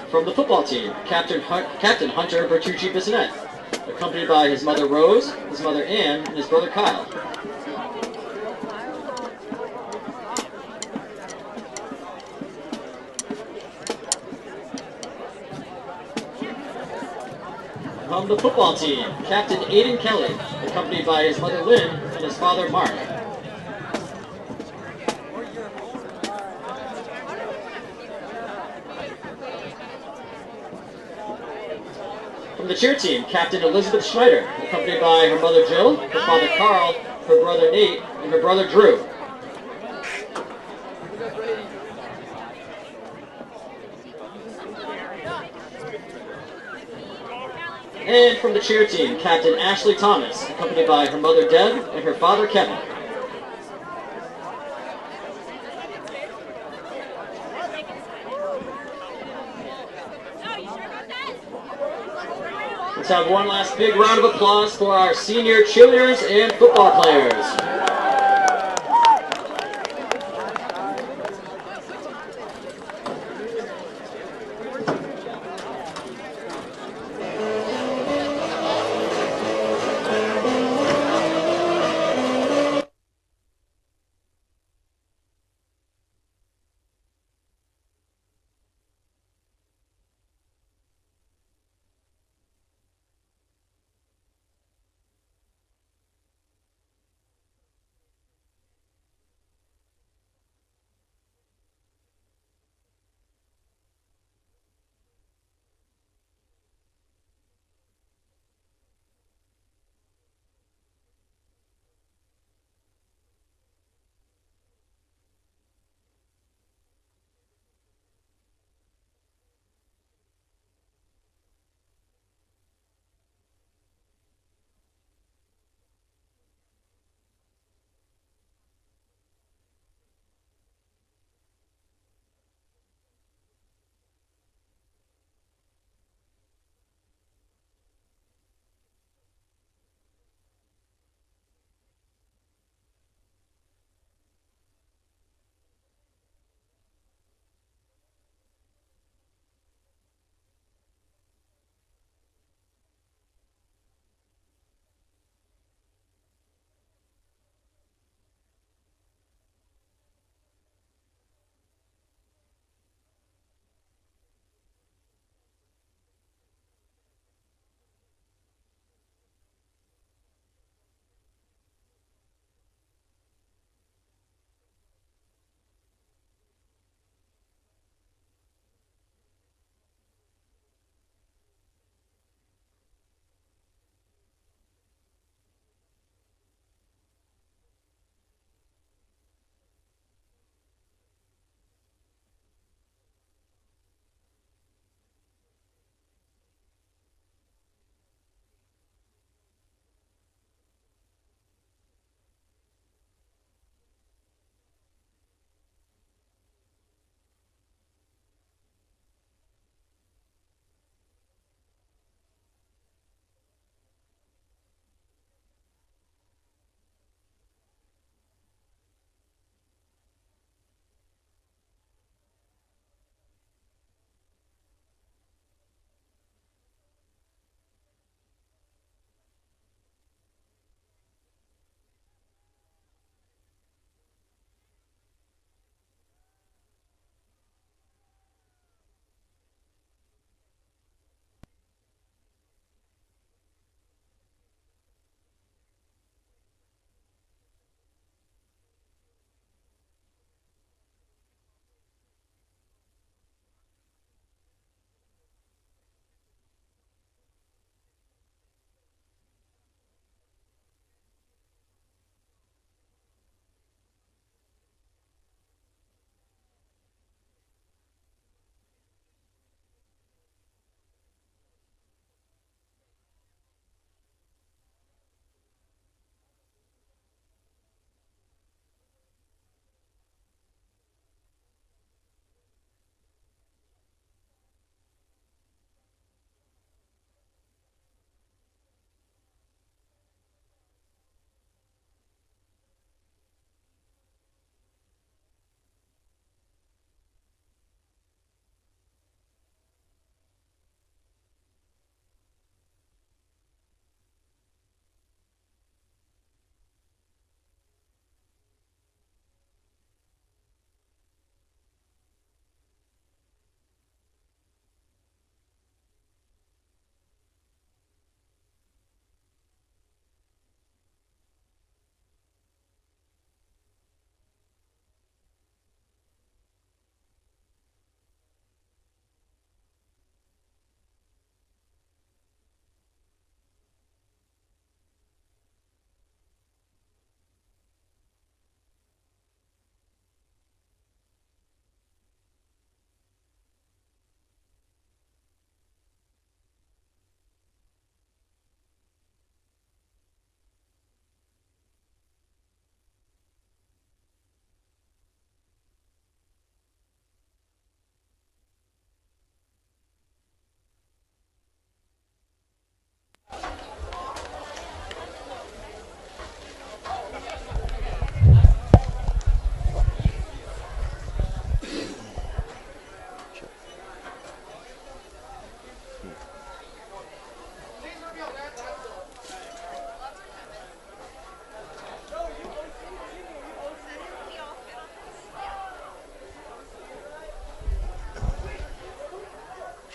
From the football team, Captain Hunter Bertucci Bissonette, accompanied by his mother Rose, his mother Ann, and his brother Kyle. From the football team, Captain Aiden Kelly, accompanied by his mother Lynn and his father Mark. From the cheer team, Captain Elizabeth Schneider, accompanied by her mother Jill, her father Carl, her brother Nate, and her brother Drew. And from the cheer team, Captain Ashley Thomas, accompanied by her mother Deb and her father Kevin. Let's have one last big round of applause for our senior cheerleaders and football players.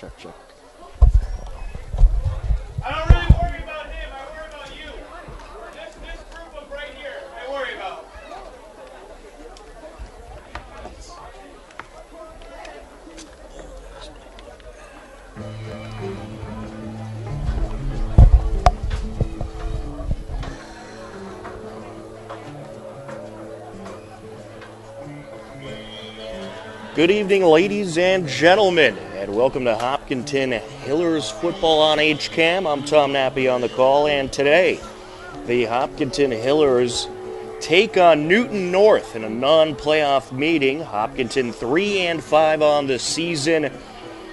Check. I don't really worry about him. I worry about you. This group of right here, I worry about. Good evening, ladies and gentlemen, and welcome to Hopkinton Hillers Football on HCAM. I'm Tom Nappy on the call, and today the Hopkinton Hillers take on Newton North in a non-playoff meeting. Hopkinton 3-5 on the season.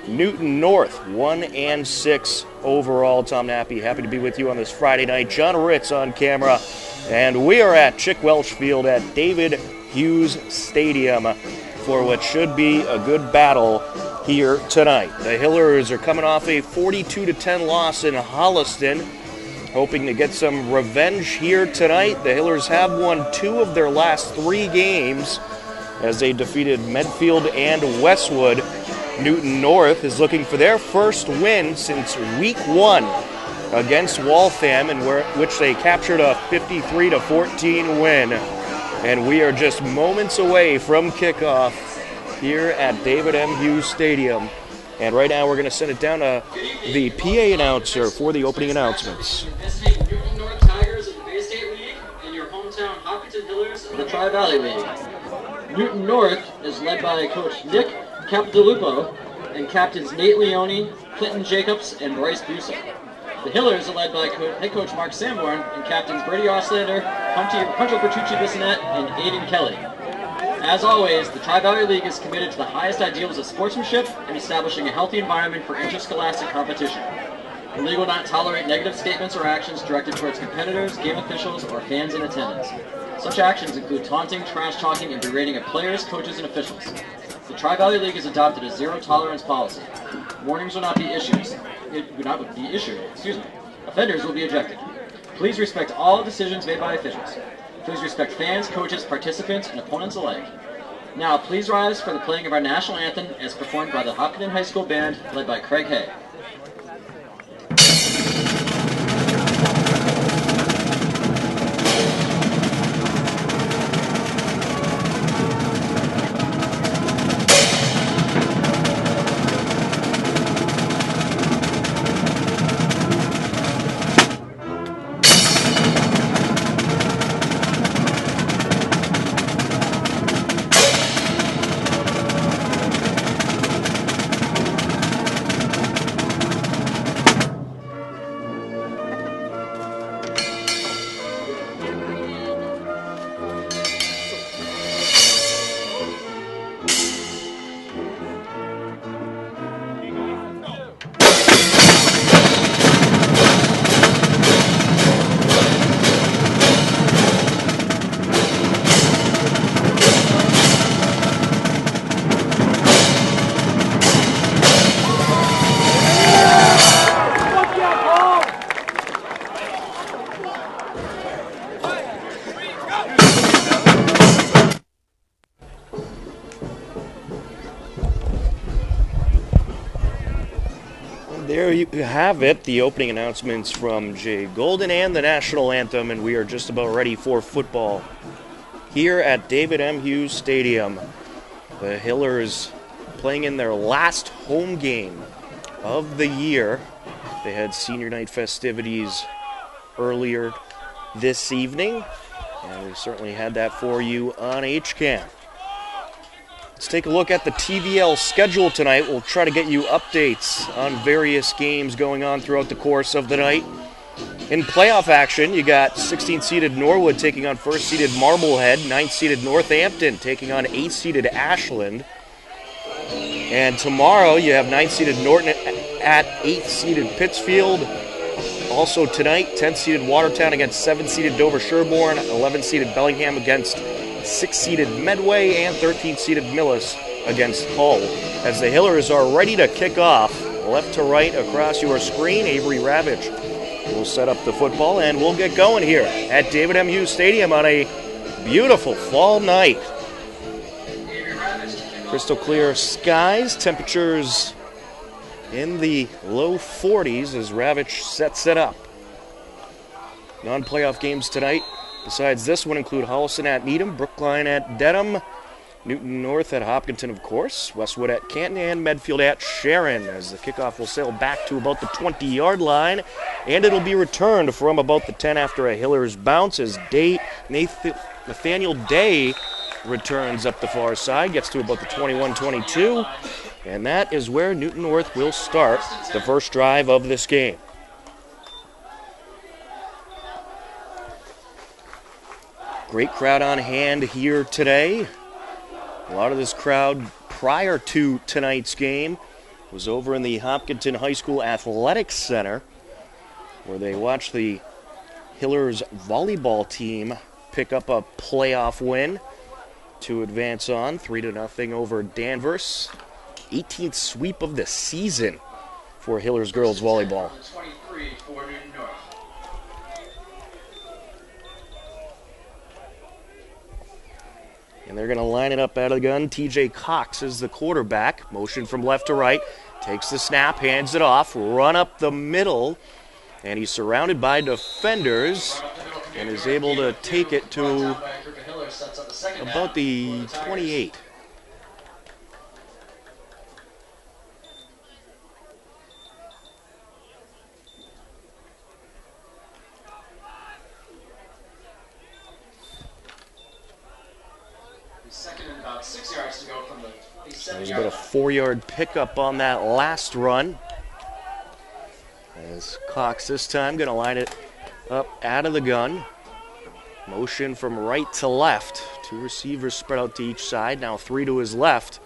Newton North 1-6 overall. Tom Nappy, happy to be with you on this Friday night. John Ritz on camera, and we are at Chick Welch Field at David Hughes Stadium for what should be a good battle here tonight. The Hillers are coming off a 42-10 loss in Holliston, hoping to get some revenge here tonight. The Hillers have won 2 of their last 3 games as they defeated Medfield and Westwood. Newton North is looking for their first win since week 1 against Waltham, in which they captured a 53-14 win. And we are just moments away from kickoff here at David M. Hughes Stadium. And right now we're going to send it down to the PA announcer for the opening announcements. Visiting Newton North Tigers of the Bay State League and your hometown Hopkinton Hillers of the Tri-Valley League. Newton North is led by Coach Nick Capodilupo and captains Nate Leone, Clinton Jacobs, and Bryce Busa. The Hillers are led by head coach Mark Sanborn and captains Brady Oslander, Hunter Bertucci-Bissonette, and Aiden Kelly. As always, the Tri-Valley League is committed to the highest ideals of sportsmanship and establishing a healthy environment for interscholastic competition. The league will not tolerate negative statements or actions directed towards competitors, game officials, or fans in attendance. Such actions include taunting, trash-talking, and berating of players, coaches, and officials. The Tri-Valley League has adopted a zero-tolerance policy. Warnings will not be issued. Offenders will be ejected. Please respect all decisions made by officials. Please respect fans, coaches, participants, and opponents alike. Now, please rise for the playing of our national anthem as performed by the Hopkinton High School Band, led by Craig Hay. There you have it, the opening announcements from Jay Golden and the national anthem, and we are just about ready for football here at David M. Hughes Stadium. The Hillers playing in their last home game of the year. They had senior night festivities earlier this evening, and we certainly had that for you on HCAM. Let's take a look at the TVL schedule tonight. We'll try to get you updates on various games going on throughout the course of the night. In playoff action, you got 16th-seeded Norwood taking on 1st-seeded Marblehead, 9th-seeded Northampton taking on 8th-seeded Ashland. And tomorrow, you have 9th-seeded Norton at 8th-seeded Pittsfield. Also tonight, 10th-seeded Watertown against 7th-seeded Dover Sherborne, 11th-seeded Bellingham against 6th-seeded Medway, and 13th-seeded Millis against Hull. As the Hillers are ready to kick off, left to right across your screen, Avery Ravitch will set up the football, and we'll get going here at David M. Hughes Stadium on a beautiful fall night. Crystal clear skies, temperatures in the low 40s as Ravitch sets it up. Non-playoff games tonight, besides this one, include Holliston at Needham, Brookline at Dedham, Newton North at Hopkinton, of course, Westwood at Canton, and Medfield at Sharon, as the kickoff will sail back to about the 20-yard line, and it'll be returned from about the 10 after a Hillers bounce as Nathaniel Day returns up the far side, gets to about the 21-22, and that is where Newton North will start the first drive of this game. Great crowd on hand here today. A lot of this crowd prior to tonight's game was over in the Hopkinton High School Athletics Center, where they watched the Hillers volleyball team pick up a playoff win to advance on 3-0 over Danvers. 18th sweep of the season for Hillers girls volleyball. 23 for Newton North. And they're going to line it up out of the gun. TJ Cox is the quarterback. Motion from left to right. Takes the snap, hands it off, run up the middle. And he's surrounded by defenders and is able to take it to about the 28. There's about a 4-yard pickup on that last run. As Cox this time going to line it up out of the gun. Motion from right to left. 2 receivers spread out to each side. Now 3 to his left.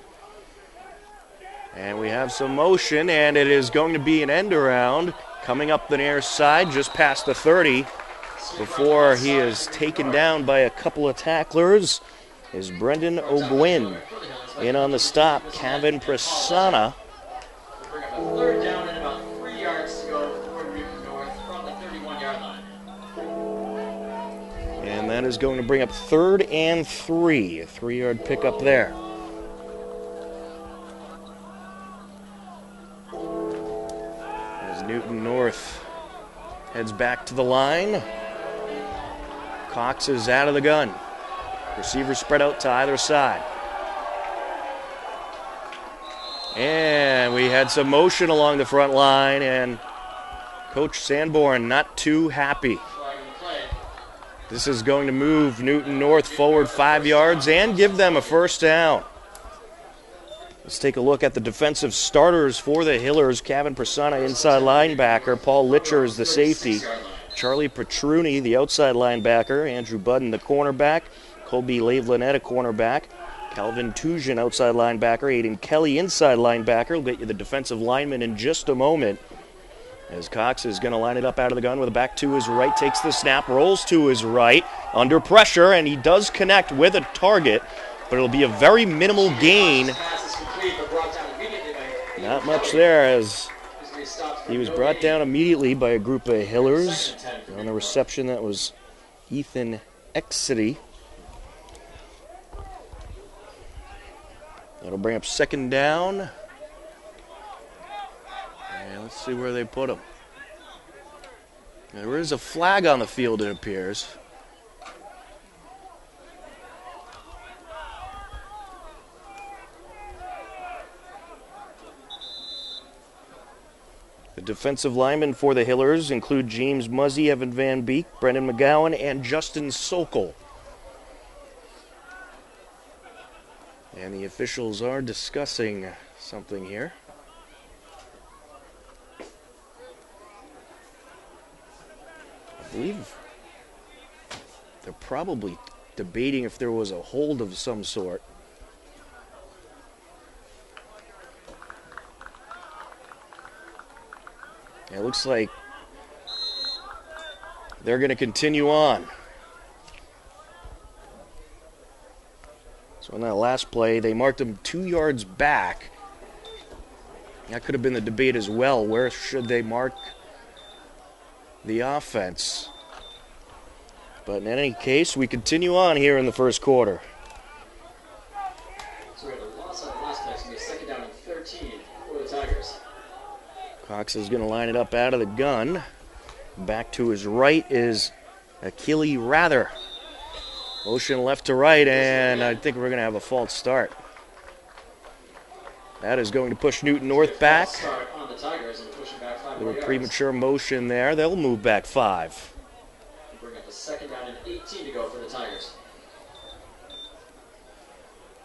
And we have some motion, and it is going to be an end around coming up the near side just past the 30 before he is taken down by a couple of tacklers is Brendan O'Gwyn. In on the stop, Kevin Prasanna. Bring up a 3rd down and about 3 yards to go for Newton North from the 31-yard line. And that is going to bring up 3rd and 3. A 3-yard pickup there. As Newton North heads back to the line. Cox is out of the gun. Receivers spread out to either side. And we had some motion along the front line, and Coach Sanborn not too happy. This is going to move Newton North forward 5 yards and give them a 1st down. Let's take a look at the defensive starters for the Hillers. Kevin Prasanna, inside linebacker. Paul Litcher is the safety. Charlie Petruni, the outside linebacker. Andrew Budden, the cornerback. Colby Lavelinette, a cornerback. Calvin Tujan, outside linebacker. Aiden Kelly, inside linebacker. We'll get you the defensive lineman in just a moment. As Cox is going to line it up out of the gun with a back to his right. Takes the snap, rolls to his right. Under pressure, and he does connect with a target. But it'll be a very minimal gain. Not much there, as he was brought down immediately by a group of Hillers. On the reception, that was Ethan Exity. That'll bring up 2nd down. And let's see where they put him. There is a flag on the field, it appears. The defensive linemen for the Hillers include James Muzzy, Evan Van Beek, Brendan McGowan, and Justin Sokol. And the officials are discussing something here. I believe they're probably debating if there was a hold of some sort. It looks like they're going to continue on. So on that last play, they marked him 2 yards back. That could have been the debate as well. Where should they mark the offense? But in any case, we continue on here in the first quarter. So we have a loss on the last play. It's going to be 2nd down and 13 for the Tigers. Cox is going to line it up out of the gun. Back to his right is Achille Rather. Motion left to right, and I think we're going to have a false start. That is going to push Newton North back. A little premature motion there. They'll move back 5. Bring up a second down and 18 to go for the Tigers.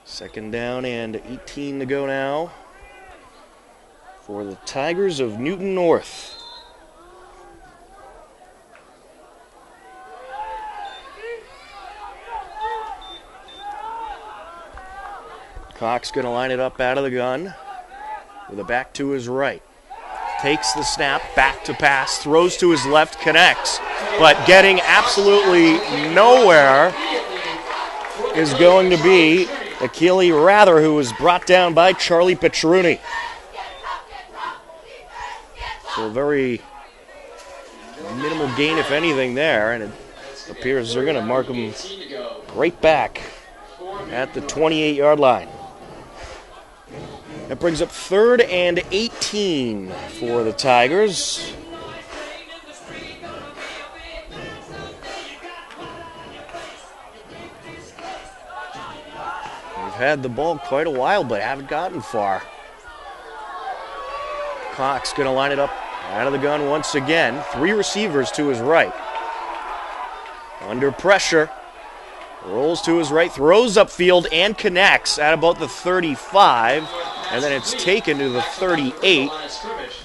Second down and 18 to go now for the Tigers of Newton North. Cox going to line it up out of the gun with a back to his right. Takes the snap, back to pass, throws to his left, connects. But getting absolutely nowhere is going to be Achille Rather, who was brought down by Charlie Petruni. So a very minimal gain, if anything, there. And it appears they're going to mark him right back at the 28-yard line. That brings up 3rd and 18 for the Tigers. We've had the ball quite a while, but haven't gotten far. Cox going to line it up out of the gun once again. 3 receivers to his right. Under pressure. Rolls to his right, throws upfield, and connects at about the 35. And then it's taken to the 38.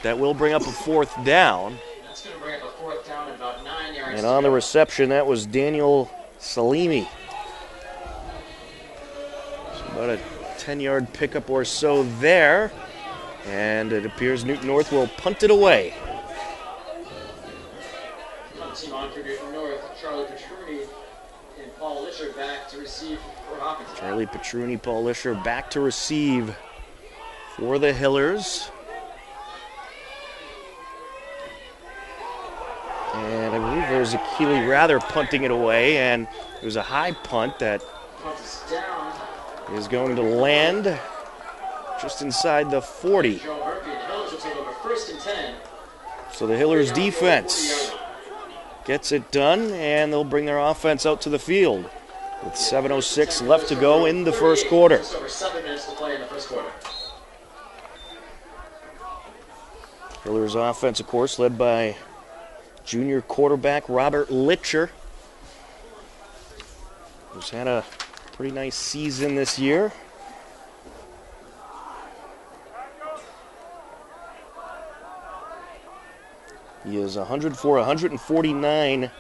That will bring up a 4th down. And on the reception, that was Daniel Salimi. So about a 10-yard pickup or so there. And it appears Newton North will punt it away. Team on for Newton North, Charlie Petruni and Paul Lisher back to receive for Hopkinton. Charlie Petruni, Paul Lisher back to receive for the Hillers. And I believe there's Achille Rather punting it away, and it was a high punt that is going to land just inside the 40. So the Hillers defense gets it done, and they'll bring their offense out to the field with 7:06 left to go in the first quarter. Just over 7 minutes to play in the first quarter. Hillers offense, of course, led by junior quarterback Robert Litcher, who's had a pretty nice season this year. He is 100 for 149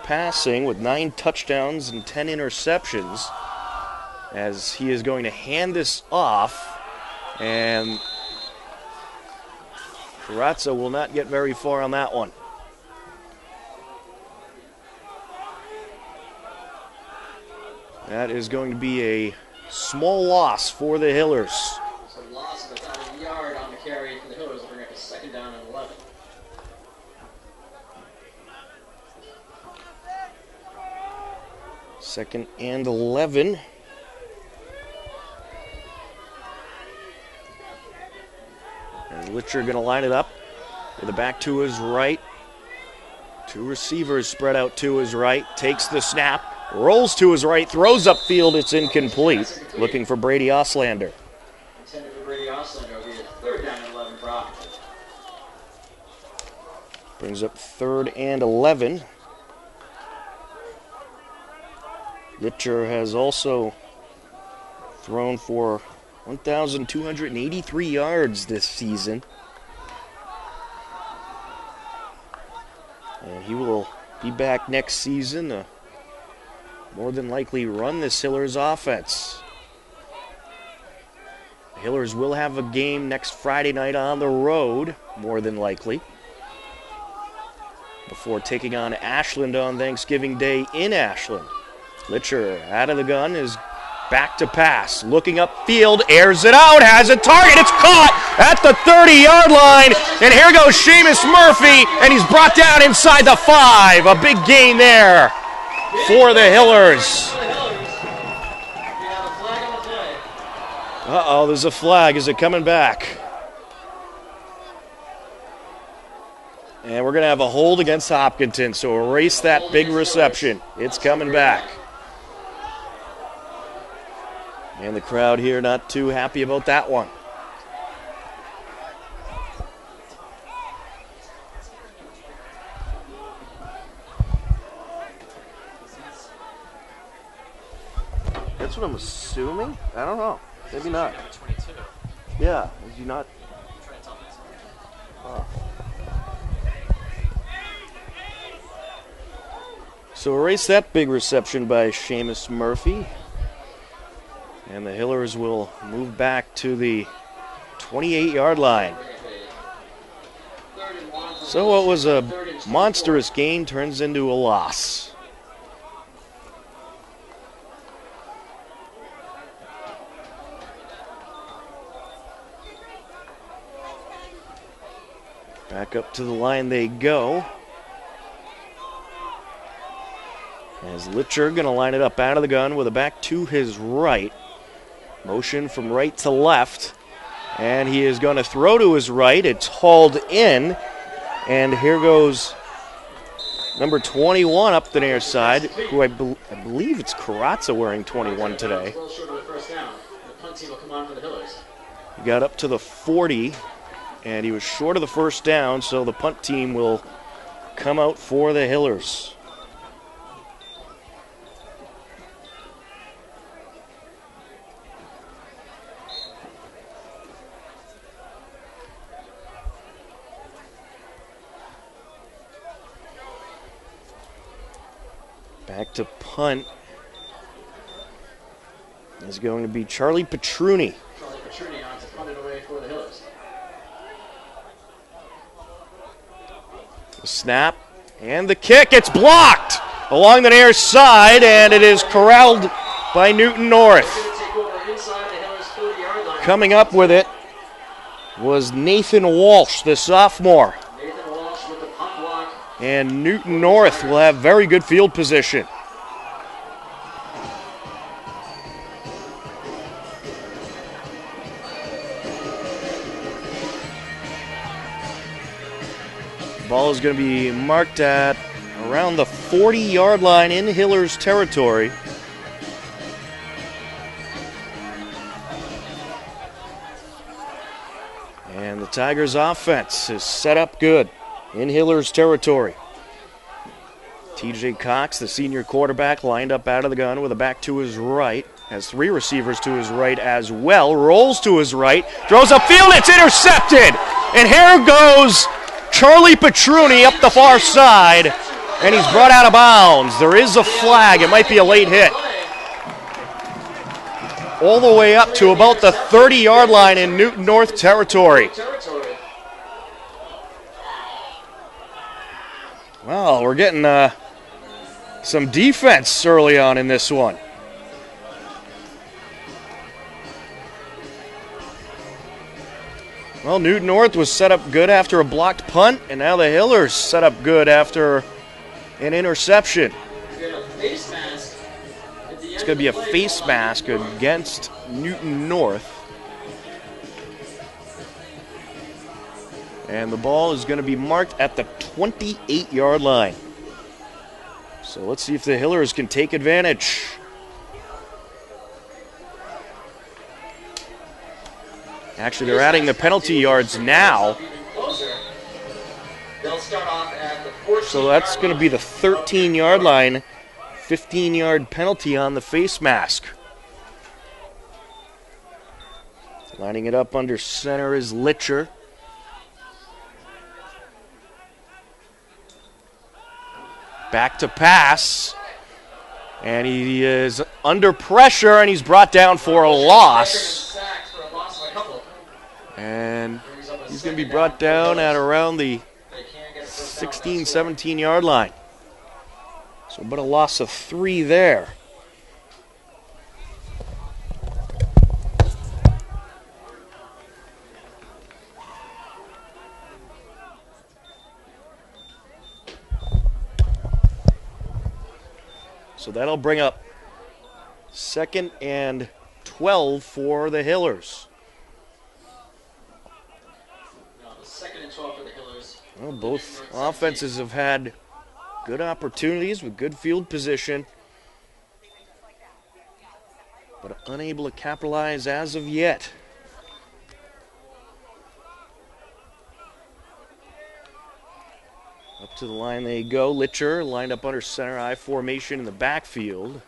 passing with 9 touchdowns and 10 interceptions, as he is going to hand this off, and Carazza will not get very far on that one. That is going to be a small loss for the Hillers. So a loss of about a yard on the carry for the Hillers will bring up a second down and 11. Second and 11. And Litcher going to line it up with a back to his right. 2 receivers spread out to his right. Takes the snap. Rolls to his right. Throws upfield. It's incomplete. Looking for Brady Oslander. Intended for Brady Oslander. It'll be a 3rd down and 11 for Hopkinton. Brings up 3rd and 11. Litcher has also thrown for 1,283 yards this season. And he will be back next season to more than likely run this Hillers offense. The Hillers will have a game next Friday night on the road, more than likely, before taking on Ashland on Thanksgiving Day in Ashland. Litcher out of the gun is back to pass. Looking upfield, airs it out, has a target. It's caught at the 30-yard line. And here goes Seamus Murphy, and he's brought down inside the 5. A big gain there for the Hillers. Uh-oh, there's a flag. Is it coming back? And we're going to have a hold against Hopkinton, so erase that big reception. It's coming back. And the crowd here not too happy about that one. That's what I'm assuming. I don't know. Maybe not. Yeah, is he not? Oh. So erase that big reception by Seamus Murphy. And the Hillers will move back to the 28-yard line. So what was a monstrous gain turns into a loss. Back up to the line they go. As Litcher going to line it up out of the gun with a back to his right. Motion from right to left. And he is going to throw to his right. It's hauled in. And here goes number 21 up the near side, who I believe it's Karatza wearing 21 today. He got up to the 40. And he was short of the first down, so the punt team will come out for the Hillers. Back to punt is going to be Charlie Petruni. Charlie Petruni on to punt it away for the Hillers. The snap and the kick. It's blocked along the near side, and it is corralled by Newton North. Coming up with it was Nathan Walsh, the sophomore. Nathan Walsh with the punt block. And Newton North will have very good field position. Ball is going to be marked at around the 40-yard line in Hillers territory. And the Tigers offense is set up good in Hillers territory. TJ Cox, the senior quarterback, lined up out of the gun with a back to his right. Has three receivers to his right as well. Rolls to his right. Throws upfield. It's intercepted. And here goes Charlie Petruni up the far side, and he's brought out of bounds. There is a flag. It might be a late hit. All the way up to about the 30-yard line in Newton North territory. Well, we're getting some defense early on in this one. Well, Newton North was set up good after a blocked punt, and now the Hillers set up good after an interception. It's going to be a face mask against Newton North. And the ball is going to be marked at the 28-yard line. So let's see if the Hillers can take advantage. Actually, they're adding the penalty yards now. So that's going to be the 13-yard line, 15-yard penalty on the face mask. Lining it up under center is Litcher. Back to pass. And he is under pressure, and he's brought down for a loss. And he's going to be brought down at around the 16, 17-yard line. So about a loss of 3 there. So that'll bring up 2nd and 12 for the Hillers. No, the 2nd and 12 for the Hillers. Well, both offenses have had good opportunities with good field position, but unable to capitalize as of yet. Up to the line they go. Litcher lined up under center I formation in the backfield.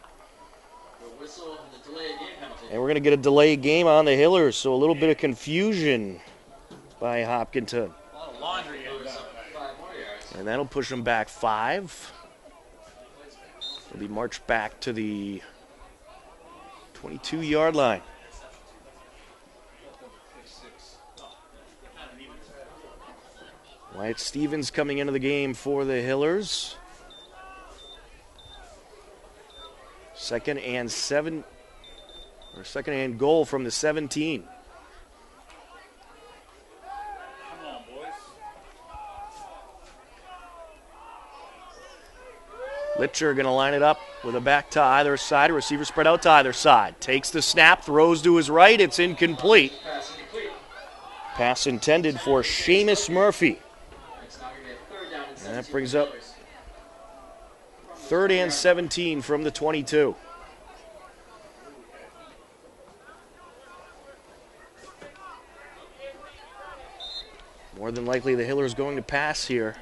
And we're going to get a delayed game on the Hillers, so a little bit of confusion by Hopkinton. And that'll push them back 5. They'll be marched back to the 22-yard line. Wyatt Stevens coming into the game for the Hillers. Second and goal from the 17. Litcher going to line it up with a back to either side. A receiver spread out to either side. Takes the snap, throws to his right. It's incomplete. Pass intended for Seamus Murphy. And that brings up 3rd and 17 from the 22. More than likely the Hillers going to pass here.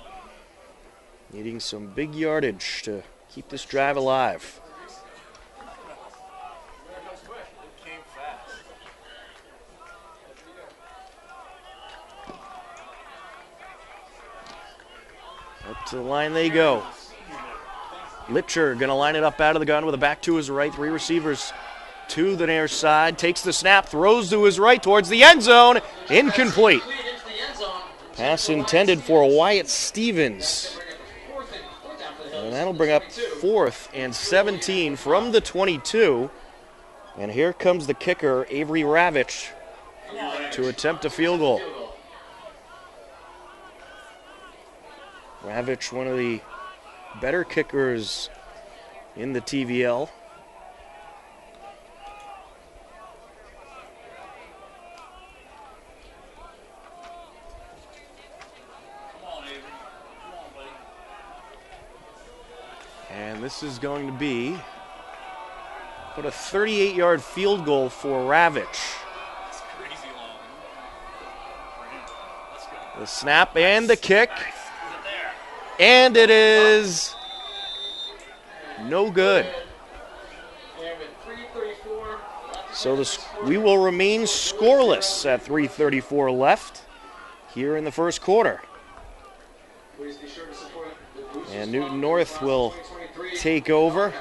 Needing some big yardage to keep this drive alive. Up to the line they go. Litcher going to line it up out of the gun with a back to his right. 3 receivers to the near side. Takes the snap, throws to his right towards the end zone. Incomplete. Pass intended for Wyatt Stevens. And that'll bring up 4th and 17 from the 22. And here comes the kicker, Avery Ravitch, to attempt a field goal. Ravitch, one of the better kickers in the TVL. And this is going to be about a 38-yard field goal for Ravitch. The snap and the kick. And it is no good. So we will remain scoreless at 3:34 left here in the first quarter. And Newton North will take over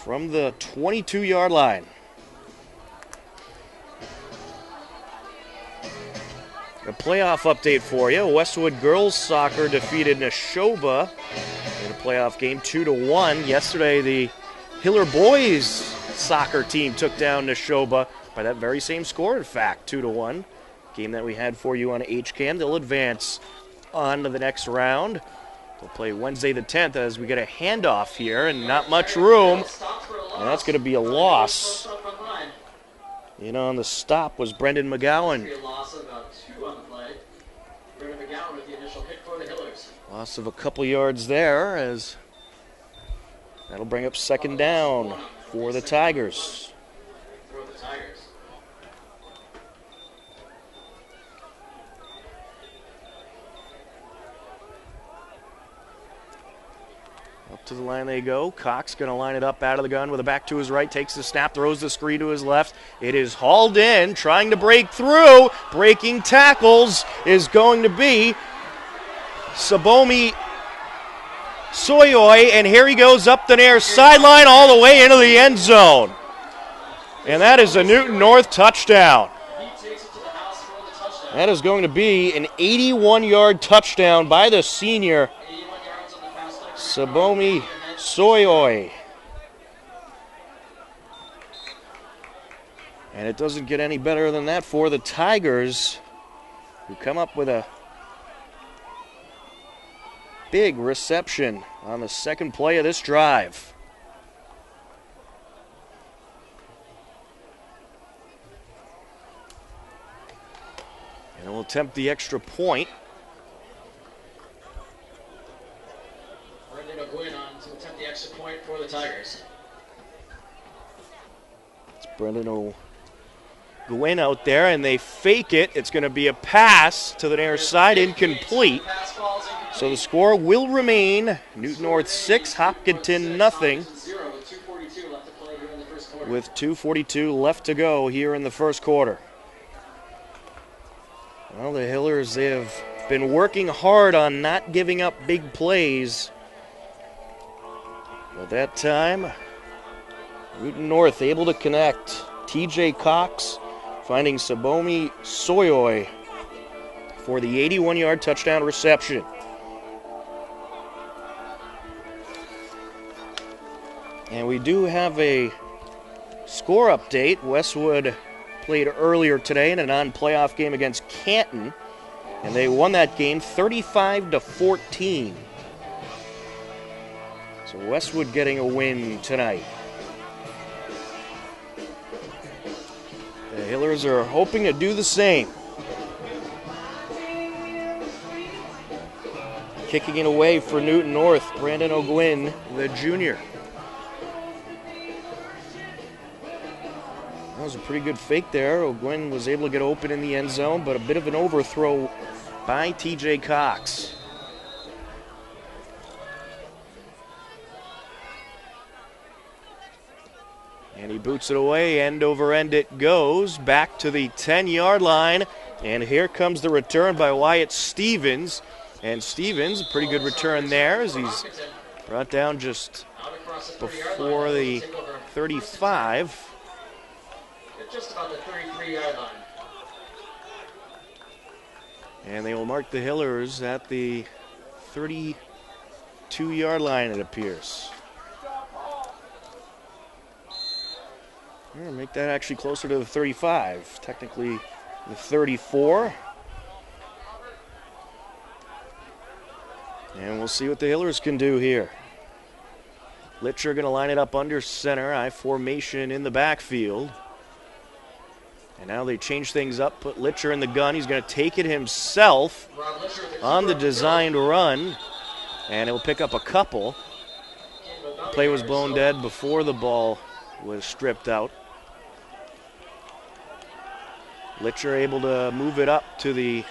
from the 22-yard line. A playoff update for you. Westwood girls soccer defeated Neshoba in a playoff game 2-1. Yesterday, the Hiller boys soccer team took down Neshoba by that very same score, in fact, 2-1. Game that we had for you on HCAM. They'll advance on to the next round. They'll play Wednesday the 10th as we get a handoff here and not much room. And that's going to be a loss. In on the stop was Brendan McGowan. Loss of a couple yards there as that'll bring up 2nd down for the Tigers. Up to the line they go. Cox going to line it up out of the gun with a back to his right. Takes the snap, throws the screen to his left. It is hauled in, trying to break through. Breaking tackles is going to be Sabomi Soyoy, and here he goes up the near sideline all the way into the end zone. And that is a Newton North touchdown. That is going to be an 81-yard touchdown by the senior Sabomi Soyoy. And it doesn't get any better than that for the Tigers, who come up with a big reception on the second play of this drive. And we'll attempt the extra point. Brendan O'Gwynn out there, and they fake it. It's going to be a pass to the near side, incomplete. So the score will remain Newton North 6, Hopkinton nothing, with 2:42 left to go here in the first quarter. Well, the Hillers, they have been working hard on not giving up big plays. But that time, Newton North able to connect. TJ Cox finding Sabomi Soyoy for the 81-yard touchdown reception. And we do have a score update. Westwood played earlier today in a non-playoff game against Canton, and they won that game 35-14. So Westwood getting a win tonight. The Hillers are hoping to do the same. Kicking it away for Newton North, Brandon O'Gwynn, the junior. That was a pretty good fake there. O'Gwynn was able to get open in the end zone, but a bit of an overthrow by TJ Cox. And he boots it away, end over end it goes, back to the 10-yard line. And here comes the return by Wyatt Stevens. And Stevens, a pretty good return there as he's brought down just before the 35. Just about the 33-yard line. And they will mark the Hillers at the 32-yard line, it appears. We'll make that actually closer to the 35. Technically the 34. And we'll see what the Hillers can do here. Litcher going to line it up under center. I formation in the backfield. And now they change things up, put Litcher in the gun. He's going to take it himself on the designed run, and he'll pick up a couple. The play was blown dead before the ball was stripped out. Litcher able to move it up to the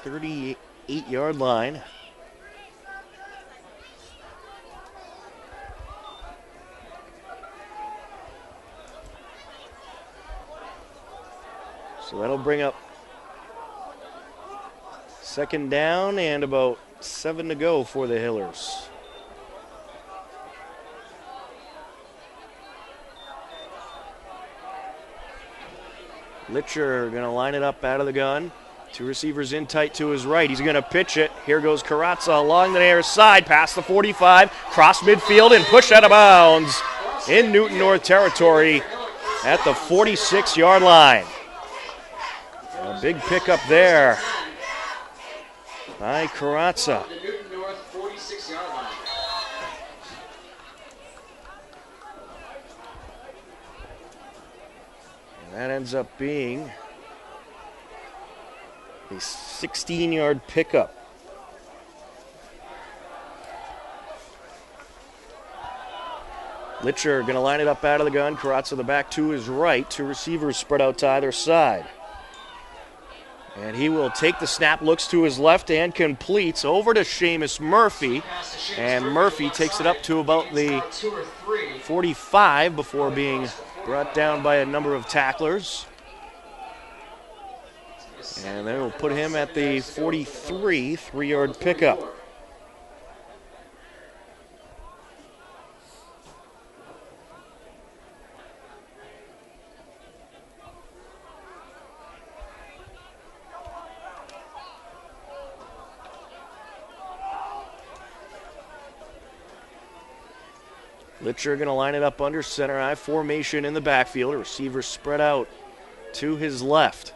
38-yard line. So that'll bring up second down and about 7 to go for the Hillers. Litcher going to line it up out of the gun. Two receivers in tight to his right. He's going to pitch it. Here goes Carazza along the near side, past the 45, cross midfield and pushed out of bounds in Newton North territory at the 46-yard line. A big pickup there by Carazza. The Newton North 46-yard line. And that ends up being a 16-yard pickup. Litcher going to line it up out of the gun. Carazza the back to his right. Two receivers spread out to either side. And he will take the snap, looks to his left, and completes over to Seamus Murphy. And Murphy takes it up to about the 45 before being brought down by a number of tacklers. And they will put him at the 43, 3-yard pickup. Litcher going to line it up under center. I formation in the backfield. Receiver spread out to his left.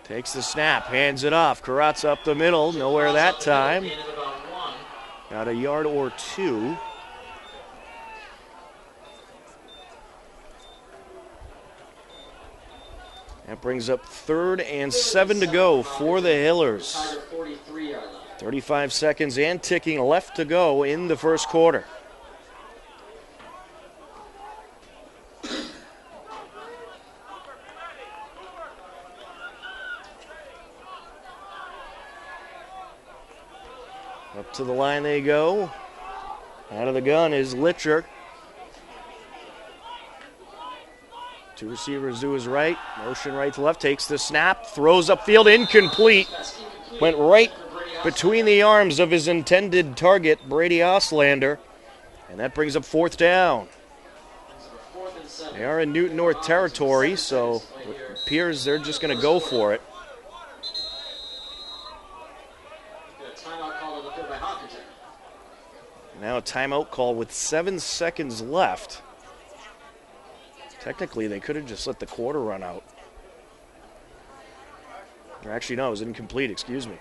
Takes the snap, hands it off. Carazza up the middle, nowhere that time. Got a yard or two. That brings up 3rd and 7 to go for the Hillers. 35 seconds and ticking left to go in the first quarter. Up to the line they go. Out of the gun is Litcher. Two receivers to his right. Motion right to left. Takes the snap. Throws upfield. Incomplete. Went right between the arms of his intended target, Brady Oslander. And that brings up 4th down. They are in Newton North territory, so it appears they're just going to go for it. Now a timeout call with 7 seconds left. Technically, they could have just let the quarter run out. Or actually, no, it was incomplete, excuse me.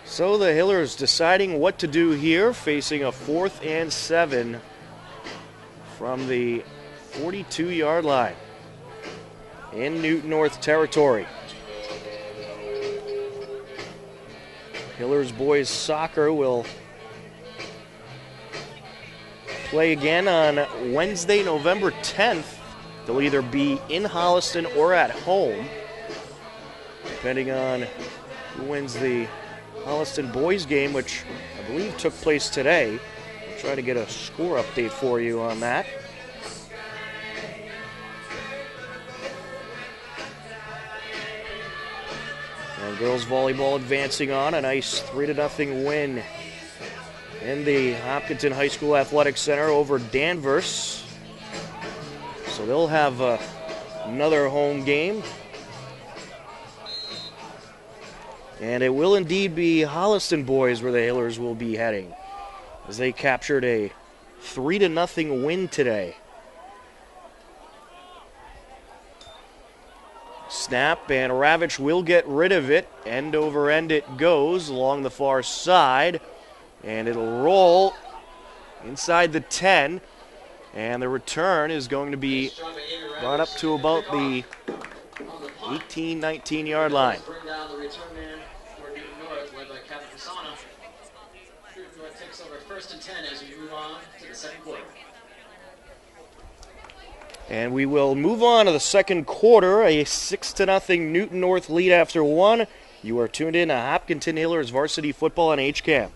So the Hillers deciding what to do here, facing a 4th and 7 from the 42-yard line in Newton North territory. Hillers boys soccer will play again on Wednesday, November 10th. They'll either be in Holliston or at home, depending on who wins the Holliston boys game, which I believe took place today. I'll try to get a score update for you on that. And girls volleyball advancing on a nice 3-0 win in the Hopkinton High School Athletic Center over Danvers. So they'll have another home game. And it will indeed be Holliston boys where the Hillers will be heading, as they captured a 3-0 win today. Snap, and Ravitch will get rid of it. End over end it goes along the far side. And it'll roll inside the 10. And the return is going to be brought up to about the 18, 19-yard line. Bring down the return man for Newton North, led by Captain Fasano. Newton North takes over 1st and 10 as we move on to the second quarter. And we will move on to the second quarter, a 6-0 Newton North lead after 1. You are tuned in to Hopkinton Hillers varsity football on HCAM.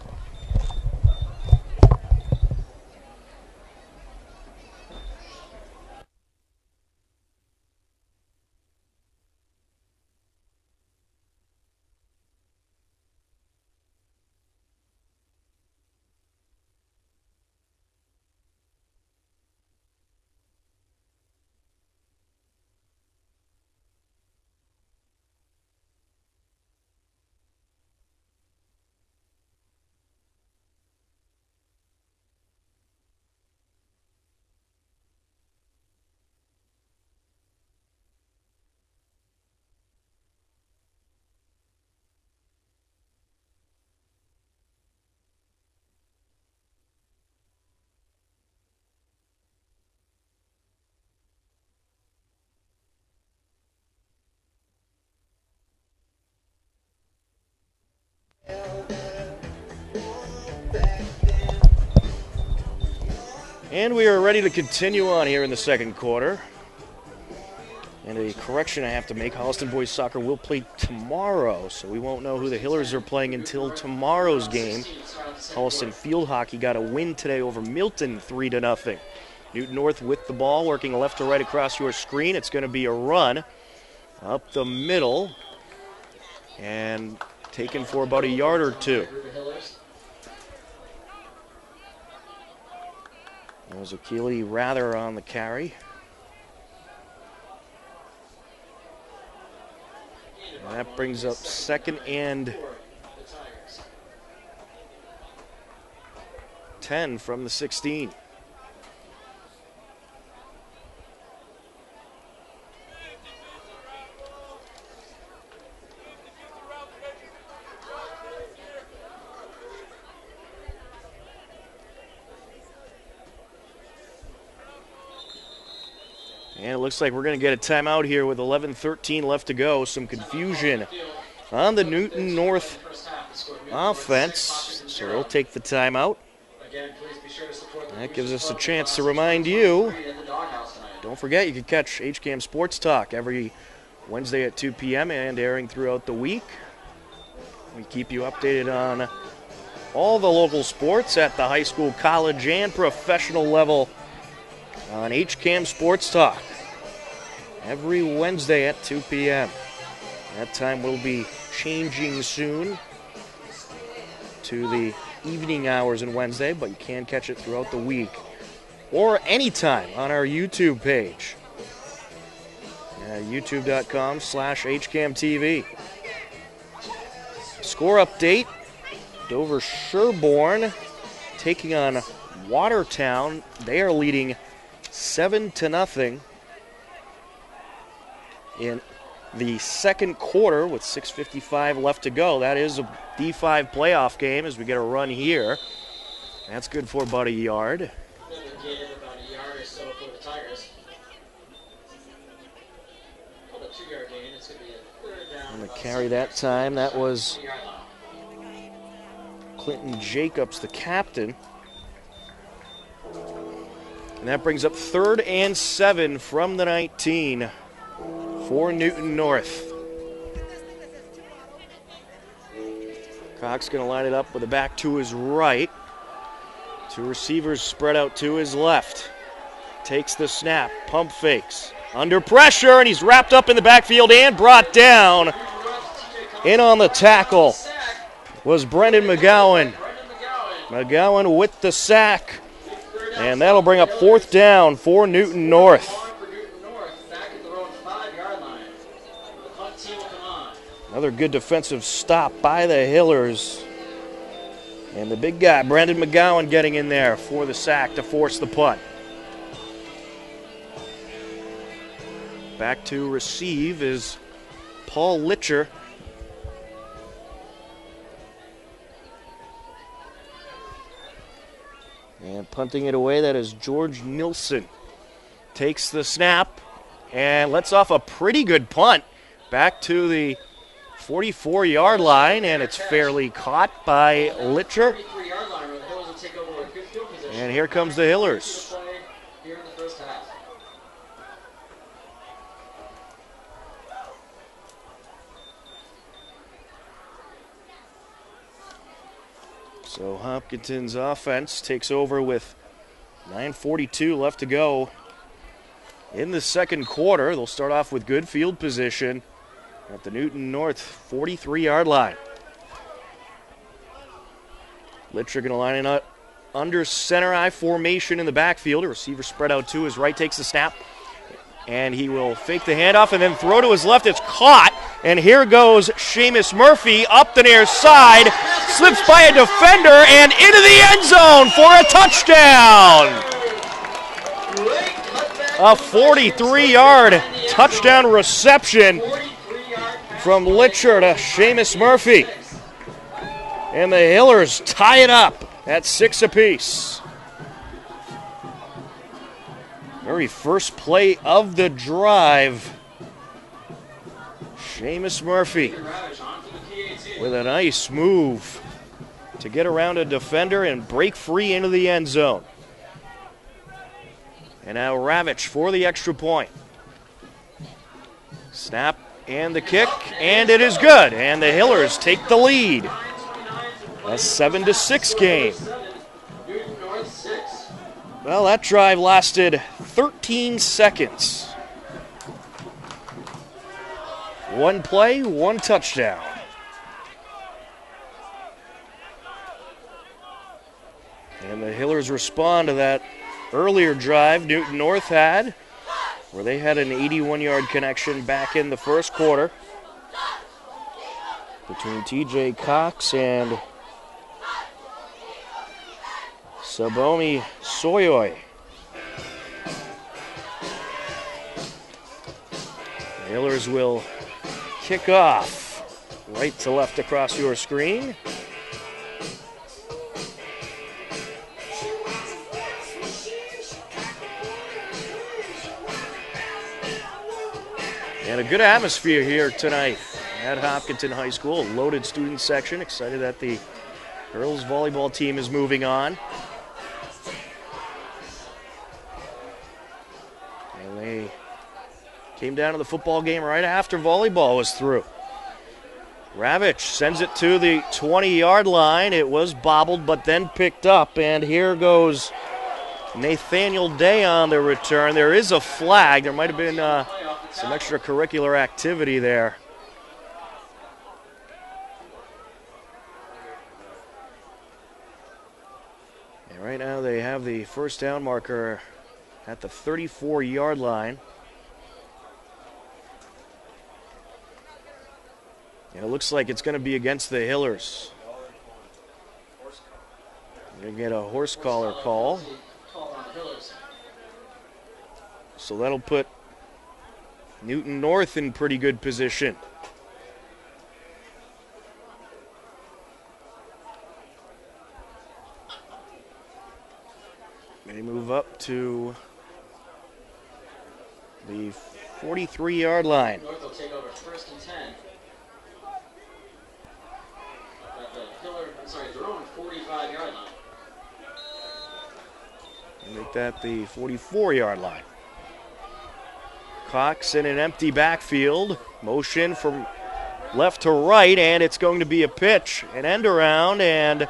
And we are ready to continue on here in the second quarter. And a correction I have to make, Holliston boys soccer will play tomorrow, so we won't know who the Hillers are playing until tomorrow's game. Holliston field hockey got a win today over Milton, 3-0. Newton North with the ball, working left to right across your screen. It's going to be a run up the middle and taken for about a yard or two. There's Akili Rather on the carry. And that brings up 2nd and 10 from the 16. And it looks like we're going to get a timeout here with 11:13 left to go. Some confusion on the Newton North offense. So they'll take the timeout. That gives us a chance to remind you, don't forget you can catch HCAM Sports Talk every Wednesday at 2 p.m. and airing throughout the week. We keep you updated on all the local sports at the high school, college, and professional level on HCAM Sports Talk every Wednesday at 2 p.m. That time will be changing soon to the evening hours on Wednesday, but you can catch it throughout the week or anytime on our YouTube page at youtube.com/HCAMTV. Score update: Dover Sherborne taking on Watertown. They are leading 7-0 in the second quarter with 6:55 left to go. That is a D5 playoff game as we get a run here. That's good for about a yard. Another gain of about a yard or so for the Tigers. About a 2-yard gain. It's going to be a third down. On the carry that time, that was Clinton Jacobs, the captain. And that brings up 3rd and 7 from the 19 for Newton North. Cox going to line it up with a back to his right. 2 receivers spread out to his left. Takes the snap, pump fakes. Under pressure, and he's wrapped up in the backfield and brought down. In on the tackle was Brendan McGowan. McGowan with the sack. And that'll bring up 4th down for Newton North. Another good defensive stop by the Hillers. And the big guy, Brendan McGowan, getting in there for the sack to force the punt. Back to receive is Paul Litcher. And punting it away, that is George Nilsson. Takes the snap and lets off a pretty good punt back to the 44-yard line, and it's fairly caught by Litcher. And here comes the Hillers. So Hopkinton's offense takes over with 9:42 left to go in the second quarter. They'll start off with good field position at the Newton North 43-yard line. Litcher going to line it up under center I formation in the backfield. A receiver spread out to his right, takes the snap, and he will fake the handoff and then throw to his left. It's caught, and here goes Seamus Murphy up the near side, slips by a defender and into the end zone for a touchdown. A 43-yard touchdown reception from Litcher to Seamus Murphy. And the Hillers tie it up at 6 apiece. Very first play of the drive. Seamus Murphy with a nice move to get around a defender and break free into the end zone. And now Ravitch for the extra point. Snap and the kick, and it is good. And the Hillers take the lead. A 7-6 game. Well, that drive lasted 13 seconds. One play, one touchdown. And the Hillers respond to that earlier drive Newton North had, where they had an 81-yard connection back in the first quarter between T.J. Cox and Sabomi Soyoy. The Hillers will kick off right to left across your screen. And a good atmosphere here tonight at Hopkinton High School. A loaded student section. Excited that the girls volleyball team is moving on. And they Came down to the football game right after volleyball was through. Ravitch sends it to the 20-yard line. It was bobbled but then picked up, and here goes Nathaniel Day on the return. There is a flag. There might have been some extracurricular activity there. And right now they have the first down marker at the 34-yard line. And it looks like it's going to be against the Hillers. We're going to get a horse collar call. So that'll put Newton North in pretty good position. They move up to the 43-yard line. North will take over 1st and 10. Their own 45-yard line. Make that the 44-yard line. Cox in an empty backfield. Motion from left to right, and it's going to be a pitch, an end around, and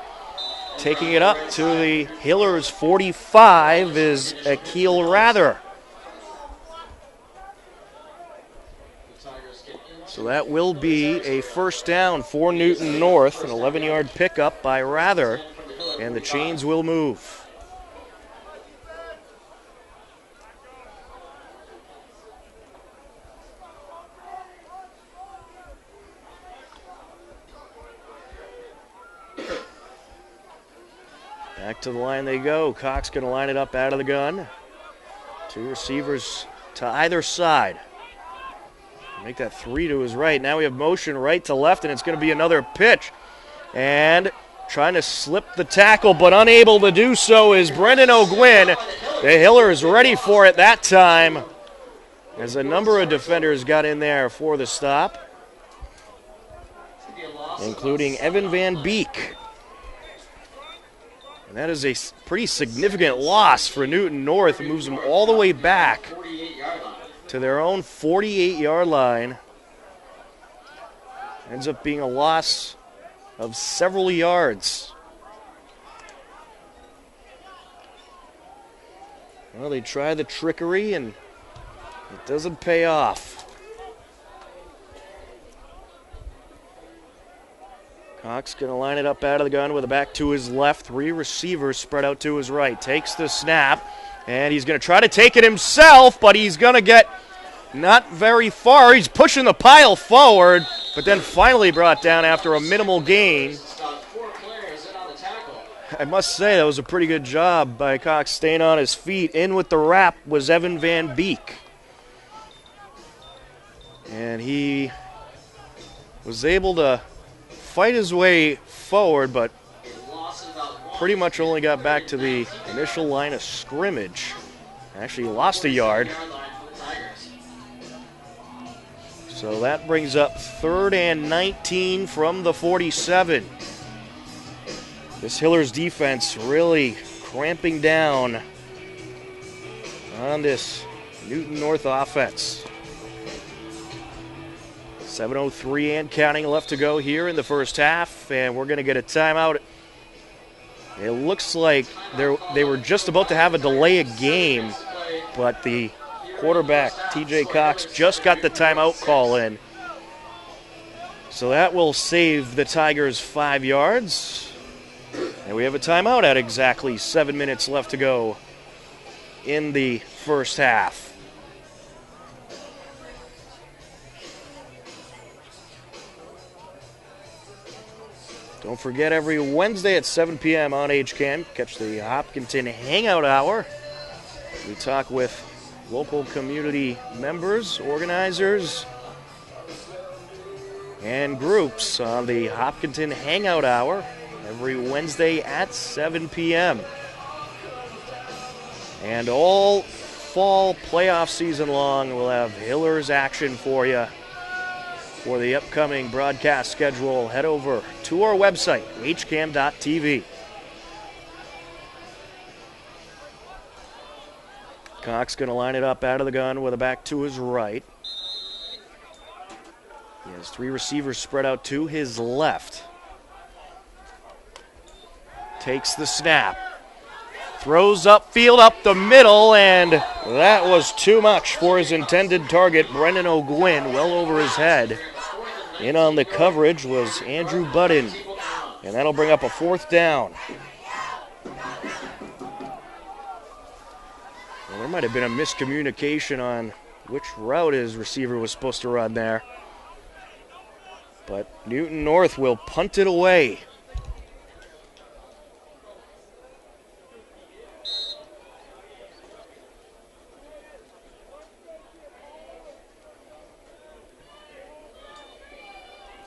taking it up to the Hillers 45 is Akil Rather. So that will be a first down for Newton North, an 11-yard pickup by Rather, and the chains will move. Back to the line they go. Cox going to line it up out of the gun. Two receivers to either side. Make that 3 to his right. Now we have motion right to left, and it's going to be another pitch. And trying to slip the tackle, but unable to do so is Brendan O'Gwyn. The Hillers ready for it that time, as a number of defenders got in there for the stop, including Evan Van Beek. And that is a pretty significant loss for Newton North. It moves them all the way back to their own 48-yard line. Ends up being a loss of several yards. Well, they try the trickery, and it doesn't pay off. Cox going to line it up out of the gun with a back to his left. Three receivers spread out to his right. Takes the snap, and he's going to try to take it himself, but he's going to get not very far. He's pushing the pile forward, but then finally brought down after a minimal gain. I must say that was a pretty good job by Cox staying on his feet. In with the wrap was Evan Van Beek. And he was able to fight his way forward, but pretty much only got back to the initial line of scrimmage. Actually lost a yard. So that brings up 3rd and 19 from the 47. This Hillers defense really cramping down on this Newton North offense. 7:03 and counting left to go here in the first half, and we're going to get a timeout. It looks like they were just about to have a delay of game, but the quarterback, TJ Cox, just got the timeout call in. So that will save the Tigers 5 yards. And we have a timeout at exactly 7 minutes left to go in the first half. Don't forget, every Wednesday at 7 p.m. on HCAM, catch the Hopkinton Hangout Hour. We talk with local community members, organizers, and groups on the Hopkinton Hangout Hour every Wednesday at 7 p.m. And all fall playoff season long, we'll have Hillers action for you. For the upcoming broadcast schedule, head over to our website, hcam.tv. Cox going to line it up out of the gun with a back to his right. He has 3 receivers spread out to his left. Takes the snap. Throws upfield, up the middle, and that was too much for his intended target, Brendan O'Gwyn, well over his head. In on the coverage was Andrew Budden, and that'll bring up a 4th down. Well, there might have been a miscommunication on which route his receiver was supposed to run there. But Newton North will punt it away.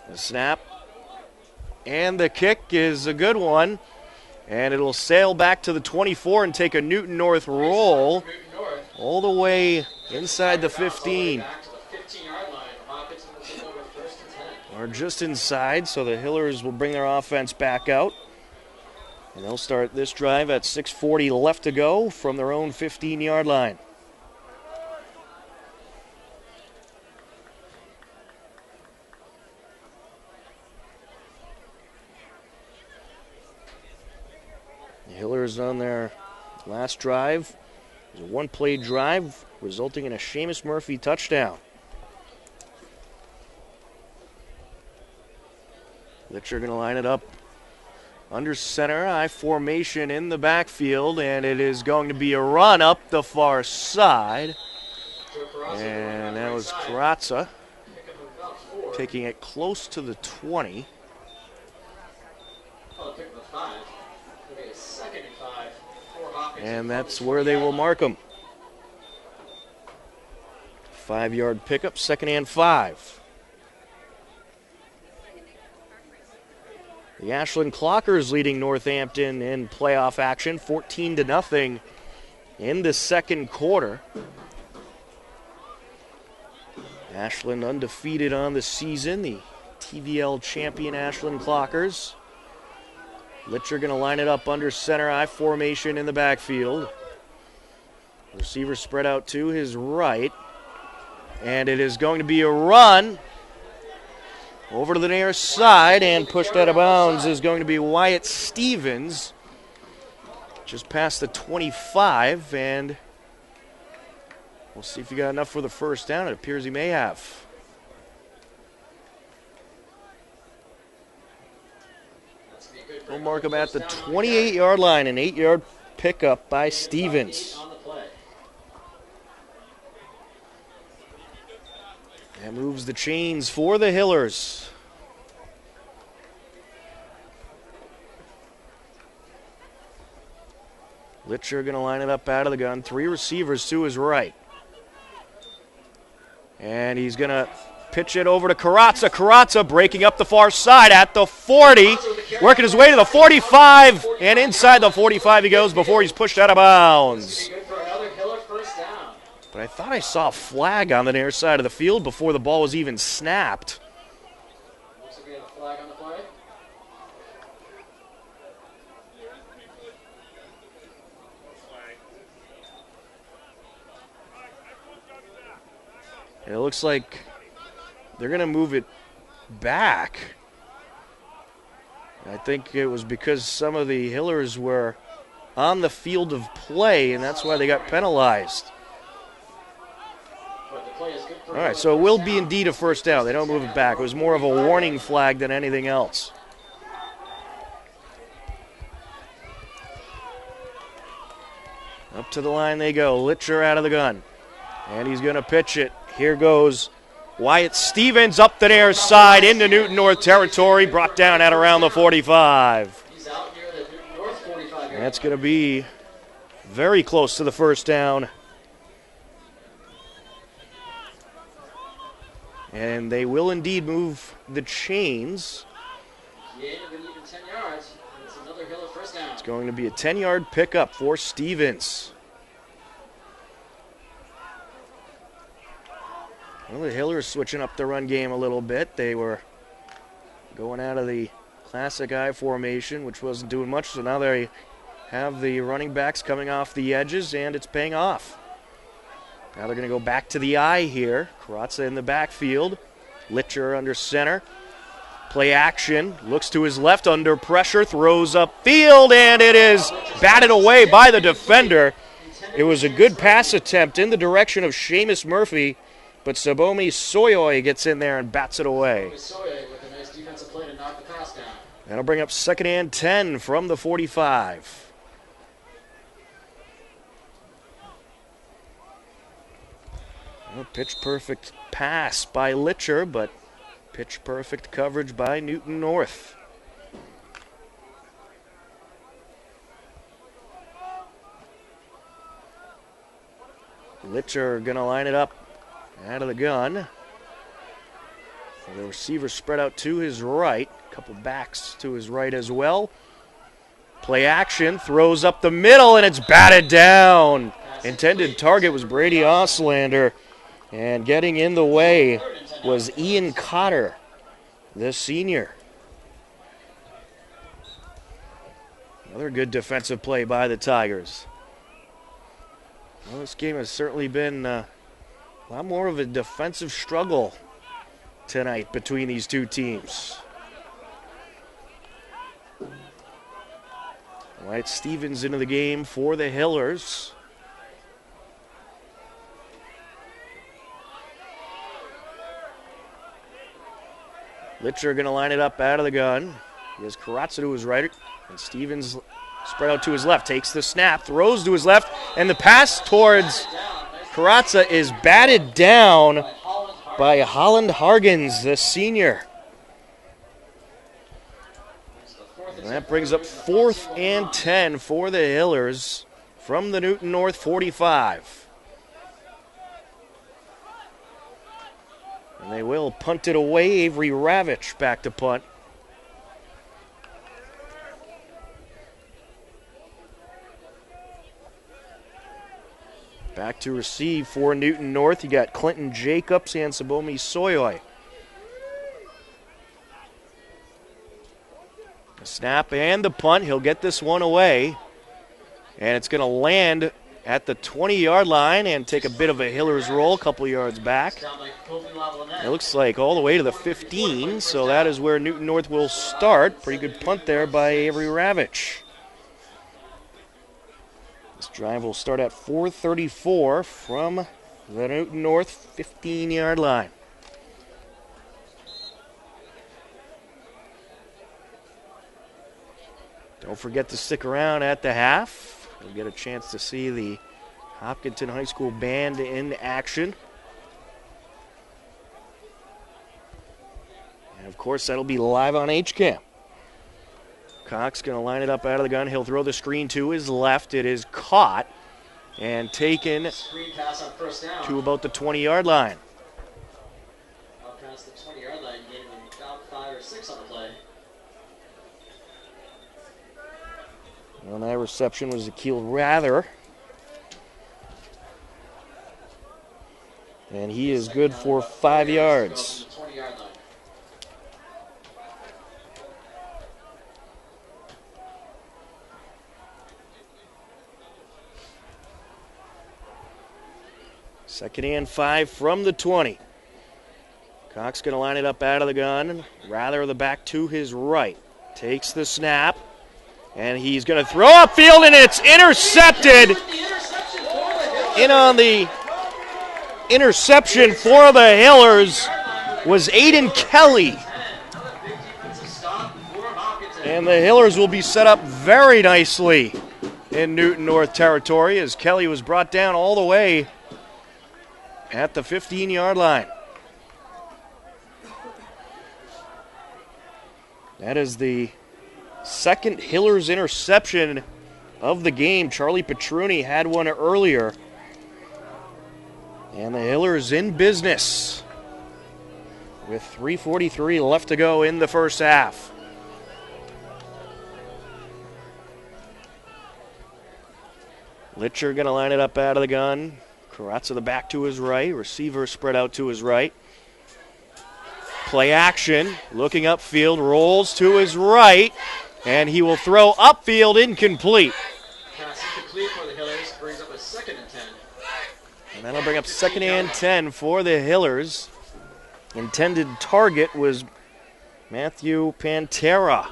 The snap and the kick is a good one, and it'll sail back to the 24 and take a Newton North roll all the way inside the 15. Or just inside, so the Hillers will bring their offense back out. And they'll start this drive at 6:40 left to go from their own 15-yard line. The Hillers on their last drive. It was a 1-play drive, resulting in a Seamus Murphy touchdown. Litcher going to line it up under center, I formation in the backfield, and it is going to be a run up the far side. And that was Karatza taking it close to the 20. And that's where they will mark him. 5-yard pickup, 2nd and 5. The Ashland Clockers leading Northampton in playoff action, 14-0 in the second quarter. Ashland undefeated on the season, the TVL champion Ashland Clockers. Litcher going to line it up under center, I formation in the backfield. Receiver spread out to his right. And it is going to be a run over to the near side, and pushed out of bounds is going to be Wyatt Stevens. Just past the 25, and we'll see if he got enough for the first down. It appears he may have. We'll mark him at the 28-yard line, an 8-yard pickup by Stevens. That moves the chains for the Hillers. Litcher going to line it up out of the gun. 3 receivers to his right. And he's going to pitch it over to Karatza. Karatza breaking up the far side at the 40. Working his way to the 45. And inside the 45 he goes before he's pushed out of bounds. But I thought I saw a flag on the near side of the field before the ball was even snapped. Looks like we have a flag on the play. It looks like they're going to move it back. I think it was because some of the Hillers were on the field of play, and that's why they got penalized. All right, so it will be indeed a first down. They don't move it back. It was more of a warning flag than anything else. Up to the line they go. Litcher out of the gun. And he's going to pitch it. Here goes Wyatt Stevens up the near side into Newton North territory. Brought down at around the 45. He's out near the Newton North 45. And that's going to be very close to the first down. And they will indeed move the chains. Yeah, we need 10 yards. It's another Hiller first down. It's going to be a 10-yard pickup for Stevens. Well, the Hillers switching up the run game a little bit. They were going out of the classic I formation, which wasn't doing much, so now they have the running backs coming off the edges, and it's paying off. Now they're going to go back to the I here. Karatza in the backfield. Litcher under center. Play action, looks to his left under pressure, throws upfield, and it is batted away by the defender. It was a good pass attempt in the direction of Seamus Murphy, but Sabomi Soyoy gets in there and bats it away. That'll bring up 2nd and 10 from the 45. A pitch-perfect pass by Litcher, but pitch-perfect coverage by Newton North. Litcher going to line it up out of the gun. The receiver spread out to his right. A couple backs to his right as well. Play action, throws up the middle, and it's batted down. Intended target was Brady Oslander. And getting in the way was Ian Cotter, the senior. Another good defensive play by the Tigers. Well, this game has certainly been a lot more of a defensive struggle tonight between these two teams. Wyatt Stevens into the game for the Hillers. Litcher going to line it up out of the gun. He has Karatza to his right, and Stevens spread out to his left. Takes the snap, throws to his left, and the pass towards Karatza is batted down by Holland Hargens, the senior. And that brings up 4th and 10 for the Hillers from the Newton North 45. And they will punt it away. Avery Ravitch back to punt. Back to receive for Newton North. You got Clinton Jacobs and Sabomi Soyoy. The snap and the punt. He'll get this one away. And it's going to land at the 20-yard line and take a bit of a Hillers roll, a couple yards back. It looks like all the way to the 15, so that is where Newton North will start. Pretty good punt there by Avery Ravitch. This drive will start at 4:34 from the Newton North 15-yard line. Don't forget to stick around at the half. You'll get a chance to see the Hopkinton High School band in action. And of course, that'll be live on HCAM. Cox going to line it up out of the gun. He'll throw the screen to his left. It is caught and taken to about the 20-yard line. Up past the 20-yard line, getting about 5 or 6 on the play. On that reception was Akil Rather. And he is good for 5 yards. Second and 5 from the 20. Cox going to line it up out of the gun. Rather the back to his right. Takes the snap. And he's going to throw upfield, and it's intercepted. In on the interception for the Hillers was Aiden Kelly. And the Hillers will be set up very nicely in Newton North territory as Kelly was brought down all the way at the 15-yard line. That is the second Hillers interception of the game. Charlie Petruni had one earlier. And the Hillers in business with 3:43 left to go in the first half. Litcher going to line it up out of the gun. Karatza the back to his right. Receiver spread out to his right. Play action. Looking upfield. Rolls to his right. And he will throw upfield incomplete. Pass incomplete for the Hillers. Brings up a 2nd and 10. And that'll bring up 2nd and 10 for the Hillers. Intended target was Matthew Pantera.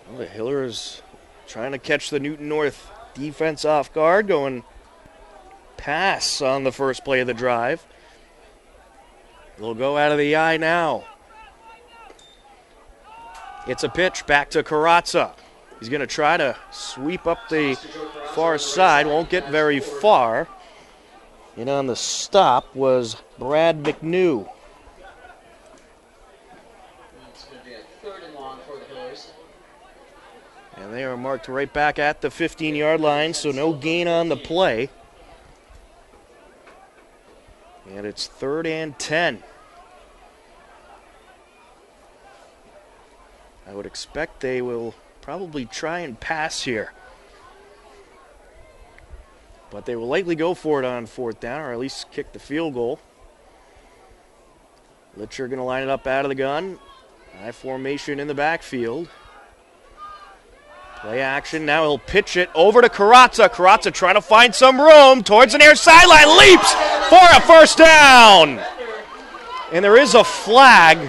Well, the Hillers trying to catch the Newton North defense off guard, going pass on the first play of the drive. They'll go out of the eye now. It's a pitch back to Carazza. He's going to try to sweep up the far side. Won't get very far. And on the stop was Brad McNew. It's going to be a 3rd and long for the Hillers. And they are marked right back at the 15-yard line, so no gain on the play. And it's 3rd and 10. I would expect they will probably try and pass here. But they will likely go for it on 4th down, or at least kick the field goal. Litcher going to line it up out of the gun. High formation in the backfield. Play action. Now he'll pitch it over to Carazza. Carazza trying to find some room towards the near sideline. Leaps for a 1st down. And there is a flag.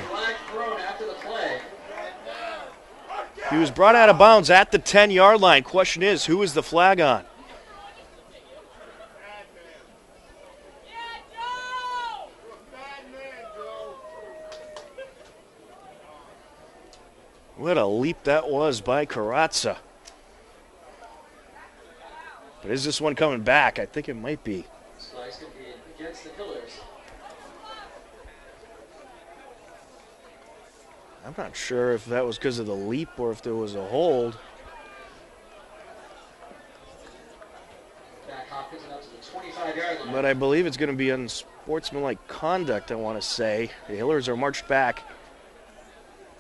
He was brought out of bounds at the 10-yard line. Question is, who is the flag on? What a leap that was by Carazza. But is this one coming back? I think it might be. This flag's going to be against the Hillers. I'm not sure if that was because of the leap or if there was a hold. Back Hopkinton up to the 25-yard line. But I believe it's going to be unsportsmanlike conduct, I want to say. The Hillers are marched back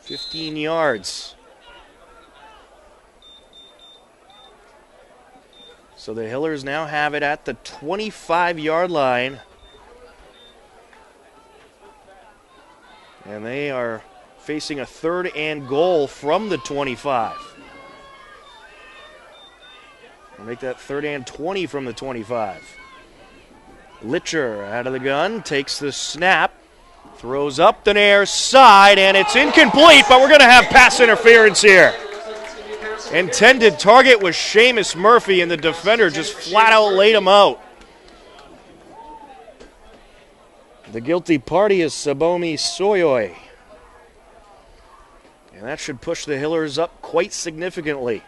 15 yards. So the Hillers now have it at the 25-yard line. And they are facing a 3rd and goal from the 25. We'll make that 3rd and 20 from the 25. Litcher out of the gun, takes the snap, throws up the near side, and it's incomplete, but we're going to have pass interference here. Intended target was Seamus Murphy, and the defender just flat out laid him out. The guilty party is Sabomi Soyoy. And that should push the Hillers up quite significantly.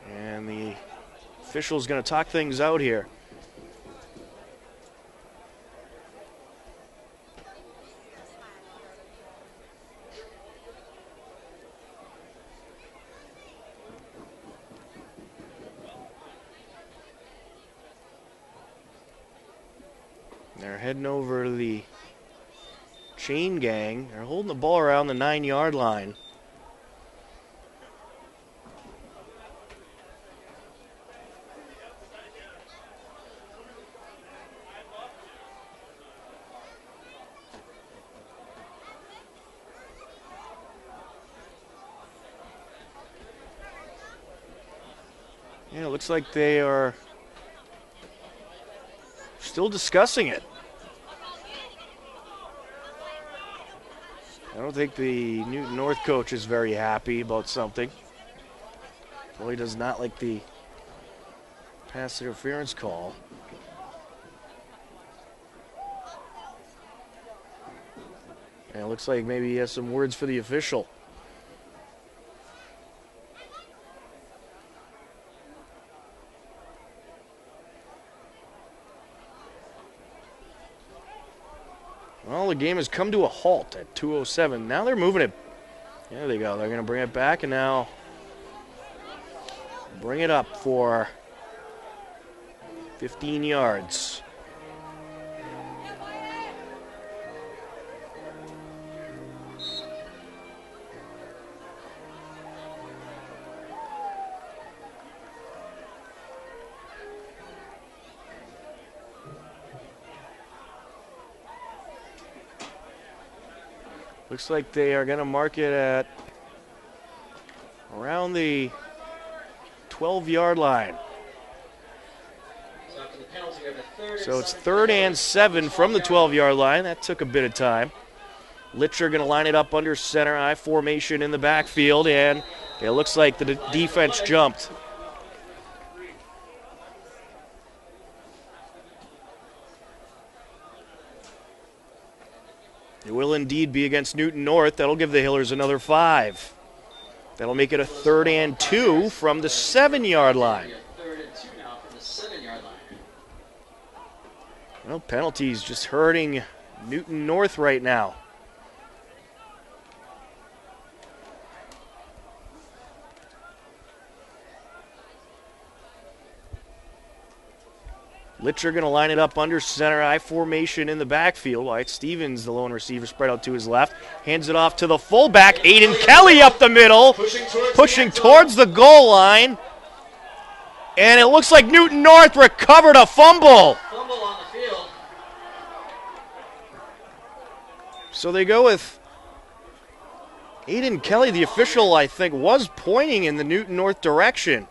And the official's going to talk things out here. They're heading over to the chain gang. They're holding the ball around the 9-yard line. Yeah, it looks like they are still discussing it. I don't think the Newton North coach is very happy about something. Well, he does not like the pass interference call. And it looks like maybe he has some words for the official. Well, the game has come to a halt at 2:07. Now they're moving it. There they go. They're going to bring it back and now bring it up for 15 yards. Looks like they are going to mark it at around the 12-yard line. So it's 3rd and 7 from the 12-yard line. That took a bit of time. Litcher going to line it up under center, I formation in the backfield, and it looks like the defense jumped. It will indeed be against Newton North. That'll give the Hillers another 5. That'll make it a 3rd and 2 from the 7-yard line. Well, penalties just hurting Newton North right now. Litcher going to line it up under center, I formation in the backfield. Wyatt Stevens, the lone receiver, spread out to his left. Hands it off to the fullback, Aiden Kelly up the middle, pushing towards the goal line. And it looks like Newton North recovered a fumble. Fumble on the field. So they go with Aiden Kelly. The official, I think, was pointing in the Newton North direction.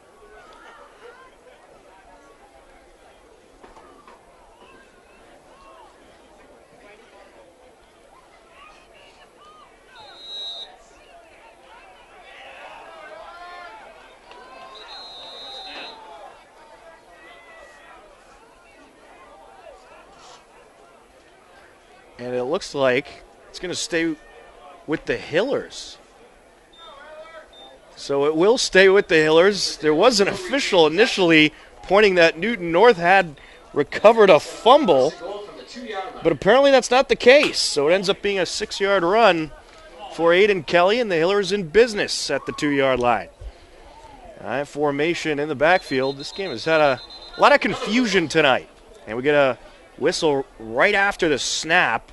And it looks like it's going to stay with the Hillers. So it will stay with the Hillers. There was an official initially pointing that Newton North had recovered a fumble, but apparently that's not the case. So it ends up being a 6-yard run for Aiden Kelly, and the Hillers in business at the 2-yard line. I formation in the backfield. This game has had a lot of confusion tonight, and we get a whistle right after the snap.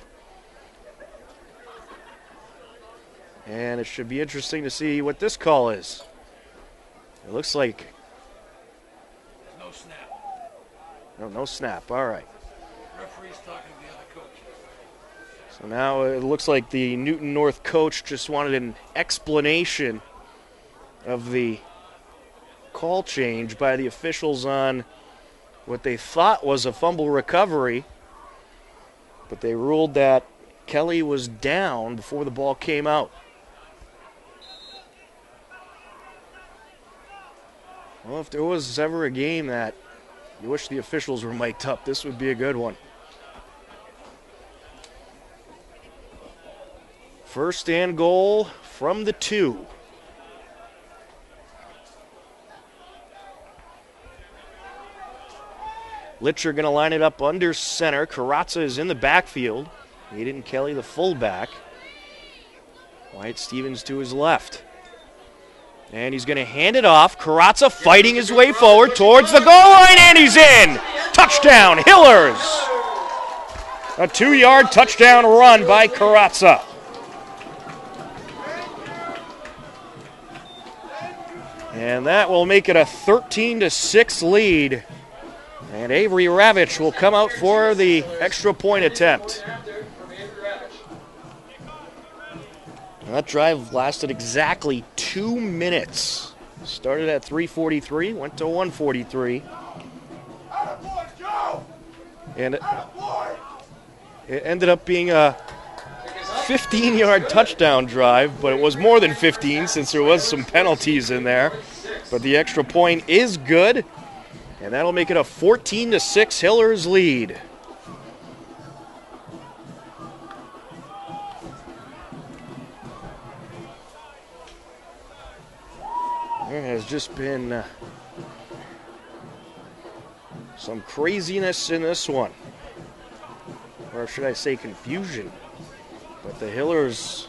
And it should be interesting to see what this call is. It looks like no snap. No snap. All right. Referee's talking to the other coach. So now it looks like the Newton North coach just wanted an explanation of the call change by the officials on what they thought was a fumble recovery, but they ruled that Kelly was down before the ball came out. Well, if there was ever a game that you wish the officials were mic'd up, this would be a good one. 1st and goal from the 2. Litcher going to line it up under center. Carazza is in the backfield. Aiden Kelly, the fullback. Wyatt Stevens to his left. And he's going to hand it off. Carazza fighting his way forward towards the goal line, and he's in! Touchdown, Hillers! A 2-yard touchdown run by Carazza. And that will make it a 13-6 lead. And Avery Ravitch will come out for the extra point attempt. That drive lasted exactly 2 minutes. Started at 3:43, went to 1:43. And it ended up being a 15-yard touchdown drive, but it was more than 15 since there was some penalties in there. But the extra point is good, and that'll make it a 14-6 Hillers lead. There has just been some craziness in this one. Or should I say confusion. But the Hillers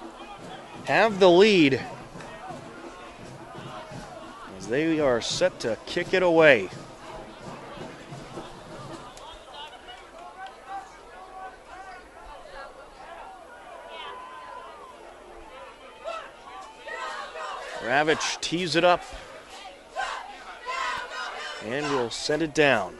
have the lead as they are set to kick it away. Ravitch tees it up and will send it down.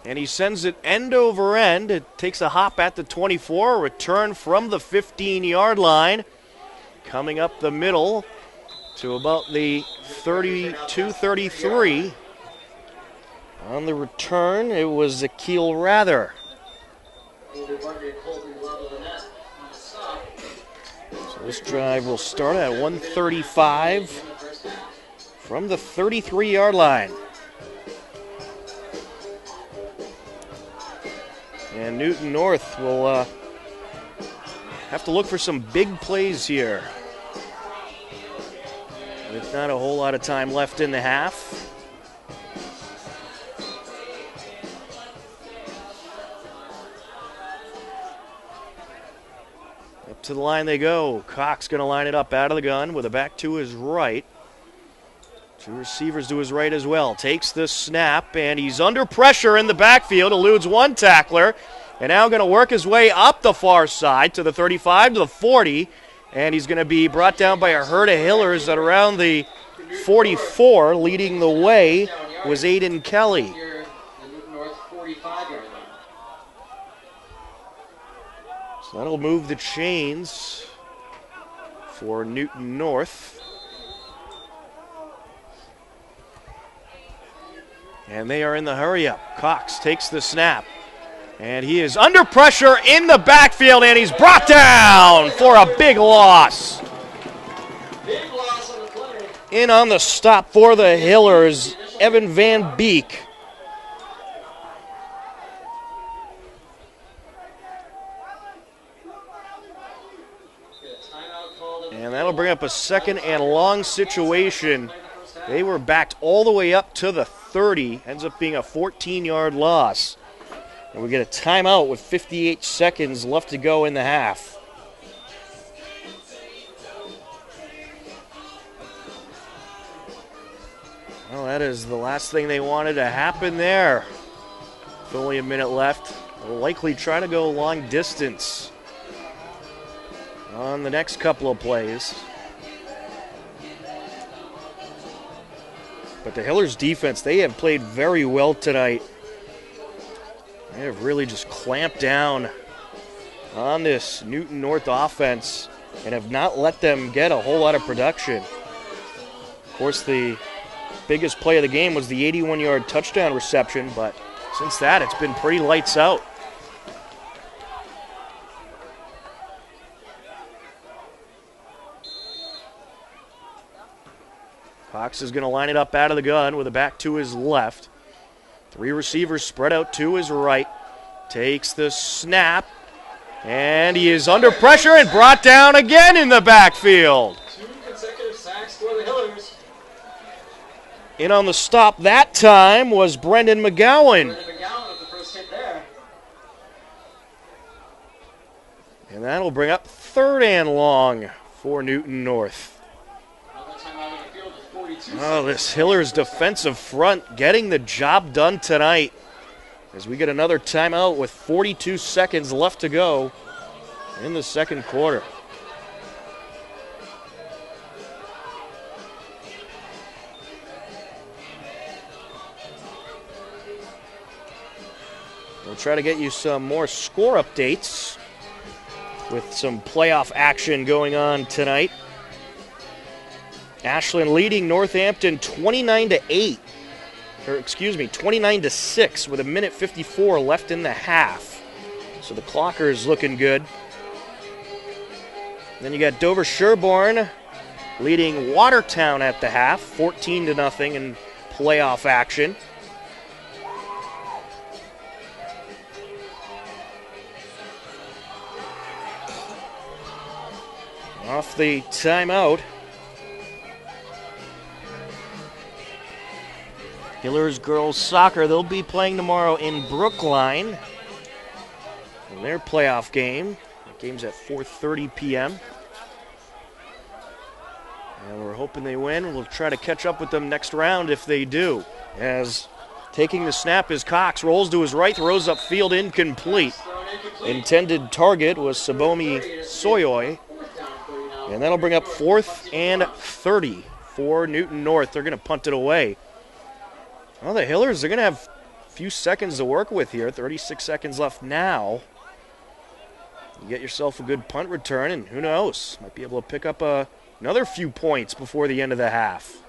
And he sends it end over end. It takes a hop at the 24, return from the 15-yard line. Coming up the middle to about the 32-33. On the return, it was Akil Rather. So this drive will start at 1:35 from the 33-yard line. And Newton North will have to look for some big plays here. With not a whole lot of time left in the half. Up to the line they go. Cox going to line it up out of the gun with a back to his right. Two receivers to his right as well. Takes the snap, and he's under pressure in the backfield. Eludes one tackler, and now going to work his way up the far side to the 35, to the 40, and he's going to be brought down by a herd of Hillers at around the 44. Leading the way was Aiden Kelly. So that'll move the chains for Newton North. And they are in the hurry-up. Cox takes the snap. And he is under pressure in the backfield, and he's brought down for a big loss. Big loss on the play. In on the stop for the Hillers, Evan Van Beek. And that'll bring up a second and long situation. They were backed all the way up to the 30. Ends up being a 14-yard loss. And we get a timeout with 58 seconds left to go in the half. Well, that is the last thing they wanted to happen there. With only a minute left. They'll likely try to go long distance on the next couple of plays. But the Hillers defense, they have played very well tonight. They have really just clamped down on this Newton North offense and have not let them get a whole lot of production. Of course, the biggest play of the game was the 81-yard touchdown reception, but since that, it's been pretty lights out. Cox is going to line it up out of the gun with a back to his left. Three receivers spread out to his right. Takes the snap. And he is under pressure and brought down again in the backfield. 2 consecutive sacks for the Hillers. In on the stop that time was Brendan McGowan. Brendan McGowan with the first hit there. And that'll bring up 3rd and long for Newton North. Oh, this Hillers defensive front getting the job done tonight as we get another timeout with 42 seconds left to go in the second quarter. We'll try to get you some more score updates with some playoff action going on tonight. Ashland leading Northampton 29-8. Or excuse me, 29-6 with 1:54 left in the half. So the clocker is looking good. Then you got Dover Sherborne leading Watertown at the half, 14-0 in playoff action. Off the timeout. Hillers girls soccer, they'll be playing tomorrow in Brookline in their playoff game. The game's at 4:30 p.m. And we're hoping they win. We'll try to catch up with them next round if they do. As taking the snap is Cox, rolls to his right, throws upfield, incomplete. Intended target was Sabomi Soyoy. And that'll bring up 4th and 30 for Newton North. They're going to punt it away. Well, the Hillers, they're going to have few seconds to work with here. 36 seconds left now. You get yourself a good punt return, and who knows, might be able to pick up another few points before the end of the half.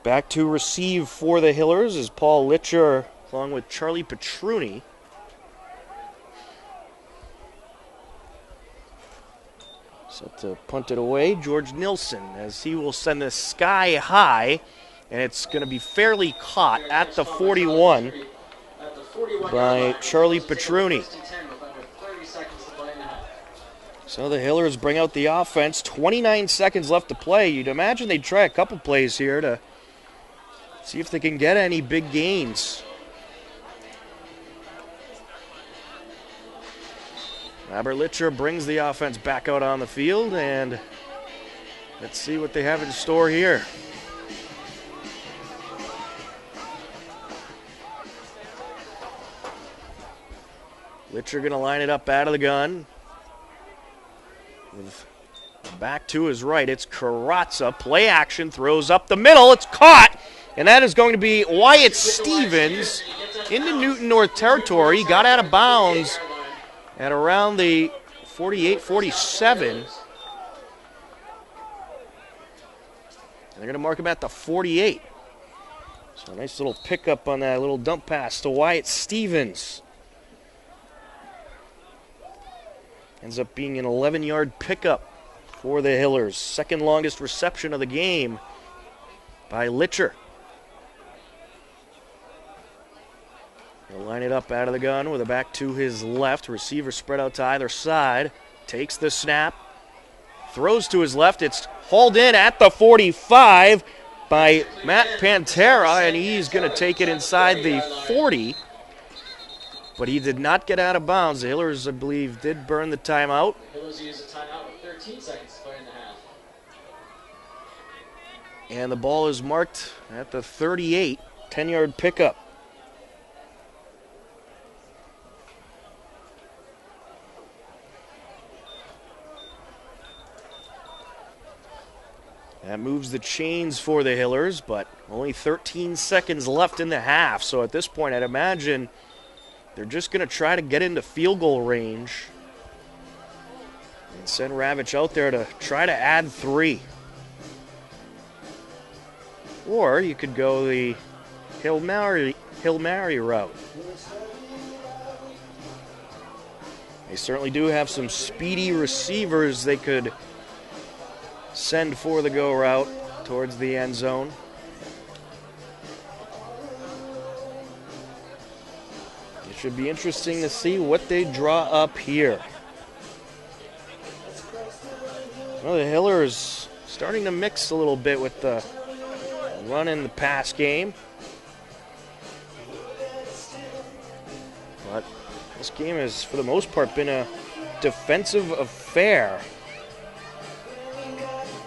Back to receive for the Hillers is Paul Litcher along with Charlie Petruni. Set to punt it away, George Nilsson, as he will send this sky high, and it's going to be fairly caught at the 41 by Charlie Petruni. So the Hillers bring out the offense. 29 seconds left to play. You'd imagine they'd try a couple plays here to see if they can get any big gains. Robert Litcher brings the offense back out on the field, and let's see what they have in store here. Litcher going to line it up out of the gun. With back to his right, it's Karatza. Play action, throws up the middle. It's caught, and that is going to be Wyatt Stevens into Newton North territory. He got out of bounds at around the 48-47. And they're going to mark him at the 48. So a nice little pickup on that little dump pass to Wyatt Stevens. Ends up being an 11-yard pickup for the Hillers. Second longest reception of the game by Litcher. He'll line it up out of the gun with a back to his left. Receiver spread out to either side. Takes the snap. Throws to his left. It's hauled in at the 45 by Matt Pantera, and he's going to take it inside the 40. But he did not get out of bounds. The Hillers, I believe, did burn the timeout. The Hillers used a timeout with 13 seconds to play in the half. And the ball is marked at the 38, 10-yard pickup. That moves the chains for the Hillers, but only 13 seconds left in the half. So at this point, I'd imagine they're just going to try to get into field goal range and send Ravitch out there to try to add 3. Or you could go the Hail Mary route. They certainly do have some speedy receivers they could send for the go route towards the end zone. It should be interesting to see what they draw up here. Well, the Hillers starting to mix a little bit with the run and the pass game. But this game has, for the most part, been a defensive affair.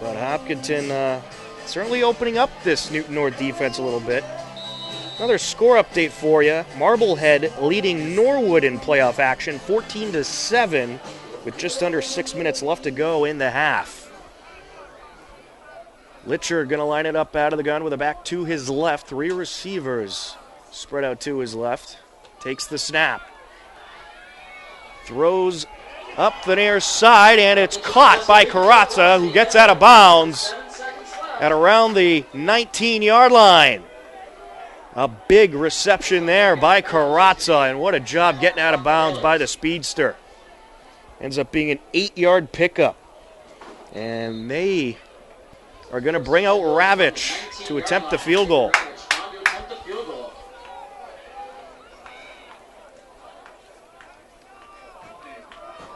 But Hopkinton certainly opening up this Newton North defense a little bit. Another score update for you. Marblehead leading Norwood in playoff action, 14-7, with just under 6 minutes left to go in the half. Litcher going to line it up out of the gun with a back to his left. 3 receivers spread out to his left. Takes the snap. Throws up the near side, and it's caught by Karatza, who gets out of bounds at around the 19-yard line. A big reception there by Karatza, and what a job getting out of bounds by the speedster. Ends up being an 8-yard pickup. And they are going to bring out Ravitch to attempt the field goal.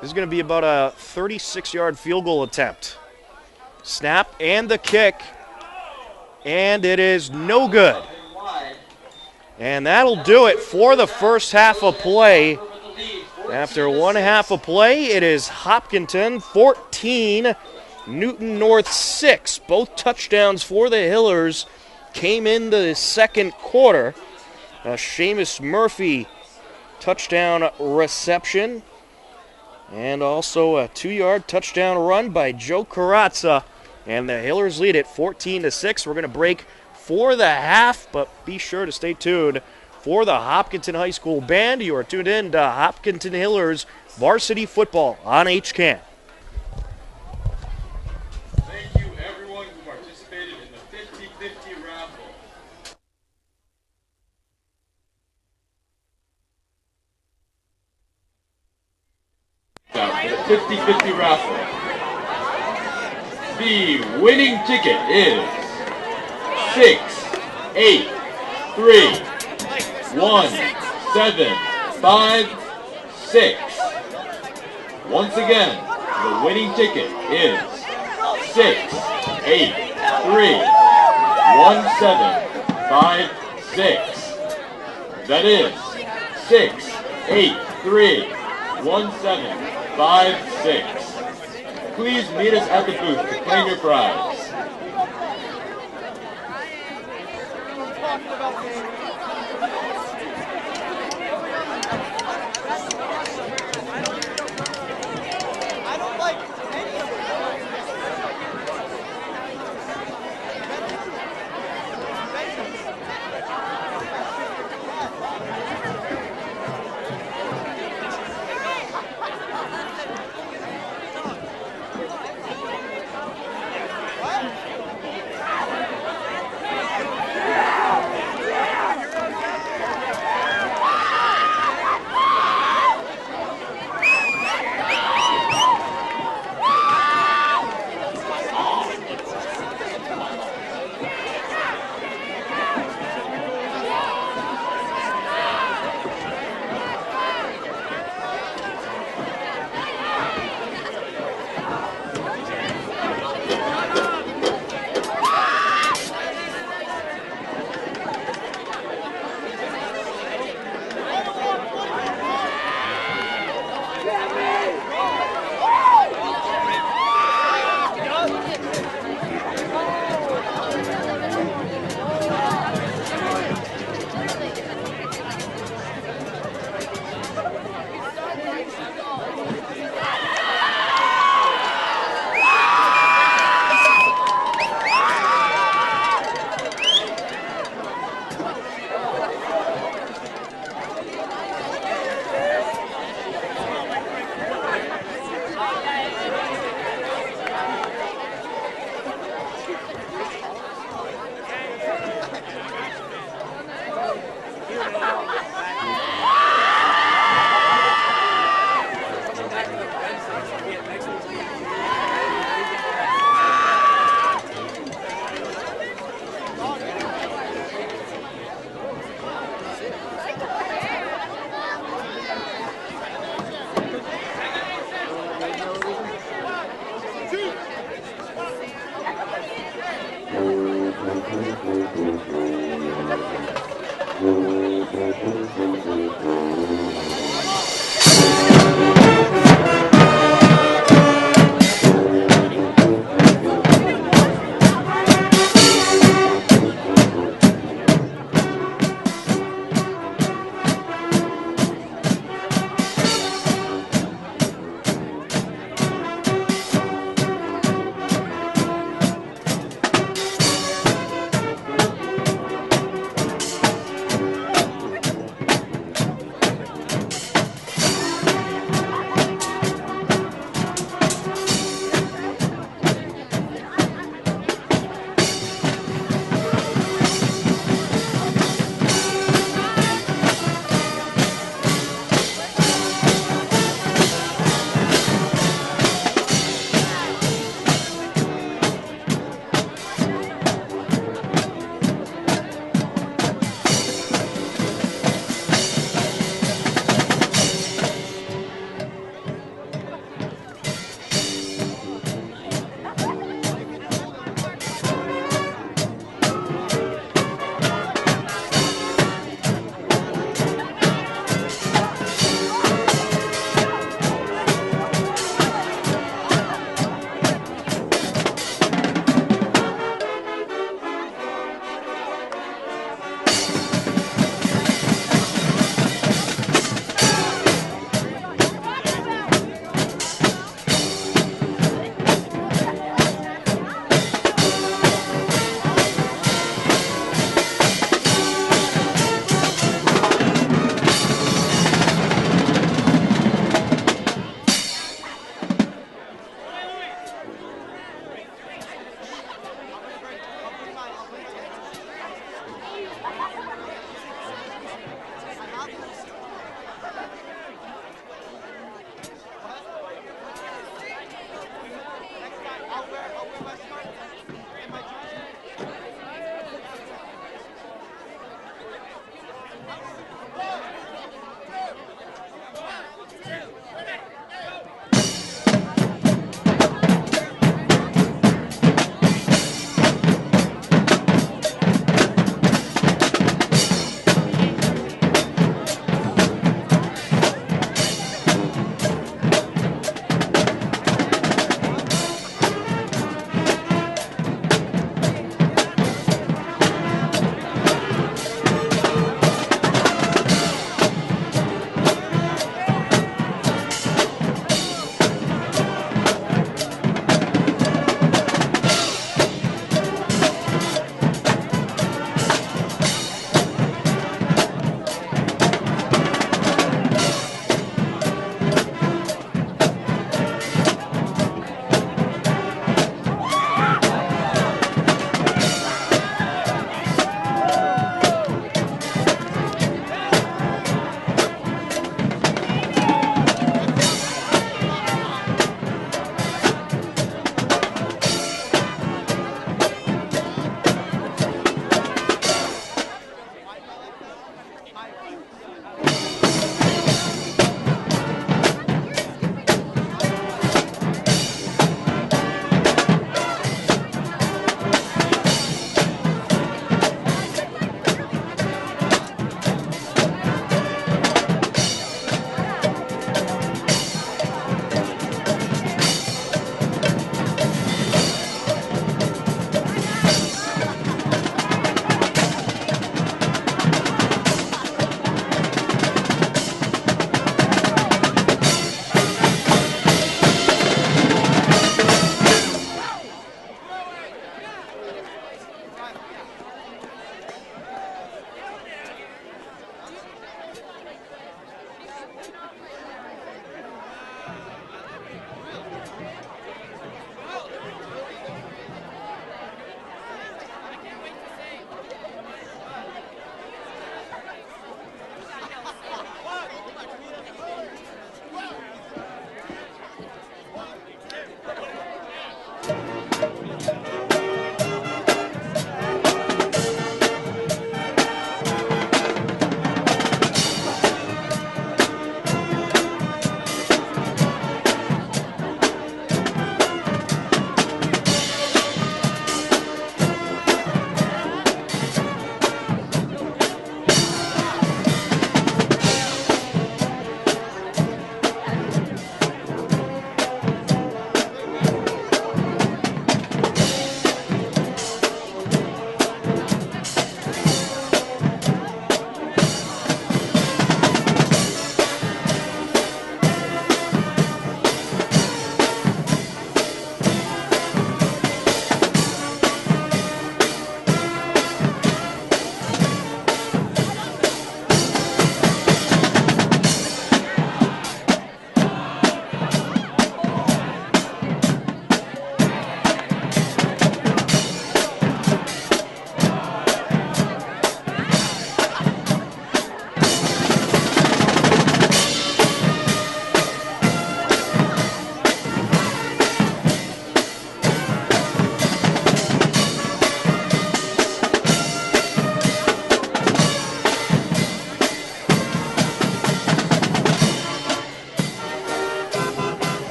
This is going to be about a 36-yard field goal attempt. Snap and the kick, and it is no good. And that'll do it for the first half of play. After one half of play, it is Hopkinton 14, Newton North 6. Both touchdowns for the Hillers came in the second quarter. Seamus Murphy touchdown reception. And also a 2-yard touchdown run by Joe Karatza. And the Hillers lead it 14-6. We're going to break for the half, but be sure to stay tuned for the Hopkinton High School Band. You are tuned in to Hopkinton Hillers Varsity Football on HCAN. Thank you, everyone who participated in the 50-50 raffle. The 50-50 raffle. The winning ticket is 6, 8, 3, 1, 7, 5, 6. Once again, the winning ticket is 6, 8, 3, 1, 7, 5, 6. That is 6, 8, 3, 1, 7, 5, 6. Please meet us at the booth to claim your prize.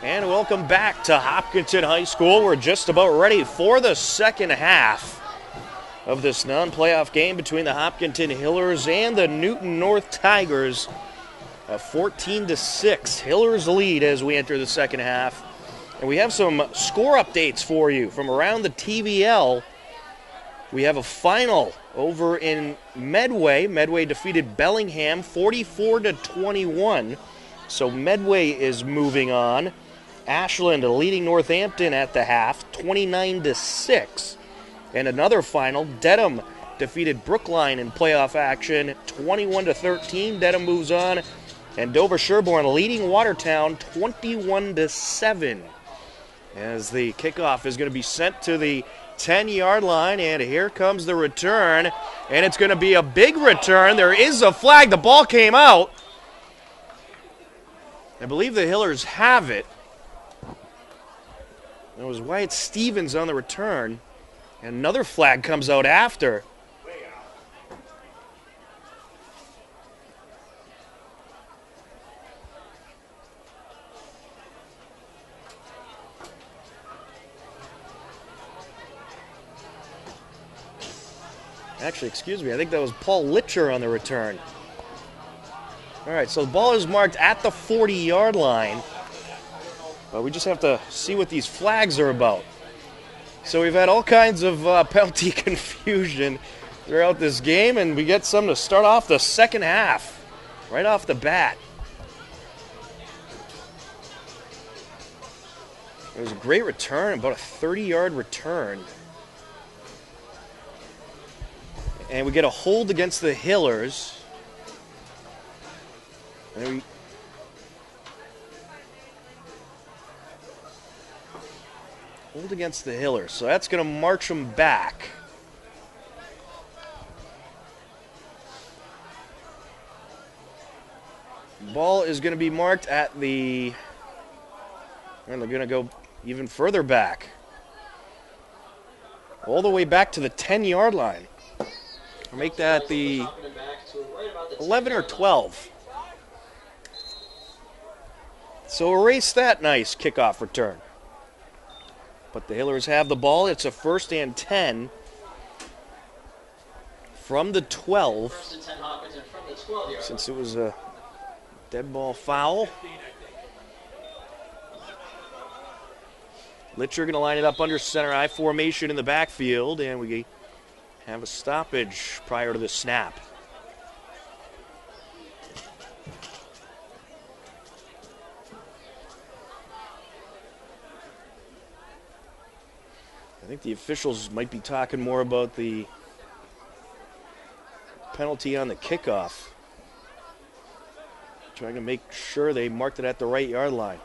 And welcome back to Hopkinton High School. We're just about ready for the second half of this non-playoff game between the Hopkinton Hillers and the Newton North Tigers. 14-6, Hillers lead as we enter the second half. And we have some score updates for you from around the TVL. We have a final over in Medway. Medway defeated Bellingham 44-21. So Medway is moving on. Ashland leading Northampton at the half, 29-6. And another final, Dedham defeated Brookline in playoff action, 21-13. Dedham moves on. And Dover Sherborne leading Watertown, 21-7. As the kickoff is going to be sent to the 10-yard line, and here comes the return. And it's going to be a big return. There is a flag. The ball came out. I believe the Hillers have it. It was Wyatt Stevens on the return. And another flag comes out after. Actually, excuse me, I think that was Paul Litcher on the return. All right, so the ball is marked at the 40-yard line. But we just have to see what these flags are about. So we've had all kinds of penalty confusion throughout this game, and we get some to start off the second half, right off the bat. It was a great return, about a 30-yard return. And we get a hold against the Hillers. And we hold against the Hillers, so that's going to march them back. Ball is going to be marked at the, and they're going to go even further back. All the way back to the 10-yard line. Or make that the 11 or 12. So erase that nice kickoff return. But the Hillers have the ball. It's a 1st and 10 from the 12. First and 10 Hopkinton from the 12-yard. Since it was a dead ball foul. Litcher going to line it up under center I formation in the backfield, and we have a stoppage prior to the snap. I think the officials might be talking more about the penalty on the kickoff. Trying to make sure they marked it at the right yard line.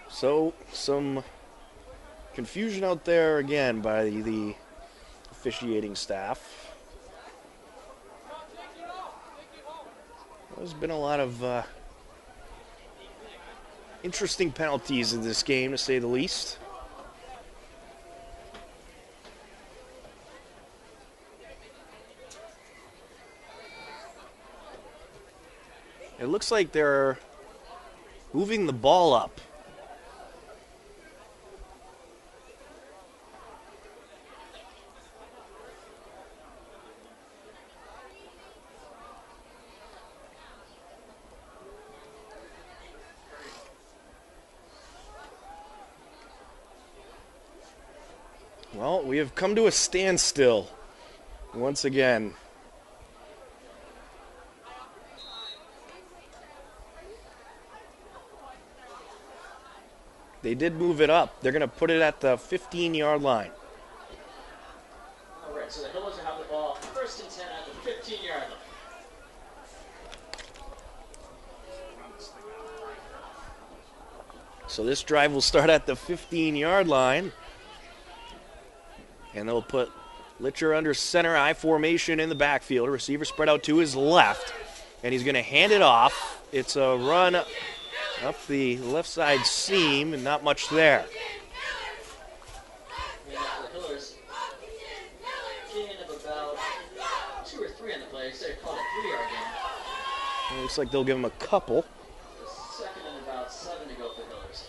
So, some confusion out there again by the officiating staff. There's been a lot of interesting penalties in this game, to say the least. It looks like they're moving the ball up. Well, we have come to a standstill once again. They did move it up. They're going to put it at the 15-yard line. All right, so the Hillers will have the ball 1st and 10 at the 15-yard line. So this drive will start at the 15-yard line. And they'll put Litcher under center I formation in the backfield. Receiver spread out to his left. And he's going to hand it off. It's a run up the left side seam and not much there. 2 or 3 on the play. So they called a 3-yard game. It looks like they'll give him a couple. The second and about 7 to go for Hillers.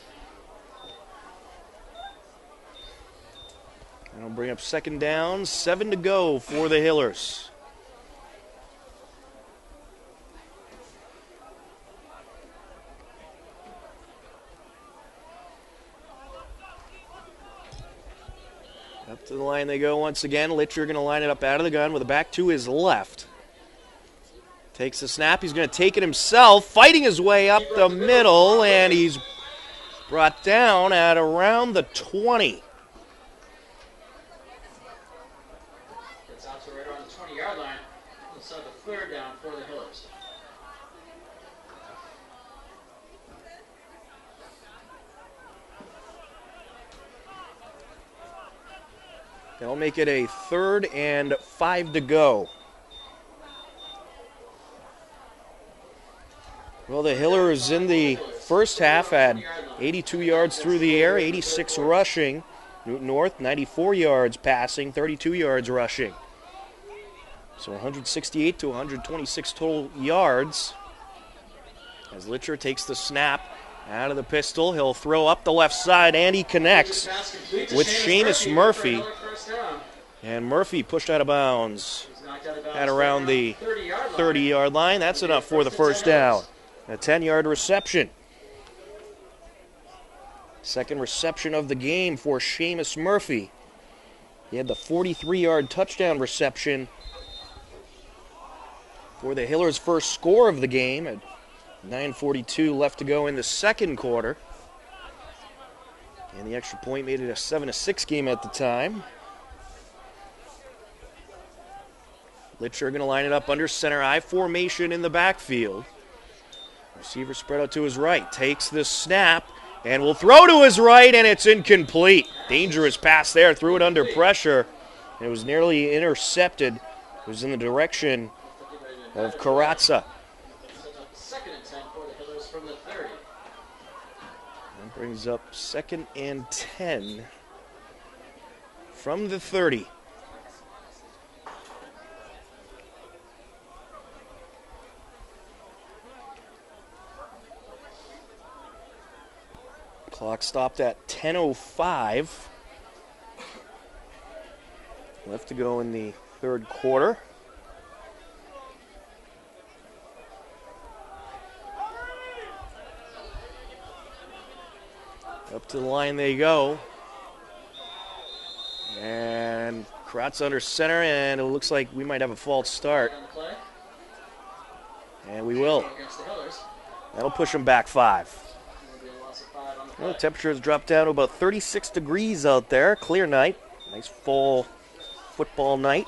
That'll bring up second down, 7 to go for the Hillers. Up to the line they go once again. Litcher going to line it up out of the gun with a back to his left. Takes the snap. He's going to take it himself, fighting his way up the middle, and he's brought down at around the 20. Gets out to right around the 20-yard line. Let's have the 3rd down for the Hillers. That'll make it a 3rd and 5 to go. Well, the Hillers in the first half had 82 yards through the air, 86 rushing. Newton North, 94 yards passing, 32 yards rushing. So 168 to 126 total yards. As Litcher takes the snap out of the pistol, he'll throw up the left side, and he connects with Seamus Murphy. And Murphy pushed out of bounds at around the 30-yard line. That's enough for the first down. A 10-yard reception. Second reception of the game for Seamus Murphy. He had the 43-yard touchdown reception for the Hillers' first score of the game at 9:42 left to go in the second quarter. And the extra point made it a 7-6 game at the time. Litcher going to line it up under center I formation in the backfield. Receiver spread out to his right. Takes the snap and will throw to his right, and it's incomplete. Dangerous pass there. Threw it under pressure. It was nearly intercepted. It was in the direction of Karatza. Second and 10 for the Hillers from the 30. That brings up 2nd and 10 from the 30. Clock stopped at 10:05. Left to go in the third quarter. Up to the line they go. And Kratz under center, and it looks like we might have a false start. And we will. That'll push them back 5. Well, the temperature has dropped down to about 36 degrees out there. Clear night. Nice fall football night.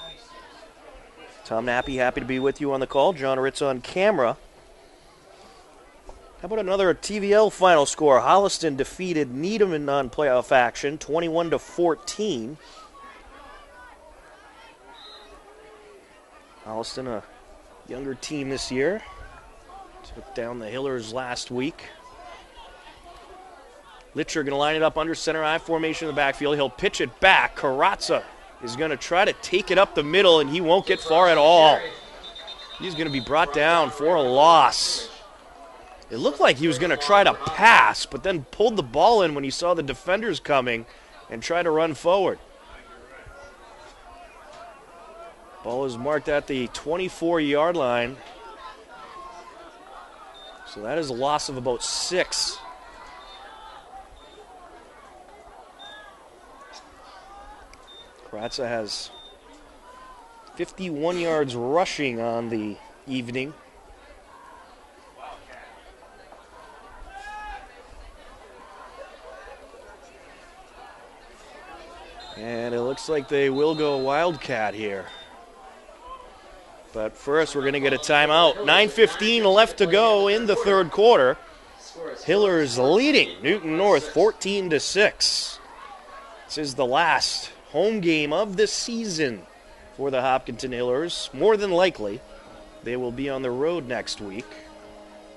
Tom Nappy happy to be with you on the call. John Ritz on camera. How about another TVL final score? Holliston defeated Needham in non-playoff action, 21-14. Holliston, a younger team this year, took down the Hillers last week. Litcher going to line it up under center I formation in the backfield. He'll pitch it back. Karatza is going to try to take it up the middle, and he won't get far at all. He's going to be brought down for a loss. It looked like he was going to try to pass, but then pulled the ball in when he saw the defenders coming and tried to run forward. Ball is marked at the 24-yard line. So that is a loss of about 6. Karatza has 51 yards rushing on the evening. And it looks like they will go Wildcat here. But first, we're going to get a timeout. 9:15 left to go in the third quarter. Hillers leading Newton North 14-6. This is the last home game of the season for the Hopkinton Hillers. More than likely, they will be on the road next week.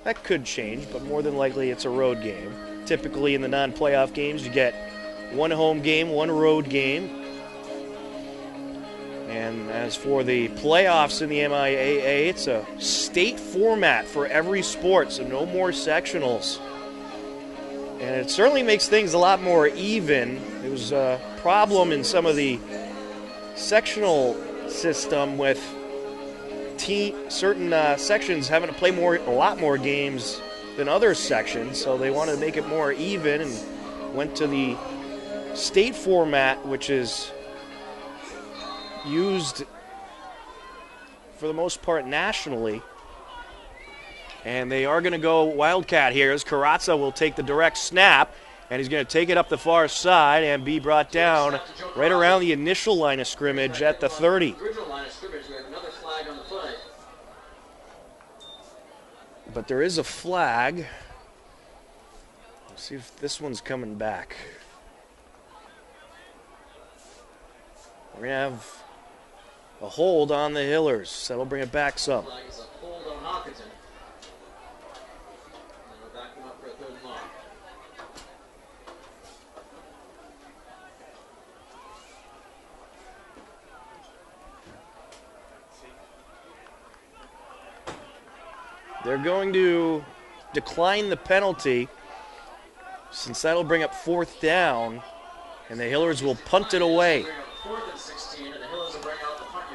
That could change, but more than likely it's a road game. Typically in the non-playoff games, you get one home game, one road game. And as for the playoffs in the MIAA, it's a state format for every sport, so no more sectionals. And it certainly makes things a lot more even. There was a problem in some of the sectional system with certain sections having to play a lot more games than other sections, so they wanted to make it more even and went to the state format, which is used for the most part nationally. And they are going to go Wildcat here as Carrazza will take the direct snap, and he's going to take it up the far side and be brought down right around the initial line of scrimmage at the 30. But there is a flag. Let's see if this one's coming back. We're going to have a hold on the Hillers. That'll bring it back some. Flag is a hold on Hopkinton. And we'll back them up for a 3rd and long. They're going to decline the penalty since that'll bring up 4th down, and the Hillers will punt it away. Bring up 4th and 16, and the Hillers will bring out the punt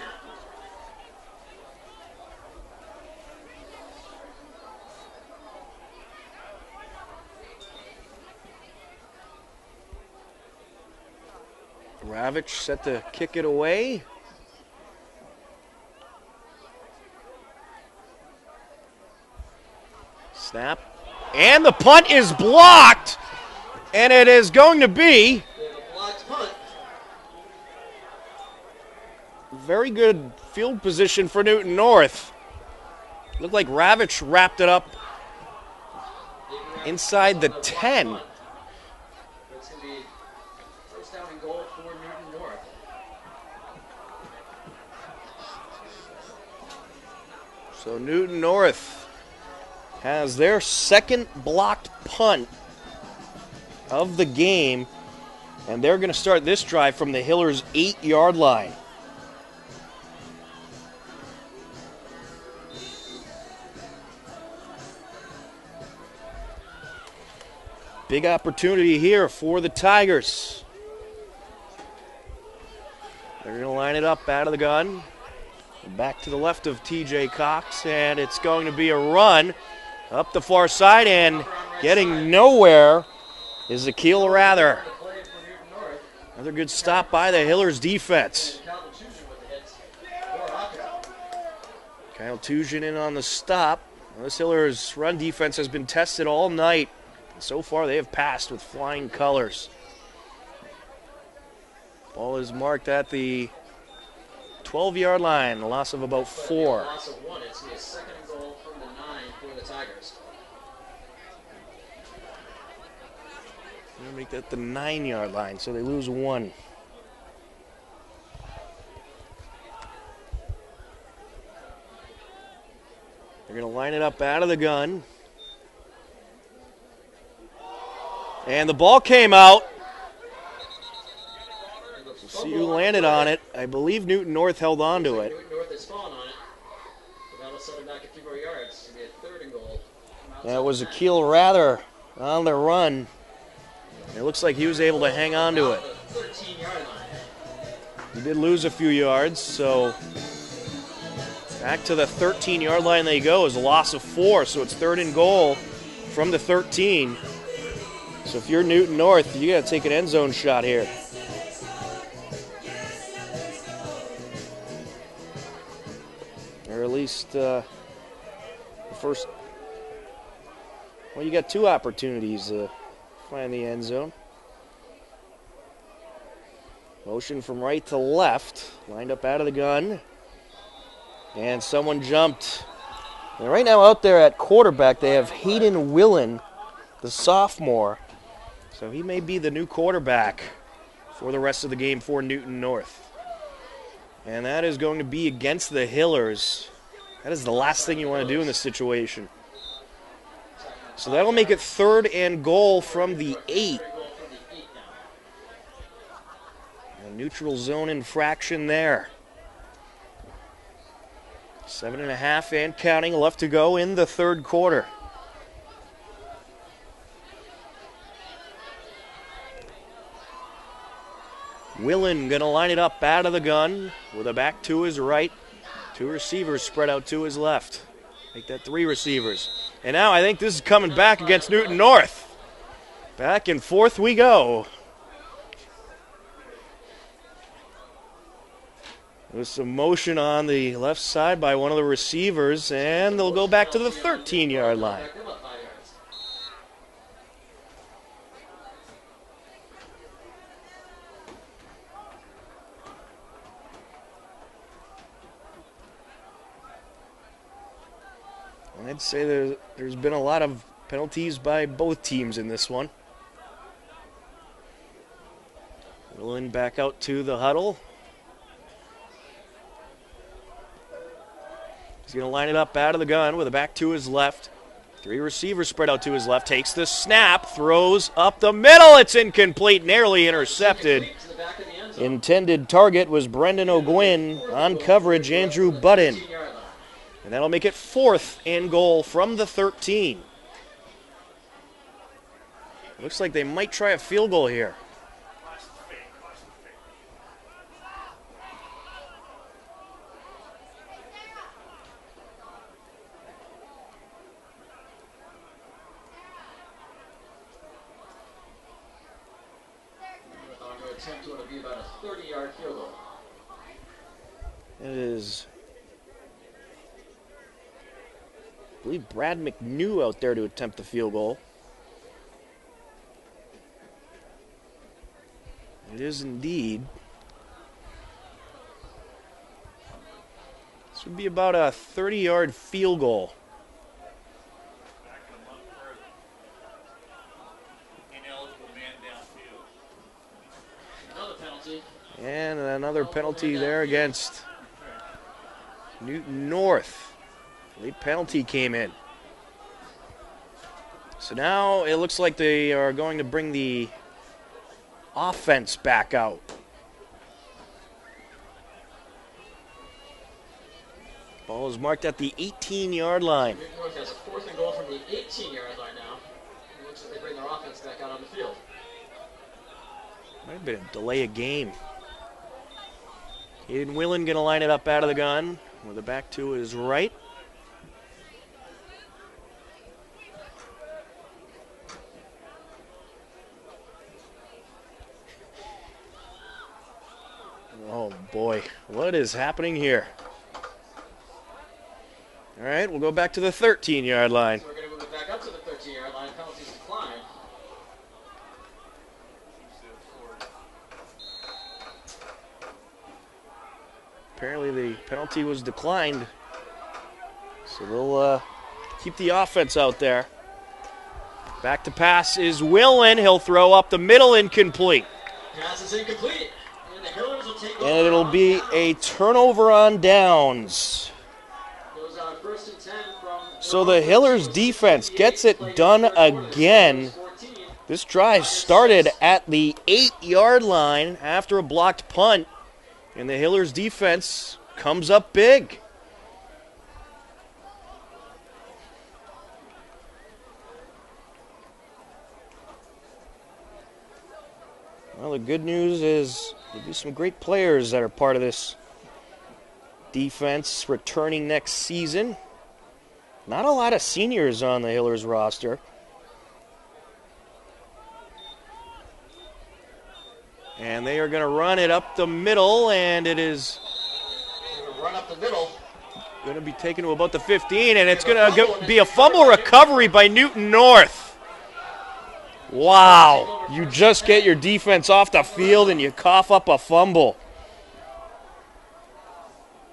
here. Ravitch set to kick it away. Snap. And the punt is blocked. And it is going to be A blocked punt. very good field position for Newton North. Looked like Ravitch wrapped it up inside the 10. It's going to be 1st down and goal for Newton North. So Newton North has their 2nd blocked punt of the game, and they're going to start this drive from the Hillers' 8-yard line. Big opportunity here for the Tigers. They're going to line it up out of the gun. Back to the left of TJ Cox, and it's going to be a run up the far side, and getting nowhere is Akil Rather. Another good stop by the Hillers defense. Kyle Tujan in on the stop. This Hillers run defense has been tested all night. So far they have passed with flying colors. Ball is marked at the 12-yard line, a loss of about 4. A loss of 1. It's going to be a 2nd and goal from the 9 for the Tigers. They're going to make that the 9-yard line, so they lose 1. They're going to line it up out of the gun. And the ball came out. See who landed on it. I believe Newton North held on to it. Newton North has fallen on it. But that'll set it back a few more yards. It's going to be a 3rd and goal. That was Akil Rather on the run. It looks like he was able to hang on to it. 13-yard line. He did lose a few yards, so back to the 13-yard line they go. Is a loss of 4, so it's 3rd and goal from the 13. So if you're Newton North, you got to take an end zone shot here. Or at least the first. Well, you got 2 opportunities to find the end zone. Motion from right to left, lined up out of the gun. And someone jumped. And right now out there at quarterback, they have Hayden Willen, the sophomore. So he may be the new quarterback for the rest of the game for Newton North. And that is going to be against the Hillers. That is the last thing you want to do in this situation. So that'll make it 3rd and goal from the 8. A neutral zone infraction there. 7.5 and counting left to go in the third quarter. Willen gonna line it up out of the gun with a back to his right. 2 receivers spread out to his left. Make that 3 receivers. And now I think this is coming back against Newton North. Back and forth we go. With some motion on the left side by one of the receivers, and they'll go back to the 13-yard line. I'd say there's been a lot of penalties by both teams in this one. Willen back out to the huddle. He's going to line it up out of the gun with a back to his left. 3 receivers spread out to his left. Takes the snap, throws up the middle. It's incomplete, narrowly intercepted. Intended target was Brendan O'Gwyn. On coverage, Andrew Budden. And that'll make it 4th and goal from the 13. Looks like they might try a field goal here. Attempt would be about a 30-yard field goal. It is, I believe, Brad McNew out there to attempt the field goal. It is indeed. This would be about a 30-yard field goal. And another penalty there against Newton North. Late penalty came in. So now it looks like they are going to bring the offense back out. Ball is marked at the 18-yard line. Newton North has a 4th and goal from the 18-yard line now. It looks like they bring their offense back out on the field. Might have been a delay of game. Aiden Willen going to line it up out of the gun with a back to his right. Oh boy, what is happening here? All right, we'll go back to the 13-yard line. So we're going to move it back up to the 13-yard line. Penalties decline. Apparently the penalty was declined, so they'll keep the offense out there. Back to pass is Willen. He'll throw up the middle, incomplete. Pass is incomplete, and the Hillers will take over. And it'll be a turnover on downs. Goes on 1st and 10 from So the Hillers defense gets it done again. This drive started at the 8-yard line after a blocked punt. And the Hillers defense comes up big. Well, the good news is there'll be some great players that are part of this defense returning next season. Not a lot of seniors on the Hillers roster. And they are going to run it up the middle, and it is run up the middle. Going to be taken to about the 15, and it's going to be a fumble recovery by Newton North. Wow, you just get your defense off the field and you cough up a fumble.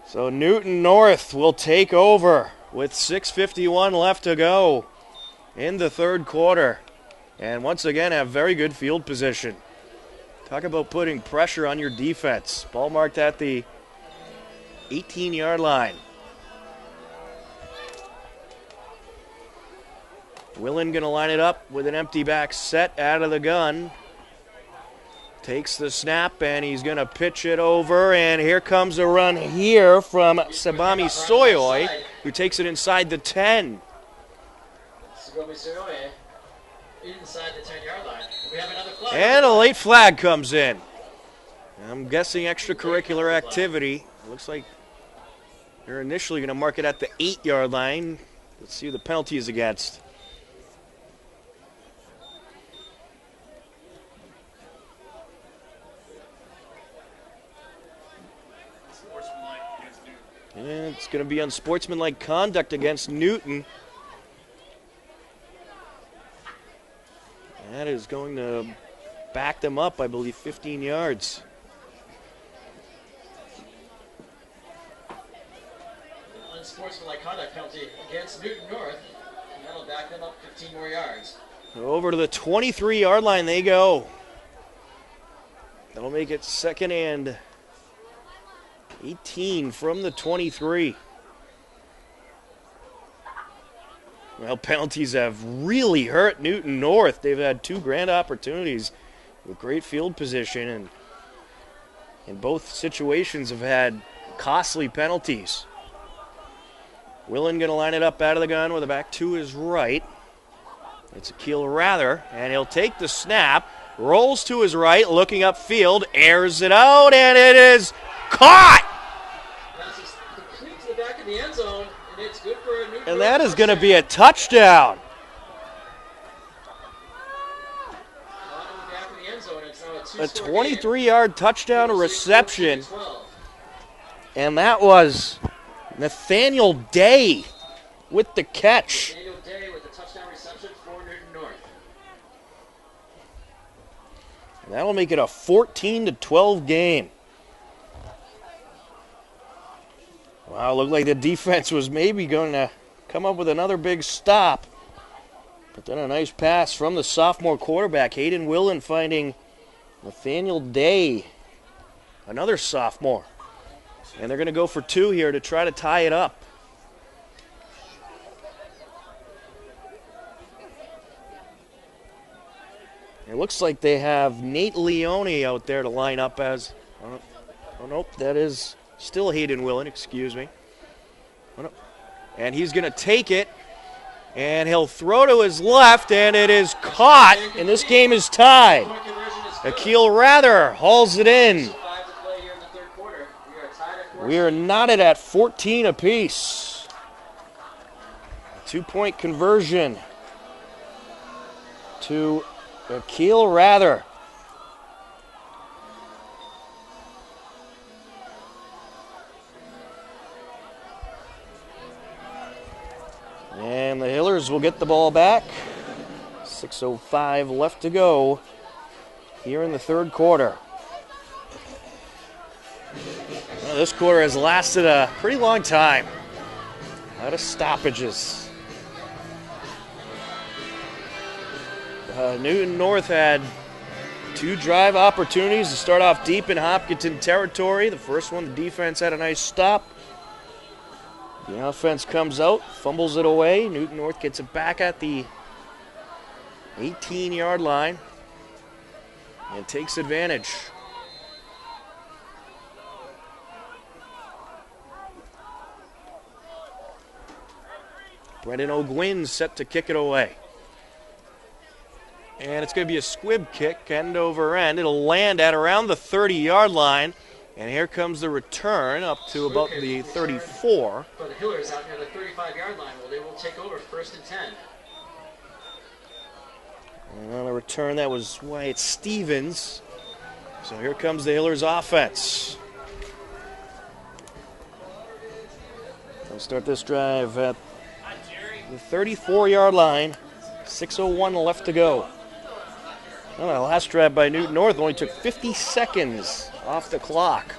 So Newton North will take over with 6:51 left to go in the third quarter. And once again have very good field position. Talk about putting pressure on your defense. Ball marked at the 18-yard line. Willen going to line it up with an empty back set out of the gun. Takes the snap, and he's going to pitch it over, and here comes a run here from Sabami Soyoy, who takes it inside the 10. Sabami Soyoy inside the 10-yard line. We have another flag. And a late flag comes in. I'm guessing extracurricular activity. Looks like they're initially going to mark it at the 8-yard line. Let's see who the penalty is against. And it's going to be unsportsmanlike conduct against Newton. That is going to back them up, I believe, 15 yards. Unsportsmanlike conduct penalty against Newton North, and that'll back them up 15 more yards. Over to the 23-yard line they go. That'll make it 2nd and 18 from the 23. Well, penalties have really hurt Newton North. They've had 2 grand opportunities with great field position, and in both situations have had costly penalties. Willen going to line it up out of the gun with a back to his right. It's Akil Rather, and he'll take the snap, rolls to his right, looking upfield, airs it out, and it is caught! Passes complete to the back of the end zone, and it's good for a Newton. And that is going to be a touchdown. Caught in the back of the end zone. It's now A a 23-yard touchdown reception, and that was Nathaniel Day with the catch. Daniel Day with the touchdown reception for Newton North. And that'll make it a 14-12 game. Wow, looked like the defense was maybe going to come up with another big stop. But then a nice pass from the sophomore quarterback, Hayden Willen, finding Nathaniel Day, another sophomore. And they're going to go for 2 here to try to tie it up. It looks like they have Nate Leone out there to line up as... Oh, nope, that is still Hayden Willen, excuse me. Oh, no. And he's going to take it, and he'll throw to his left, and it is caught, and this game is tied. Akil Rather hauls it in. We are knotted at 14 apiece. 2-point conversion to Akil Rather. And the Hillers will get the ball back. 6:05 left to go here in the 3rd quarter. Well, this quarter has lasted a pretty long time. A lot of stoppages. Newton North had 2 drive opportunities to start off deep in Hopkinton territory. The first one, the defense had a nice stop. The offense comes out, fumbles it away. Newton North gets it back at the 18-yard line and takes advantage. Brendan O'Gwynn set to kick it away. And it's going to be a squib kick, end over end. It'll land at around the 30-yard line. And here comes the return up to about the 34. For the Hillers out near the 35-yard line, well, they will take over 1st and 10. And on a return, that was Wyatt Stevens. So here comes the Hillers offense. They'll start this drive at the 34-yard line. 6:01 left to go. Well, the last drive by Newton North only took 50 seconds off the clock.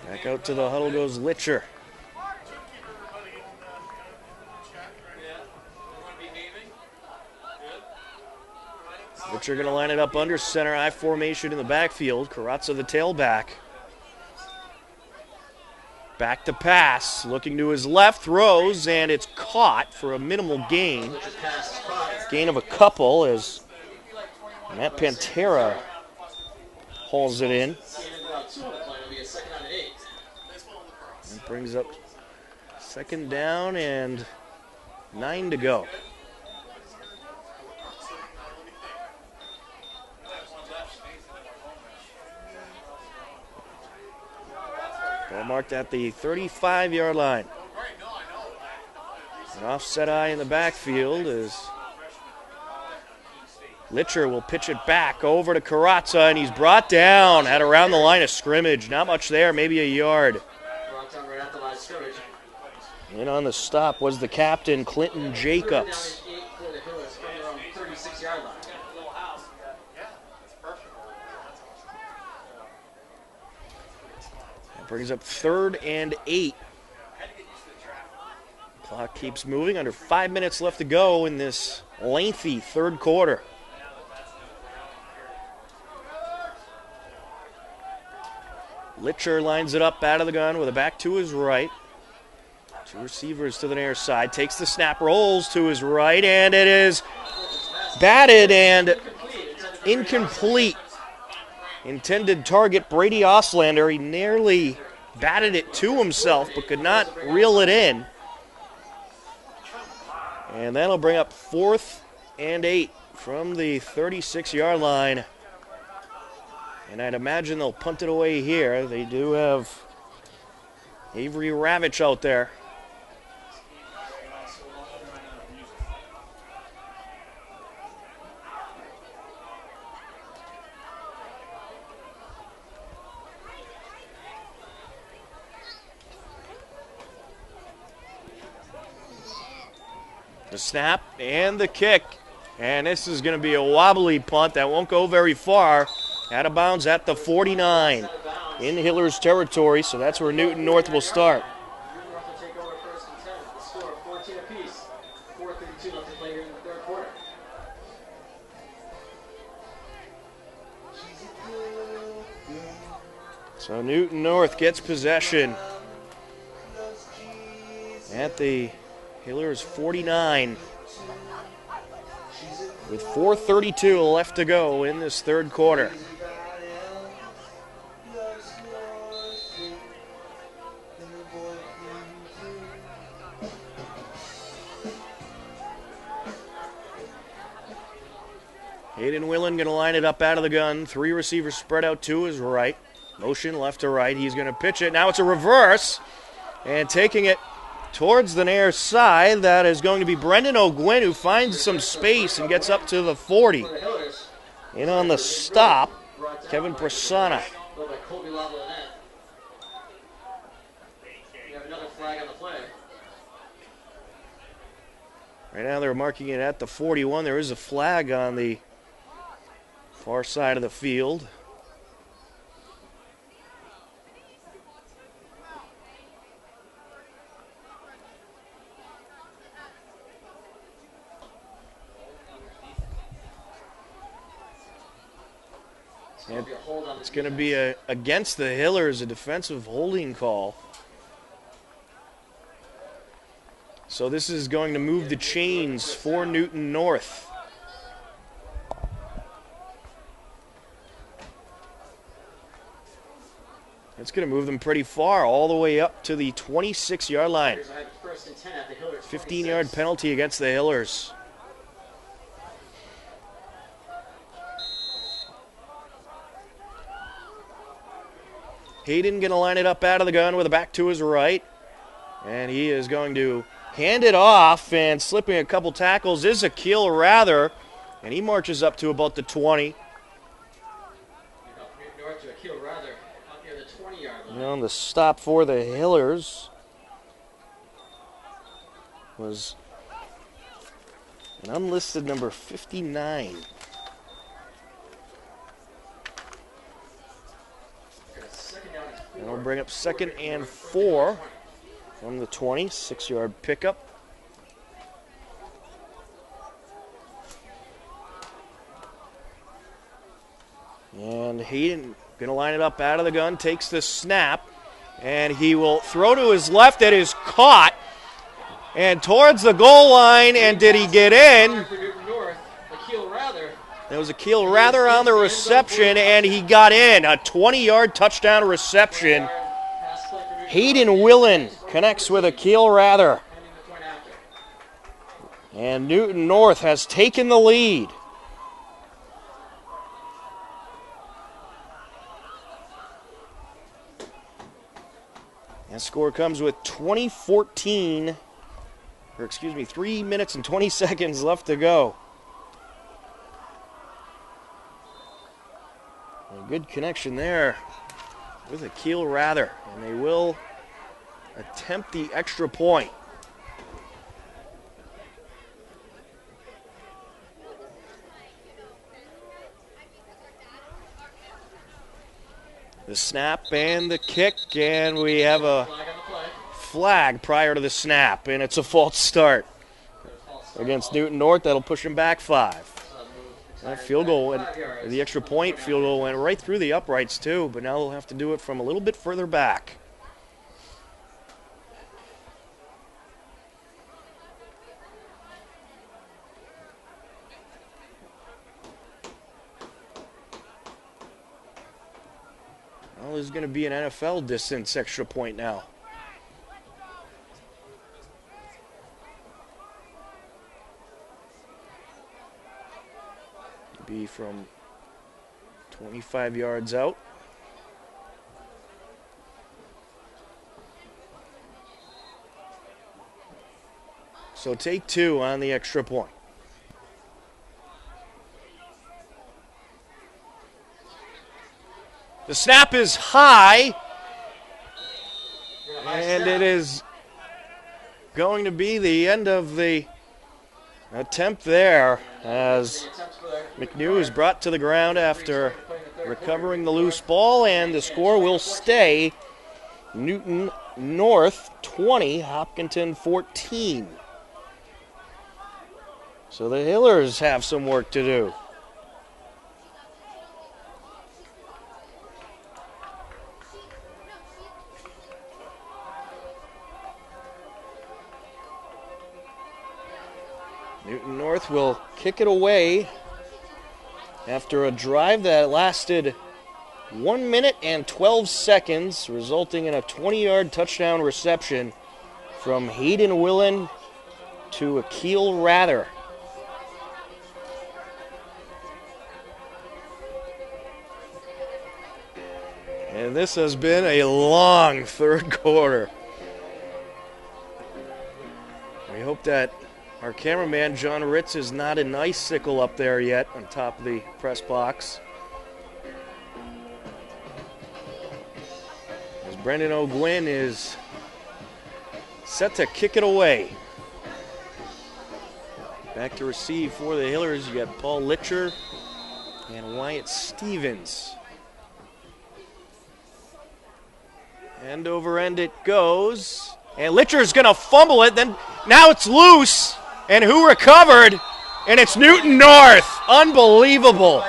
Back out to the huddle goes Litcher. Litcher going to line it up under center, I formation in the backfield. Carrazza the tailback. Back to pass, looking to his left, throws, and it's caught for a minimal gain. Gain of a couple as Matt Pantera hauls it in. And brings up second down and 9 to go. Ball marked at the 35-yard line. An offset eye in the backfield as Litcher will pitch it back over to Carazza, and he's brought down at around the line of scrimmage. Not much there, maybe a yard. In on the stop was the captain, Clinton Jacobs. Brings up 3rd and 8. Clock keeps moving. Under 5 minutes left to go in this lengthy third quarter. Litcher lines it up out of the gun with a back to his right. 2 receivers to the near side. Takes the snap, rolls to his right, and it is batted and incomplete. Intended target, Brady Oslander. He nearly batted it to himself, but could not reel it in. And that'll bring up 4th and 8 from the 36-yard line. And I'd imagine they'll punt it away here. They do have Avery Ravitch out there. The snap and the kick. And this is going to be a wobbly punt that won't go very far. Out of bounds at the 49 in Hiller's territory, so that's where Newton North will start. So Newton North gets possession at the Hiller's 49 with 4:32 left to go in this third quarter. Hayden Willen going to line it up out of the gun. 3 receivers spread out to his right. Motion left to right. He's going to pitch it. Now it's a reverse. And taking it towards the near side, that is going to be Brendan O'Gwyn, who finds some space and gets up to the 40. In on the stop, Kevin Prasanna. Right now they're marking it at the 41. There is a flag on the far side of the field. And it's going to be against the Hillers, a defensive holding call. So this is going to move the chains for Newton North. It's going to move them pretty far, all the way up to the 26-yard line. 15-yard penalty against the Hillers. Hayden going to line it up out of the gun with a back to his right. And he is going to hand it off, and slipping a couple tackles is Akil Rather. And he marches up to about the 20. And on the stop for the Hillers was an unlisted number 59. And we'll bring up 2nd and 4 from the 20, 6-yard pickup. And Hayden going to line it up out of the gun, takes the snap, And he will throw to his left. It is caught. And towards the goal line. And did he get in? There was Akil Rather on the reception, and he got in. A 20-yard touchdown reception. Hayden Willen connects with Akil Rather. And Newton North has taken the lead. And score comes with 3 minutes and 20 seconds left to go. A good connection there with Akil Rather, and they will attempt the extra point. The snap and the kick, and we have a flag prior to the snap, and it's a false start against Newton North. That'll push them back 5. That field goal, the extra point field goal went right through the uprights too, but now they'll have to do it from a little bit further back. Well, there's going to be an NFL distance extra point now. Be from 25 yards out. So take 2 on the extra point. The snap is high, and it is going to be the end of the attempt there, as McNew is brought to the ground after recovering the loose ball, and the score will stay Newton North 20, Hopkinton 14. So the Hillers have some work to do. Newton North will kick it away after a drive that lasted 1 minute and 12 seconds, resulting in a 20-yard touchdown reception from Hayden Willen to Akil Rather. And this has been a long third quarter. We hope that our cameraman, John Ritz, is not an icicle up there yet on top of the press box. As Brendan O'Gwyn is set to kick it away. Back to receive for the Hillers, you got Paul Litcher and Wyatt Stevens. End over end it goes. And Litcher's going to fumble it. Then now it's loose. And who recovered? And it's Newton North. Unbelievable.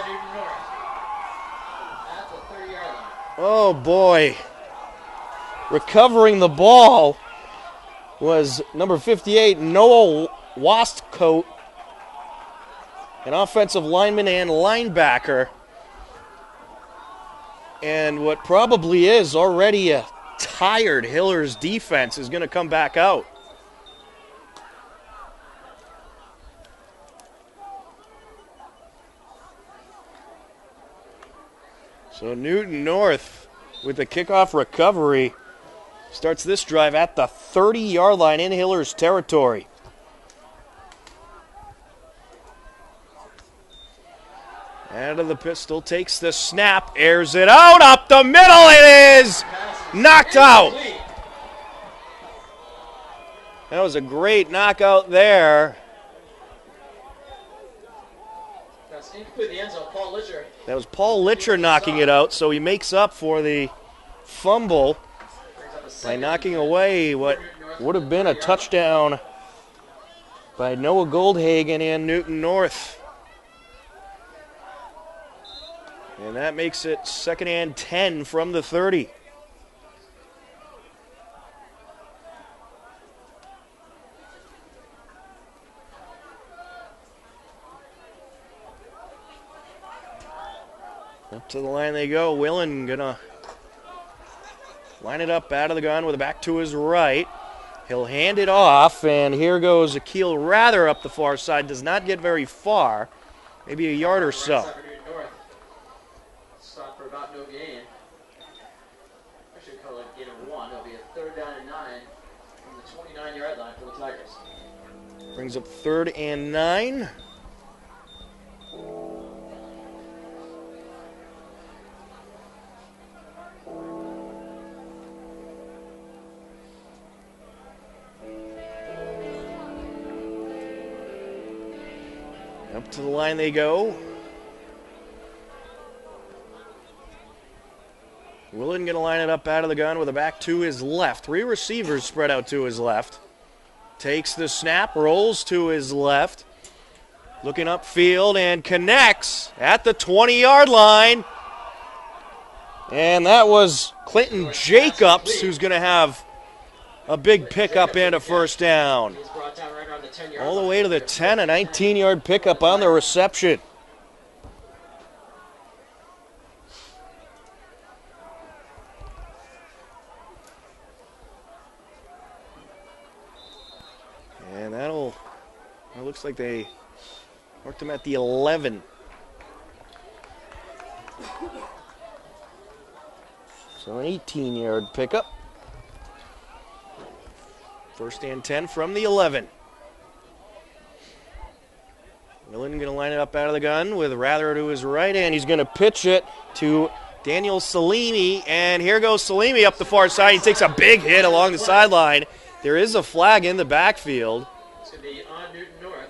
Oh, boy. Recovering the ball was number 58, Noah Wastcoat, an offensive lineman and linebacker. And what probably is already a tired Hillers defense is going to come back out. So Newton North, with the kickoff recovery, starts this drive at the 30-yard line in Hillers territory. Out of the pistol, takes the snap, airs it out, up the middle, it is knocked out. That was a great knockout there. That's incomplete the end zone, Paul Litcher. That was Paul Litcher knocking it out, so he makes up for the fumble by knocking away what would have been a touchdown by Noah Goldhagen and Newton North. And that makes it 2nd and 10 from the 30. Up to the line they go. Willen gonna line it up out of the gun with a back to his right. He'll hand it off, and here goes Akil Rather up the far side. Does not get very far, maybe a yard or so. Stop for about no gain. I should call it a gain of 1. It'll be a 3rd down and 9 from the 29-yard line for the Tigers. Brings up 3rd and 9. Up to the line they go. Willen going to line it up out of the gun with a back to his left. 3 receivers spread out to his left. Takes the snap, rolls to his left. Looking upfield and connects at the 20-yard line. And that was Clinton Jacobs, who's going to have a big pickup and a first down. All the way to the 10, a 19-yard pickup on the reception. And it looks like they marked him at the 11. So an 18-yard pickup. 1st and 10 from the 11. Willen going to line it up out of the gun with Rather to his right, and he's going to pitch it to Daniel Salimi. And here goes Salimi up the far side. He takes a big hit along the sideline. There is a flag in the backfield. It's going to be on Newton North.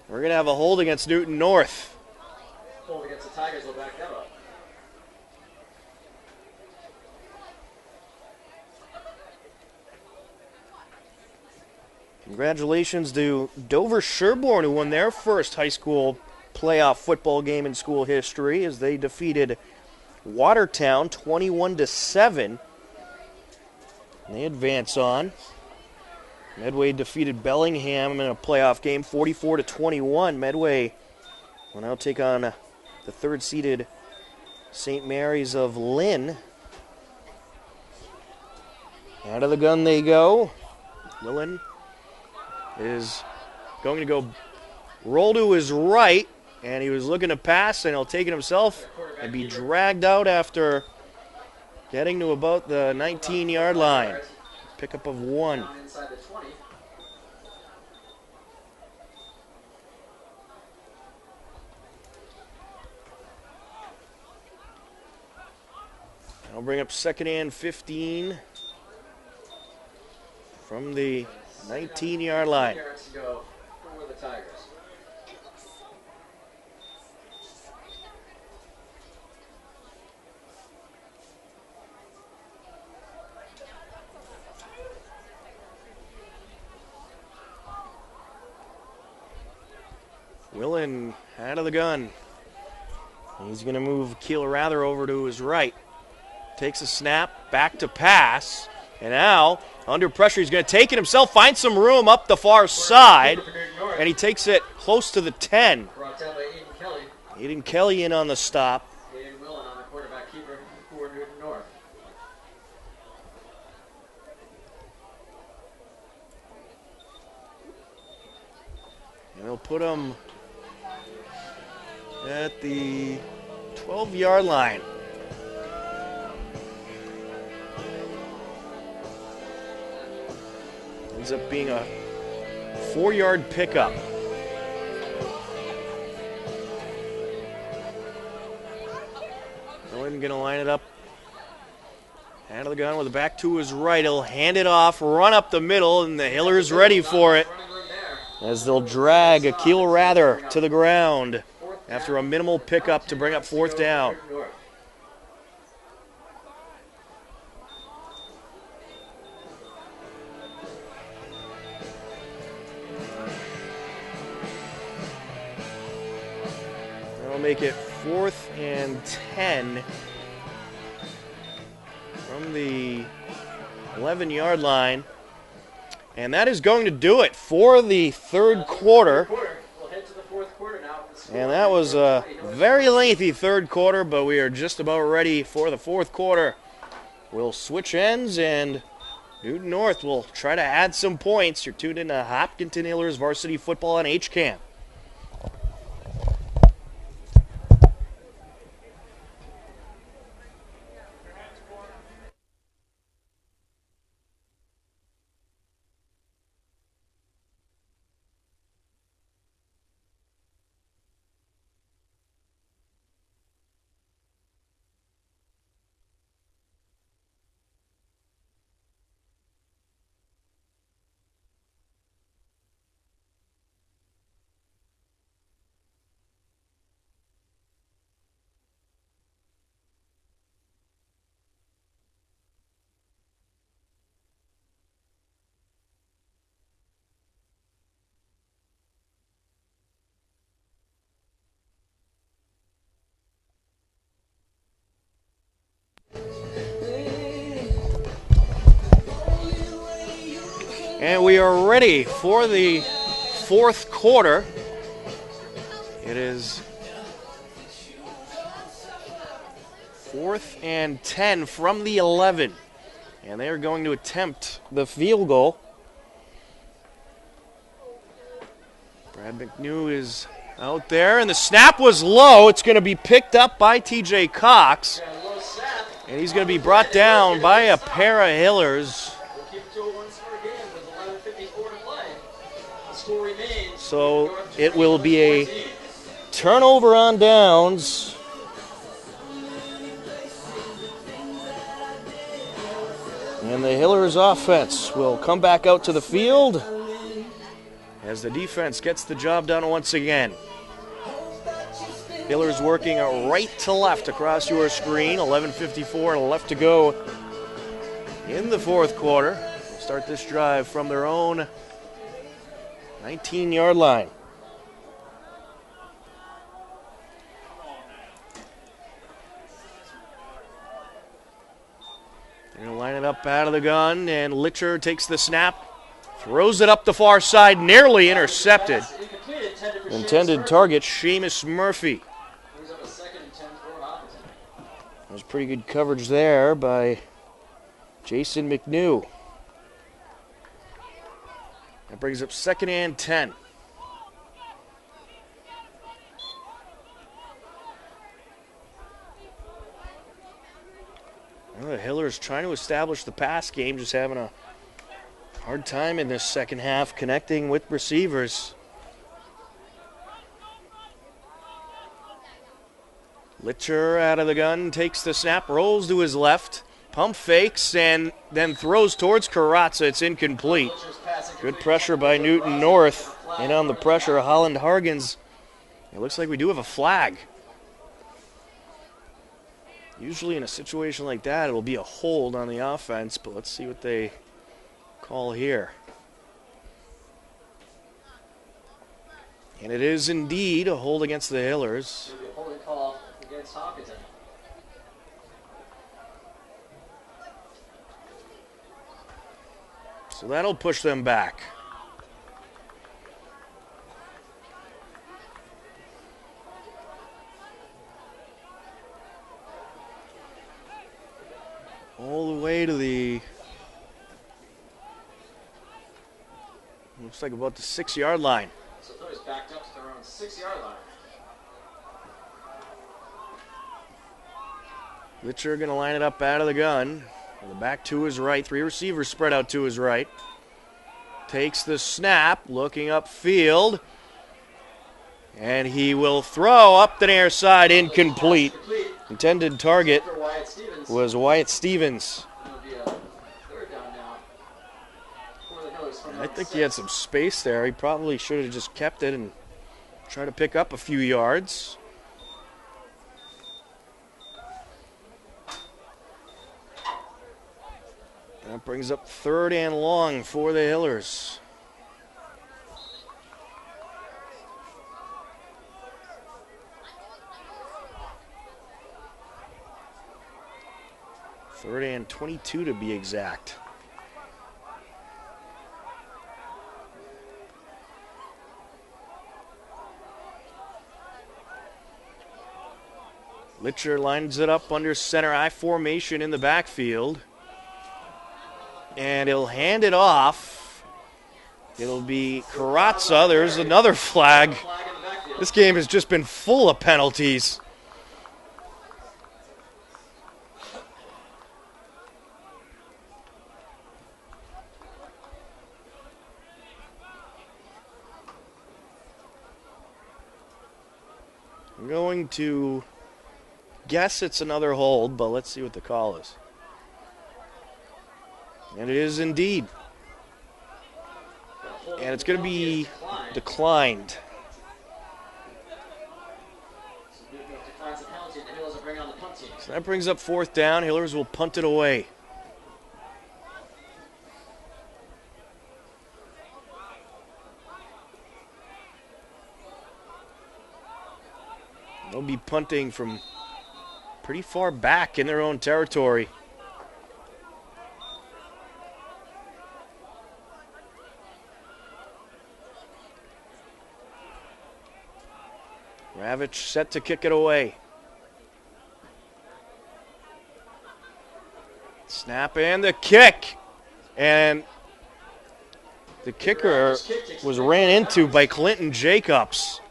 We're going to have a hold against Newton North. Hold against the Tigers will back that up. Congratulations to Dover Sherborne, who won their first high school playoff football game in school history as they defeated Watertown 21-7. And they advance on. Medway defeated Bellingham in a playoff game 44-21. Medway will now take on the 3rd-seeded St. Mary's of Lynn. Out of the gun they go. Willen is going to go roll to his right, and he was looking to pass, and he'll take it himself and be dragged out after getting to about the 19-yard line. Pickup of 1. Inside the 20. I'll bring up 2nd and 15 from the 19-yard line. Yards to go for the Tigers. Willen out of the gun. He's going to move Keel Rather over to his right. Takes a snap, back to pass. And now, under pressure, he's going to take it himself, find some room up the far side. And he takes it close to the 10. Brought down by Aiden Kelly. Aiden Kelly in on the stop. Aiden Willen on the quarterback keeper for Newton North. And they'll put him at the 12-yard line. Ends up being a 4-yard pickup. Willen going to line it up out of the gun with the back to his right. He'll hand it off, run up the middle, and the Hillers ready for it as they'll drag Akil Rather to the ground after a minimal pickup to bring up 4th down. That'll make it 4th and 10 from the 11-yard line. And that is going to do it for the 3rd quarter. We'll head to the 4th quarter now with the And that was a very lengthy third quarter, but we are just about ready for the fourth quarter. We'll switch ends, and Newton North will try to add some points. You're tuned in to Hopkinton Hillers Varsity Football on HCAM. And we are ready for the fourth quarter. It is 4th and 10 from the 11. And they are going to attempt the field goal. Brad McNew is out there, and the snap was low. It's going to be picked up by TJ Cox. And he's going to be brought down by a pair of Hillers. So it will be a turnover on downs. And the Hillers offense will come back out to the field as the defense gets the job done once again. Hillers working right to left across your screen. 11:54 and left to go in the fourth quarter. We'll start this drive from their own 19-yard line. They're going to line it up out of the gun, and Litcher takes the snap, throws it up the far side, nearly intercepted. Intended target, Seamus Murphy. That was pretty good coverage there by Jason McNew. That brings up 2nd and 10. Well, the Hillers trying to establish the pass game, just having a hard time in this second half connecting with receivers. Litcher out of the gun, takes the snap, rolls to his left, pump fakes, and then throws towards Karatza. It's incomplete. Good pressure by Newton North. And on the pressure, Holland Hargens. It looks like we do have a flag. Usually in a situation like that, it'll be a hold on the offense, but let's see what they call here. And it is indeed a hold against the Hillers. It'll be a holding call against Hopkinton. So that'll push them back. All the way to the, looks like about the 6-yard line. So Philly's backed up to their own 6-yard line. Litcher going to line it up out of the gun. And the back to his right. 3 receivers spread out to his right. Takes the snap, looking upfield. And he will throw up the near side, incomplete. Intended target was Wyatt Stevens. I think he had some space there. He probably should have just kept it and tried to pick up a few yards. That brings up 3rd and long for the Hillers. Third and 22 to be exact. Litcher lines it up under center I formation in the backfield. And he'll hand it off. It'll be Karatza. There's another flag. This game has just been full of penalties. I'm going to guess it's another hold, but let's see what the call is. And it is indeed. And it's going to be declined. So that brings up fourth down. Hillers will punt it away. They'll be punting from pretty far back in their own territory. Ravitch set to kick it away. Snap and the kick. And the kicker was ran into by Clinton Jacobs.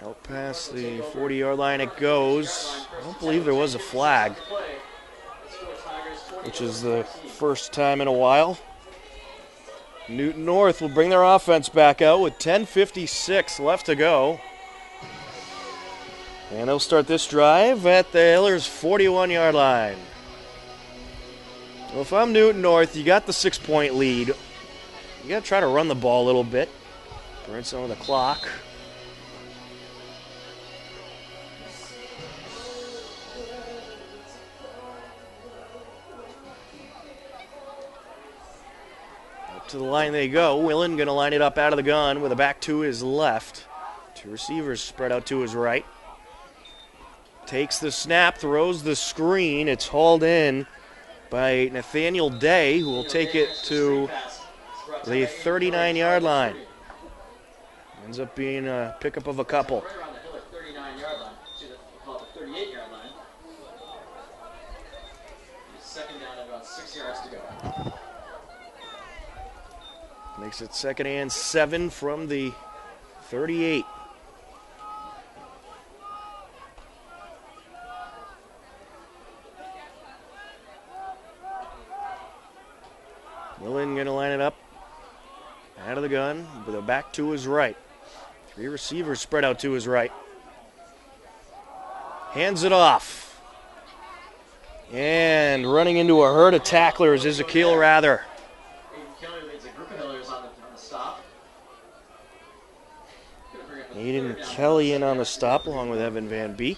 Out past the 40-yard line it goes. I don't believe there was a flag, which is the first time in a while. Newton North will bring their offense back out with 10:56 left to go. And they'll start this drive at the Hillers' 41-yard line. Well, if I'm Newton North, you got the 6-point lead. You got to try to run the ball a little bit. Burn some of the clock. To the line they go. Willen going to line it up out of the gun with a back to his left. Two receivers spread out to his right. Takes the snap, throws the screen. It's hauled in by Nathaniel Day, who will take it to the 39-yard line. Ends up being a pickup of a couple. Right around the Hiller 39-yard line. We'll call it the 38-yard line. Second down and about 6 yards to go. Makes it 2nd and 7 from the 38. Willen going to line it up out of the gun with a back to his right. Three receivers spread out to his right. Hands it off. And running into a herd of tacklers is Akil Rather. Aiden Kelly in on the stop along with Evan Van Beek.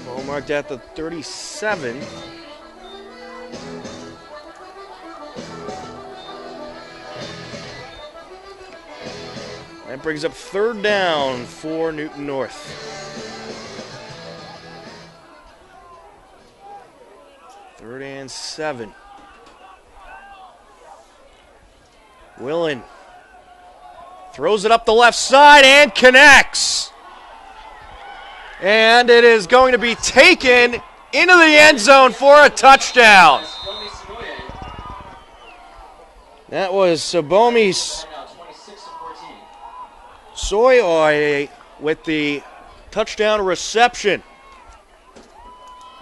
Ball marked at the 37. That brings up 3rd down for Newton North. 3rd and 7. Willen throws it up the left side and connects. And it is going to be taken into the end zone for a touchdown. That was Sabomis Soyoy with the touchdown reception.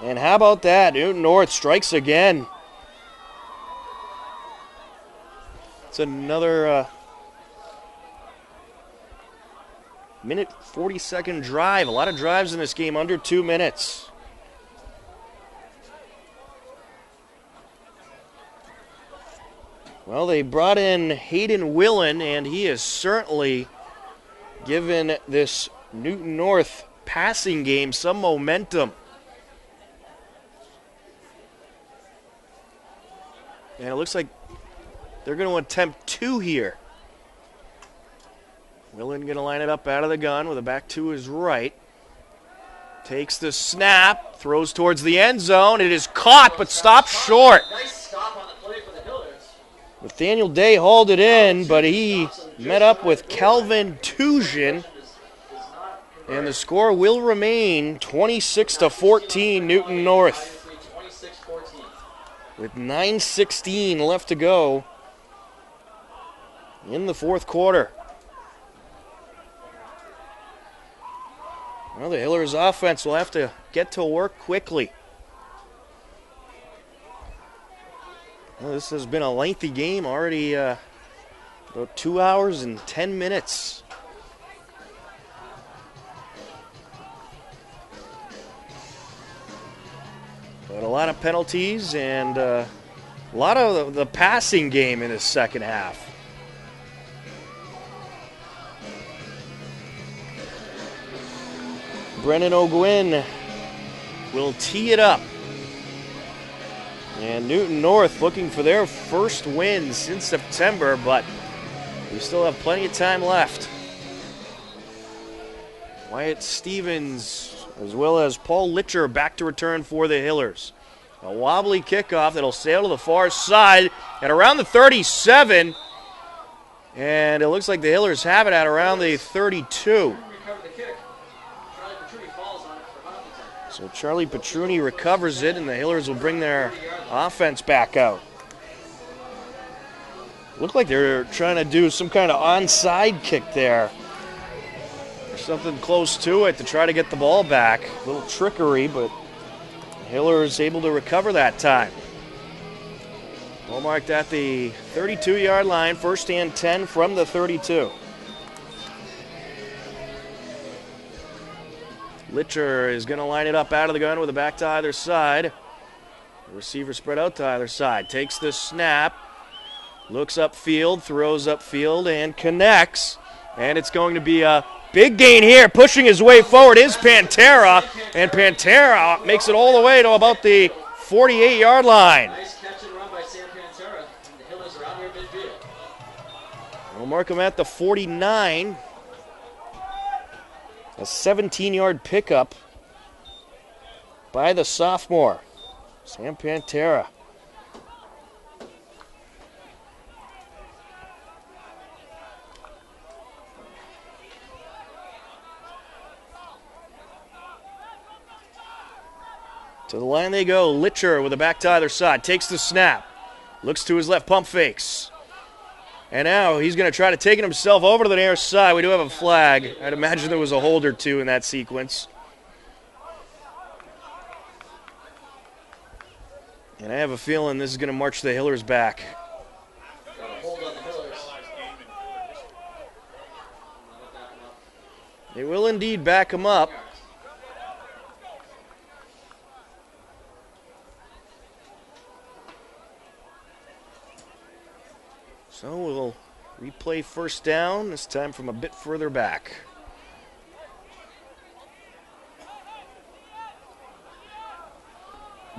And how about that? Newton North strikes again. It's another minute 40-second drive. A lot of drives in this game, under 2 minutes. Well, they brought in Hayden Willen, and he has certainly given this Newton North passing game some momentum. And it looks like they're going to attempt 2 here. Willen going to line it up out of the gun with a back to his right. Takes the snap, throws towards the end zone. It is caught, but stopped short. Nice stop on the play for the Hillers. Nathaniel Day hauled it in, but he met up with Calvin Tujan. And the score will remain 26-14, Newton North. With 9:16 left to go in the fourth quarter. Well, the Hillers offense will have to get to work quickly. Well, this has been a lengthy game, already about 2 hours and 10 minutes. But a lot of penalties and a lot of the passing game in the second half. Brennan O'Gwyn will tee it up. And Newton North looking for their first win since September, but we still have plenty of time left. Wyatt Stevens as well as Paul Litcher back to return for the Hillers. A wobbly kickoff that'll sail to the far side at around the 37. And it looks like the Hillers have it at around the 32. So Charlie Petruni recovers it, and the Hillers will bring their offense back out. Looked like they're trying to do some kind of onside kick there. Or something close to it to try to get the ball back. A little trickery, but Hillers able to recover that time. Ball marked at the 32-yard line, first and 10 from the 32. Litcher is going to line it up out of the gun with a back to either side. The receiver spread out to either side. Takes the snap. Looks upfield, throws upfield, and connects. And it's going to be a big gain here. Pushing his way forward is Pantera. And Pantera makes it all the way to about the 48-yard line. Nice catch and run by Sam Pantera. And the Hillers are out here midfield. We'll mark him at the 49. A 17-yard pickup by the sophomore, Sam Pantera. To the line they go. Litcher with a back to either side. Takes the snap. Looks to his left, pump fakes. And now he's going to try to take it himself over to the near side. We do have a flag. I'd imagine there was a hold or two in that sequence. And I have a feeling this is going to march the Hillers back. Got a hold on the Hillers. They will indeed back him up. So we'll replay first down, this time from a bit further back.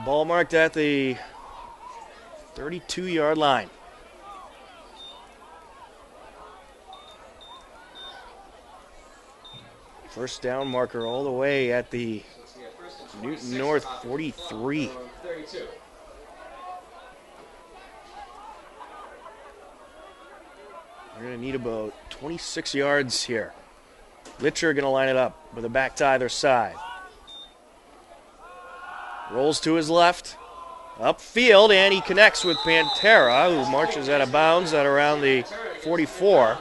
Ball marked at the 32-yard line. First down marker all the way at the Newton North 43. 32. We're going to need about 26 yards here. Litcher going to line it up with a back to either side. Rolls to his left. Upfield, and he connects with Pantera, who marches out of bounds at around the 44.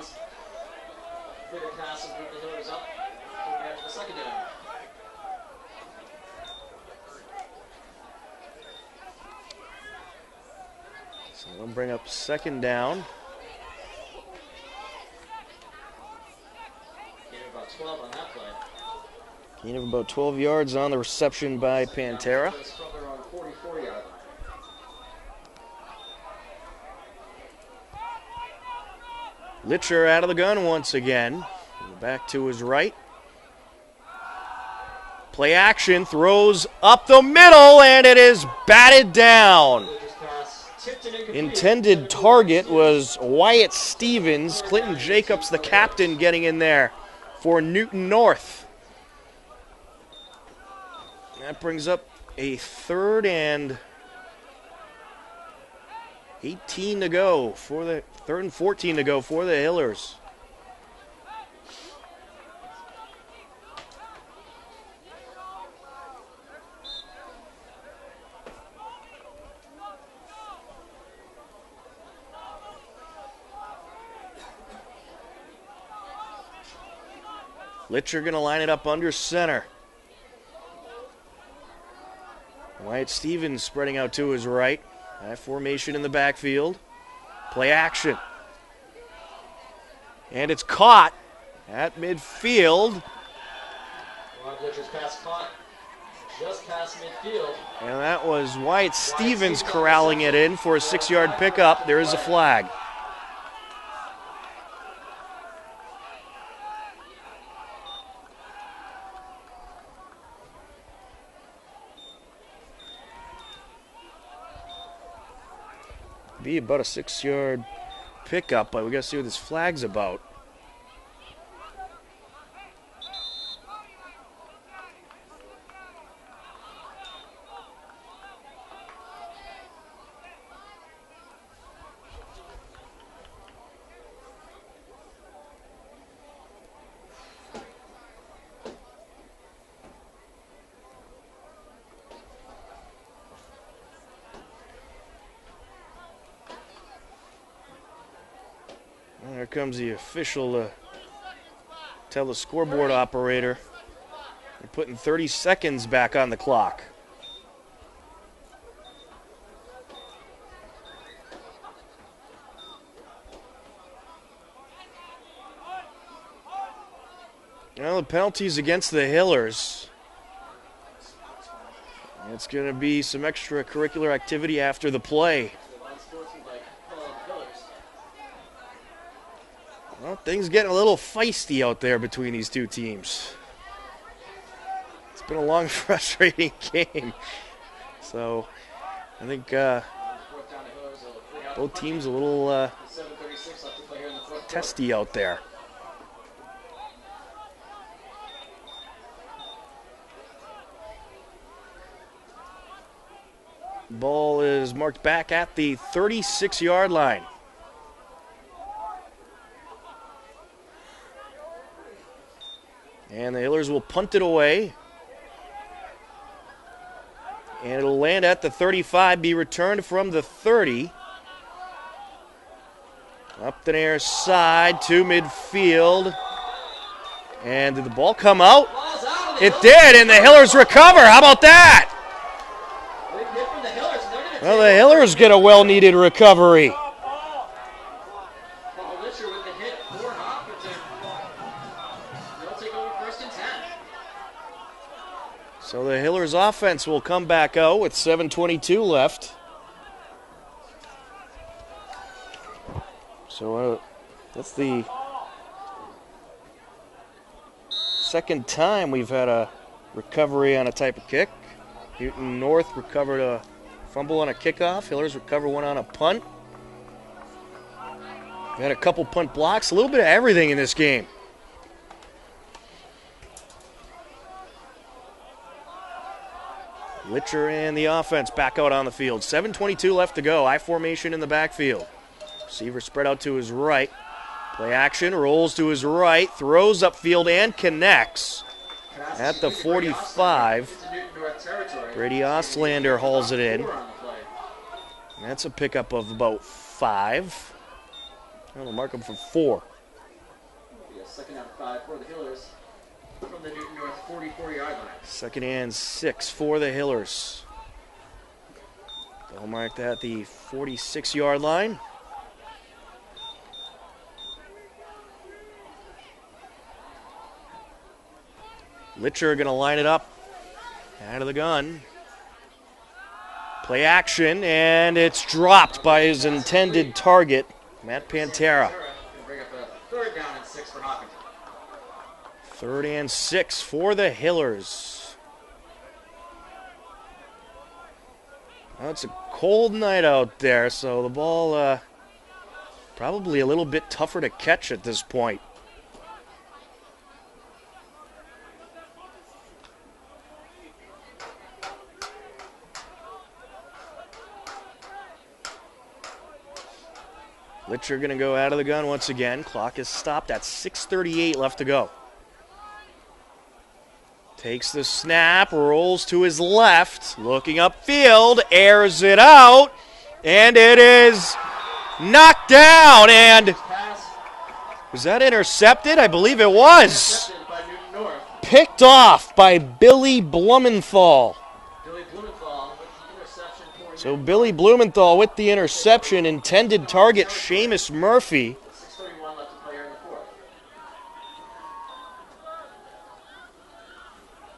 So we'll bring up second down. On that play. Gain of about 12 yards on the reception by Pantera. Litcher out of the gun once again. Back to his right. Play action, throws up the middle, and it is batted down. Intended target was Wyatt Stevens. Clinton Jacobs, the captain, getting in there for Newton North. That brings up a third and 18 to go for the 3rd and 14 to go for the Hillers. Litcher going to line it up under center. Wyatt Stevens spreading out to his right. High formation in the backfield. Play action. And it's caught at midfield. Rob Litcher's pass caught just past midfield. And that was Wyatt Stevens corralling it in for a 6-yard pickup. There is a flag. Be about a 6-yard pickup, but we got to see what this flag's about. There comes the official to tell the scoreboard operator they're putting 30 seconds back on the clock. Well, the penalty's against the Hillers. It's going to be some extracurricular activity after the play. Well, things getting a little feisty out there between these two teams. It's been a long, frustrating game. So, I think both teams a little testy out there. Ball is marked back at the 36-yard line. And the Hillers will punt it away. And it'll land at the 35, be returned from the 30. Up the near side to midfield. And did the ball come out? It did, and the Hillers recover. How about that? Well, the Hillers get a well-needed recovery. So the Hillers offense will come back out with 7:22 left. So that's the second time we've had a recovery on a type of kick. Newton North recovered a fumble on a kickoff. Hillers recover one on a punt. We had a couple punt blocks, a little bit of everything in this game. Litcher and the offense back out on the field. 7:22 left to go. I formation in the backfield. Receiver spread out to his right. Play action, rolls to his right, throws upfield and connects at the 45. Brady Oslander hauls it in. That's a pickup of about 5. I'll mark him for 4. Second down 5 for the Hillers from the Newton North 44-yard line. Second and 6 for the Hillers. They'll mark that at the 46-yard line. Litcher going to line it up out of the gun. Play action, and it's dropped by his intended target, Matt Pantera. Bring up a 3rd down and 6 for Hopkinton. 3rd and 6 for the Hillers. Well, it's a cold night out there, so the ball probably a little bit tougher to catch at this point. Litcher going to go out of the gun once again. Clock is stopped at 6:38 left to go. Takes the snap, rolls to his left, looking upfield, airs it out, and it is knocked down. And was that intercepted? I believe it was. Picked off by Billy Blumenthal. So Billy Blumenthal with the interception, intended target Seamus Murphy.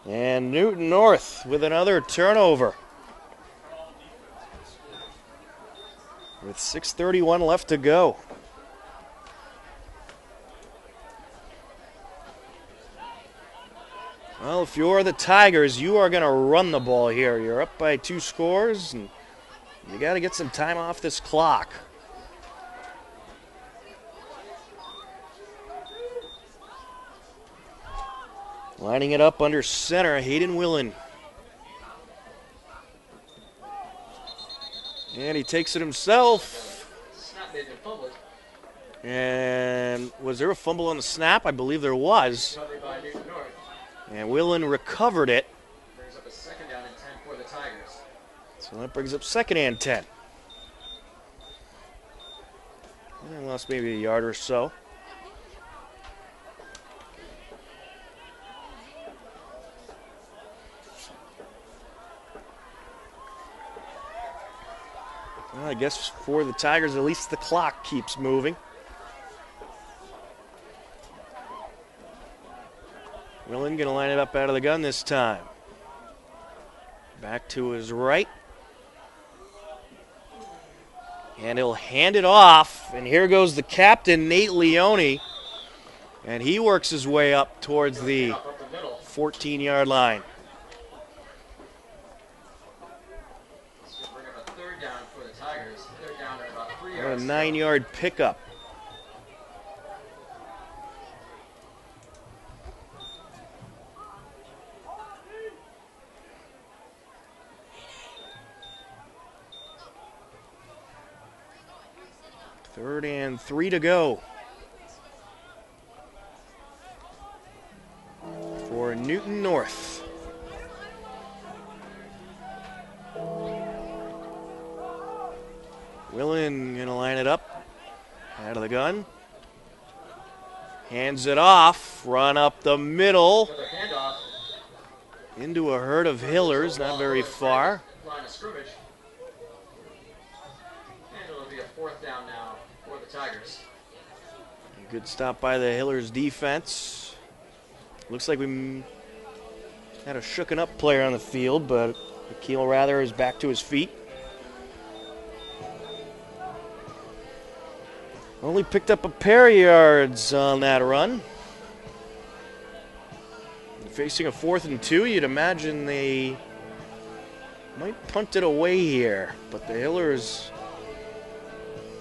And Newton North with another turnover. With 6:31 left to go. Well, if you're the Tigers, you are going to run the ball here. You're up by 2 scores, and you got to get some time off this clock. Lining it up under center, Hayden Willen. And he takes it himself. And was there a fumble on the snap? I believe there was. And Willen recovered it. Brings up a 2nd down and 10 for the Tigers. So that brings up 2nd and 10. And lost maybe a yard or so. Well, I guess for the Tigers, at least the clock keeps moving. Willen going to line it up out of the gun this time. Back to his right. And he'll hand it off. And here goes the captain, Nate Leone. And he works his way up towards the 14-yard line. A 9-yard pickup. Third and 3 to go for Newton North. Willen going to line it up out of the gun. Hands it off, run up the middle into a herd of Hillers, not very far. Line of scrimmage. And it'll be a 4th down now for the Tigers. Good stop by the Hillers defense. Looks like we had a shooken up player on the field, but Akil Rather is back to his feet. Only picked up a pair of yards on that run. Facing a 4th and 2, you'd imagine they might punt it away here. But the Hillers,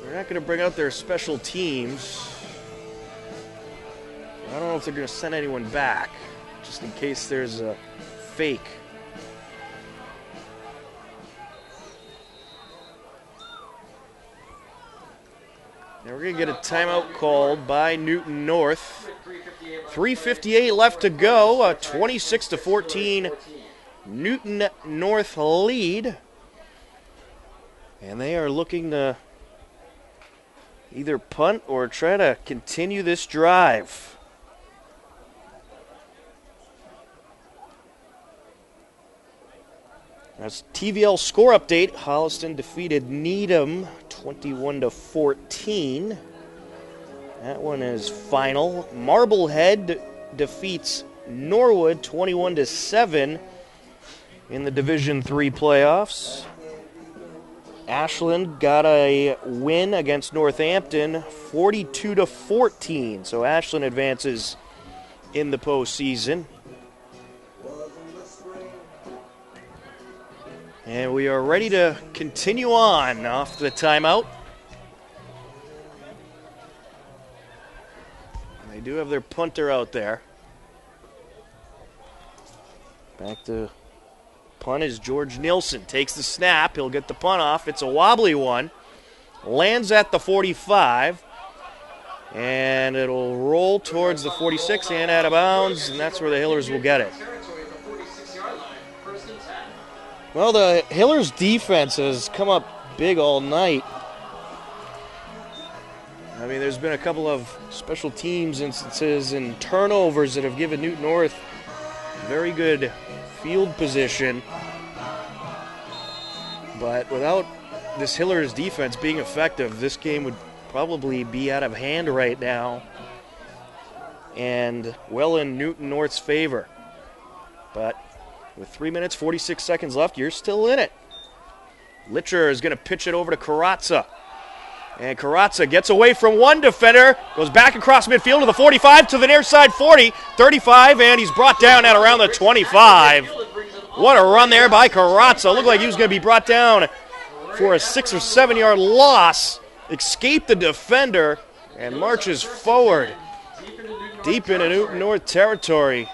they're not going to bring out their special teams. I don't know if they're going to send anyone back, just in case there's a fake. And we're going to get a timeout called by Newton North. 3:58 left to go. A 26-14 Newton North lead. And they are looking to either punt or try to continue this drive. That's TVL score update. Holliston defeated Needham 21-14. That one is final. Marblehead defeats Norwood 21-7 in the Division III playoffs. Ashland got a win against Northampton 42-14. So Ashland advances in the postseason. And we are ready to continue on off the timeout. They do have their punter out there. Back to punt is George Nilsson. Takes the snap. He'll get the punt off. It's a wobbly one. lands at the 45, and it'll roll towards the 46 and out of bounds, and that's where the Hillers will get it. Well, the Hillers defense has come up big all night. I mean, there's been a couple of special teams instances and turnovers that have given Newton North very good field position. But without this Hillers defense being effective, this game would probably be out of hand right now and well in Newton North's favor. But with 3 minutes, 46 seconds left, you're still in it. Litcher is going to pitch it over to Carazza. And Carazza gets away from one defender, goes back across midfield to the 45, to the near side 40, 35, and he's brought down at around the 25. What a run there by Carazza. Looked like he was going to be brought down for a 6 or 7 yard loss. Escaped the defender and marches forward deep into Newton North territory.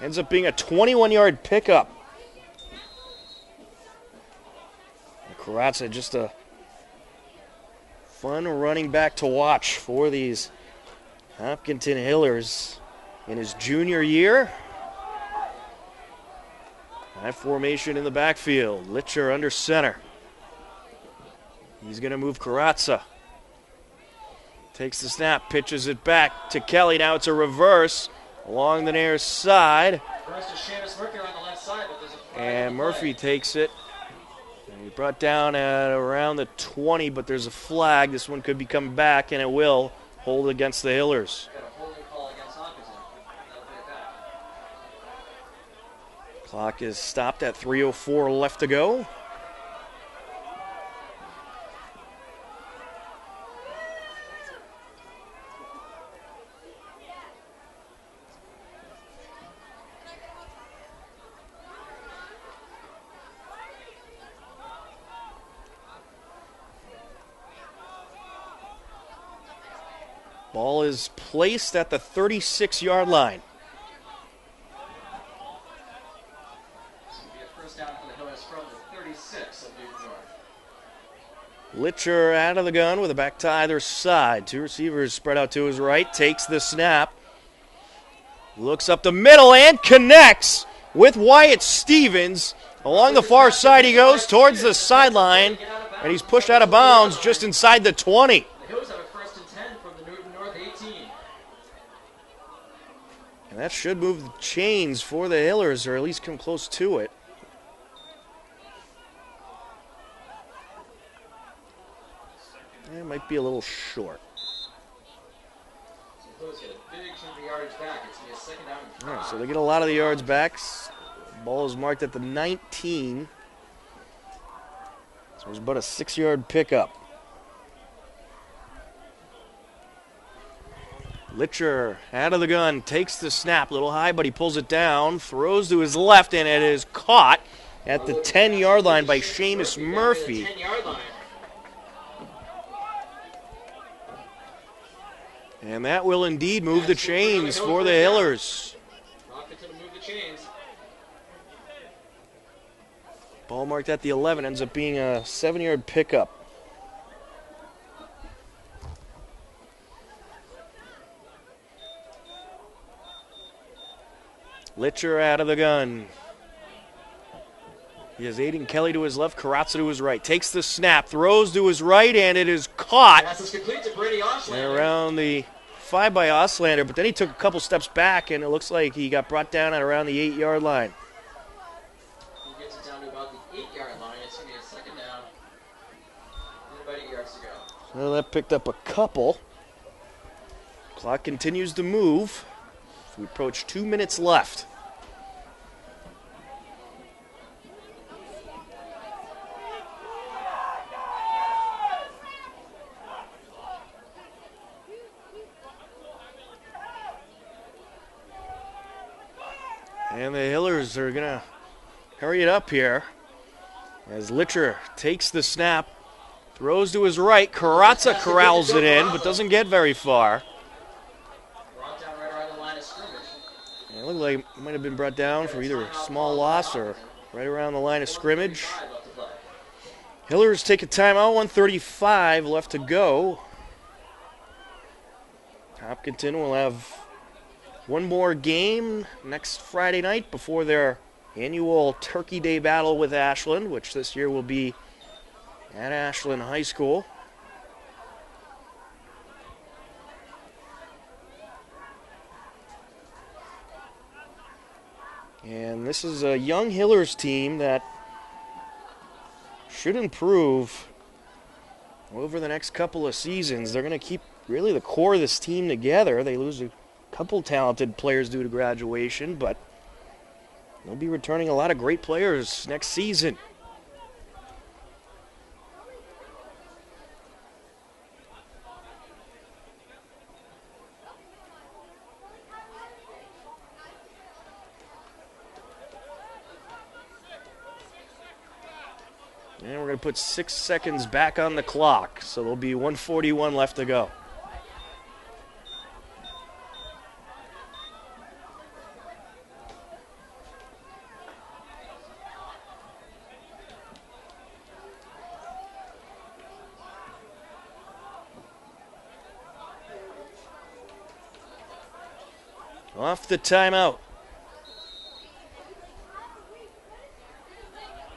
Ends up being a 21-yard pickup. Carazza, just a fun running back to watch for these Hopkinton Hillers in his junior year. High formation in the backfield. Litcher under center. He's going to move Carazza. Takes the snap, pitches it back to Kelly. Now it's a reverse along the near side. And Murphy takes it. And he brought down at around the 20, but there's a flag. This one could be coming back, and it will hold against the Hillers. Clock is stopped at 3:04 left to go. Ball is placed at the 36-yard line. Litcher out of the gun with a back to either side. Two receivers spread out to his right. Takes the snap. Looks up the middle and connects with Wyatt Stevens. Along the far side he goes towards the sideline. And he's pushed out of bounds just inside the 20. And that should move the chains for the Hillers, or at least come close to it. It might be a little short. All right, so they get a lot of the yards back. Ball is marked at the 19. So it was about a 6-yard pickup. Litcher out of the gun, takes the snap, a little high, but he pulls it down, throws to his left, and it is caught at the 10-yard line by Seamus Murphy. And that will indeed move the chains for the Hillers. Ball marked at the 11, ends up being a 7-yard pickup. Litcher out of the gun. He has Aiden Kelly to his left, Carazza to his right. Takes the snap, throws to his right, and it is caught. And around the 5 by Oslander, but then he took a couple steps back, and it looks like he got brought down at around the 8-yard line. He gets it down to about the 8-yard line. It's going to be a second down. About 8 yards to go. Well, that picked up a couple. Clock continues to move. We approach 2 minutes left. And the Hillers are going to hurry it up here as Litcher takes the snap, throws to his right. Carazza corrals it in, but doesn't get very far. It looked like it might have been brought down for either a small loss or right around the line of scrimmage. Hillers take a timeout, 1:35 left to go. Hopkinton will have one more game next Friday night before their annual Turkey Day battle with Ashland, which this year will be at Ashland High School. And this is a young Hillers team that should improve over the next couple of seasons. They're going to keep really the core of this team together. They lose a couple talented players due to graduation, but they'll be returning a lot of great players next season. And we're going to put 6 seconds back on the clock, so there'll be 1:41 left to go. Off the timeout.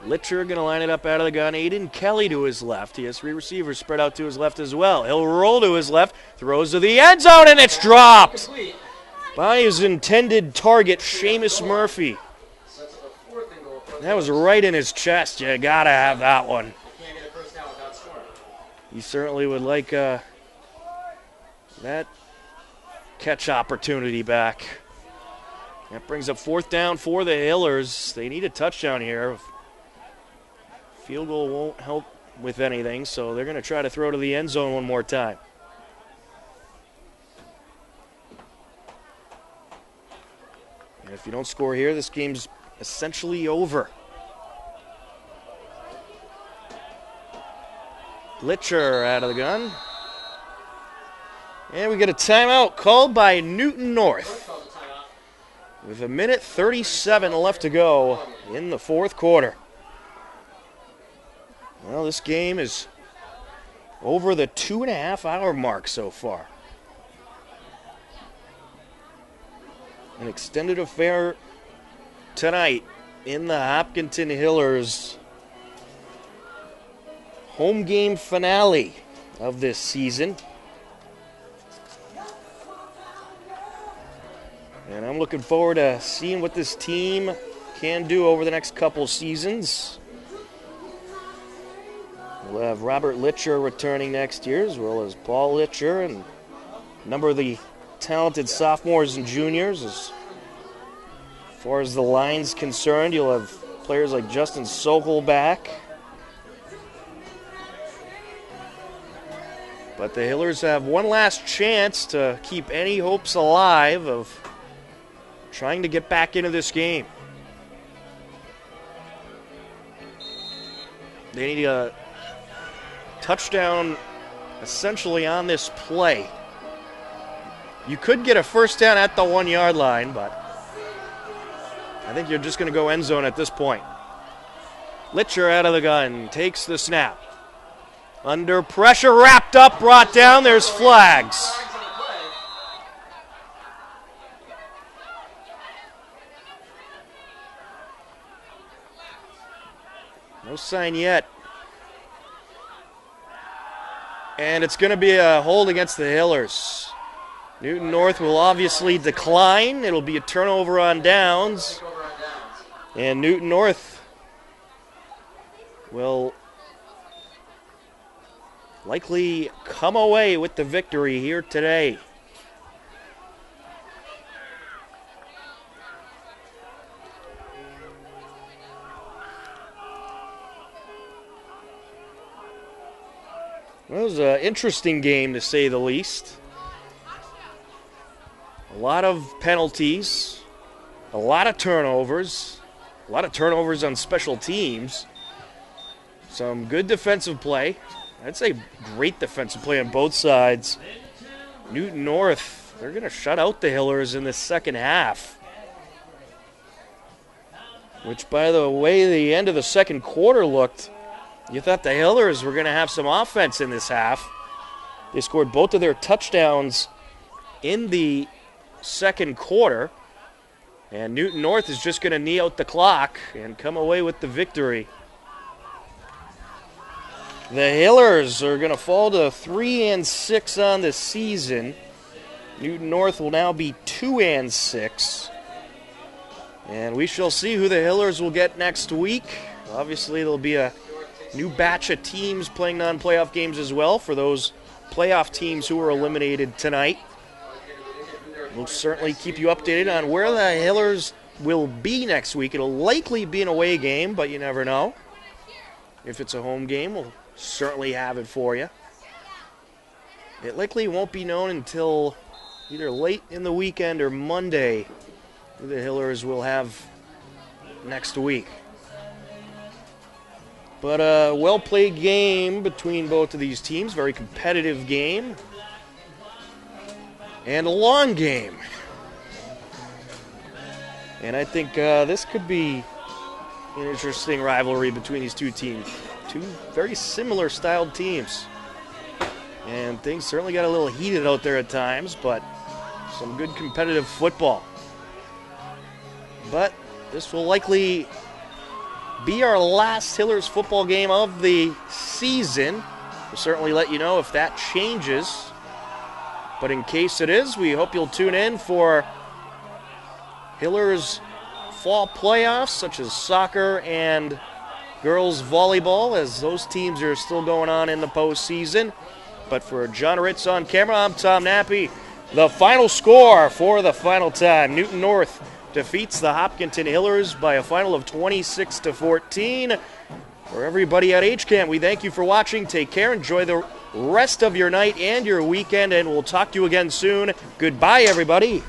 Litcher going to line it up out of the gun. Aiden Kelly to his left. He has 3 receivers spread out to his left as well. He'll roll to his left, throws to the end zone, and it's dropped by his intended target, Seamus Murphy. That was right in his chest. You got to have that one. He certainly would like that catch opportunity back. That brings up 4th down for the Hillers. They need a touchdown here. Field goal won't help with anything, so they're going to try to throw to the end zone one more time. And if you don't score here, this game's essentially over. Litcher out of the gun. And we get a timeout called by Newton North with 1:37 left to go in the 4th quarter. Well, this game is over the 2.5-hour mark so far. An extended affair tonight in the Hopkinton Hillers home game finale of this season. And I'm looking forward to seeing what this team can do over the next couple seasons. We'll have Robert Litcher returning next year, as well as Paul Litcher and a number of the talented sophomores and juniors. As far as the line's concerned, you'll have players like Justin Sokol back. But the Hillers have one last chance to keep any hopes alive of trying to get back into this game. They need a touchdown essentially on this play. You could get a first down at the 1-yard line, but I think you're just going to go end zone at this point. Litcher out of the gun, takes the snap. Under pressure, wrapped up, brought down, there's flags. No sign yet. And it's going to be a hold against the Hillers. Newton North will obviously decline. It'll be a turnover on downs. And Newton North will likely come away with the victory here today. Well, it was an interesting game, to say the least. A lot of penalties, a lot of turnovers on special teams, some good defensive play. I'd say great defensive play on both sides. Newton North, they're going to shut out the Hillers in the second half. Which, by the way, the end of the second quarter looked, You thought the Hillers were going to have some offense in this half. They scored both of their touchdowns in the second quarter. And Newton North is just going to knee out the clock and come away with the victory. The Hillers are going to fall to 3-6 on the season. Newton North will now be 2-6. And we shall see who the Hillers will get next week. Obviously, there'll be a new batch of teams playing non-playoff games as well for those playoff teams who were eliminated tonight. We'll certainly keep you updated on where the Hillers will be next week. It'll likely be an away game, but you never know. If it's a home game, we'll certainly have it for you. It likely won't be known until either late in the weekend or Monday who the Hillers will have next week. But a well-played game between both of these teams. Very competitive game. And a long game. And I think this could be an interesting rivalry between these two teams. Two very similar styled teams. And things certainly got a little heated out there at times, but some good competitive football. But this will likely be our last Hillers football game of the season. We'll certainly let you know if that changes. But in case it is, we hope you'll tune in for Hillers fall playoffs, such as soccer and girls volleyball, as those teams are still going on in the postseason. But for John Ritz on camera, I'm Tom Nappy. The final score for the final time: Newton North defeats the Hopkinton Hillers by a final of 26-14. For everybody at HCAM, we thank you for watching. Take care. Enjoy the rest of your night and your weekend, and we'll talk to you again soon. Goodbye, everybody.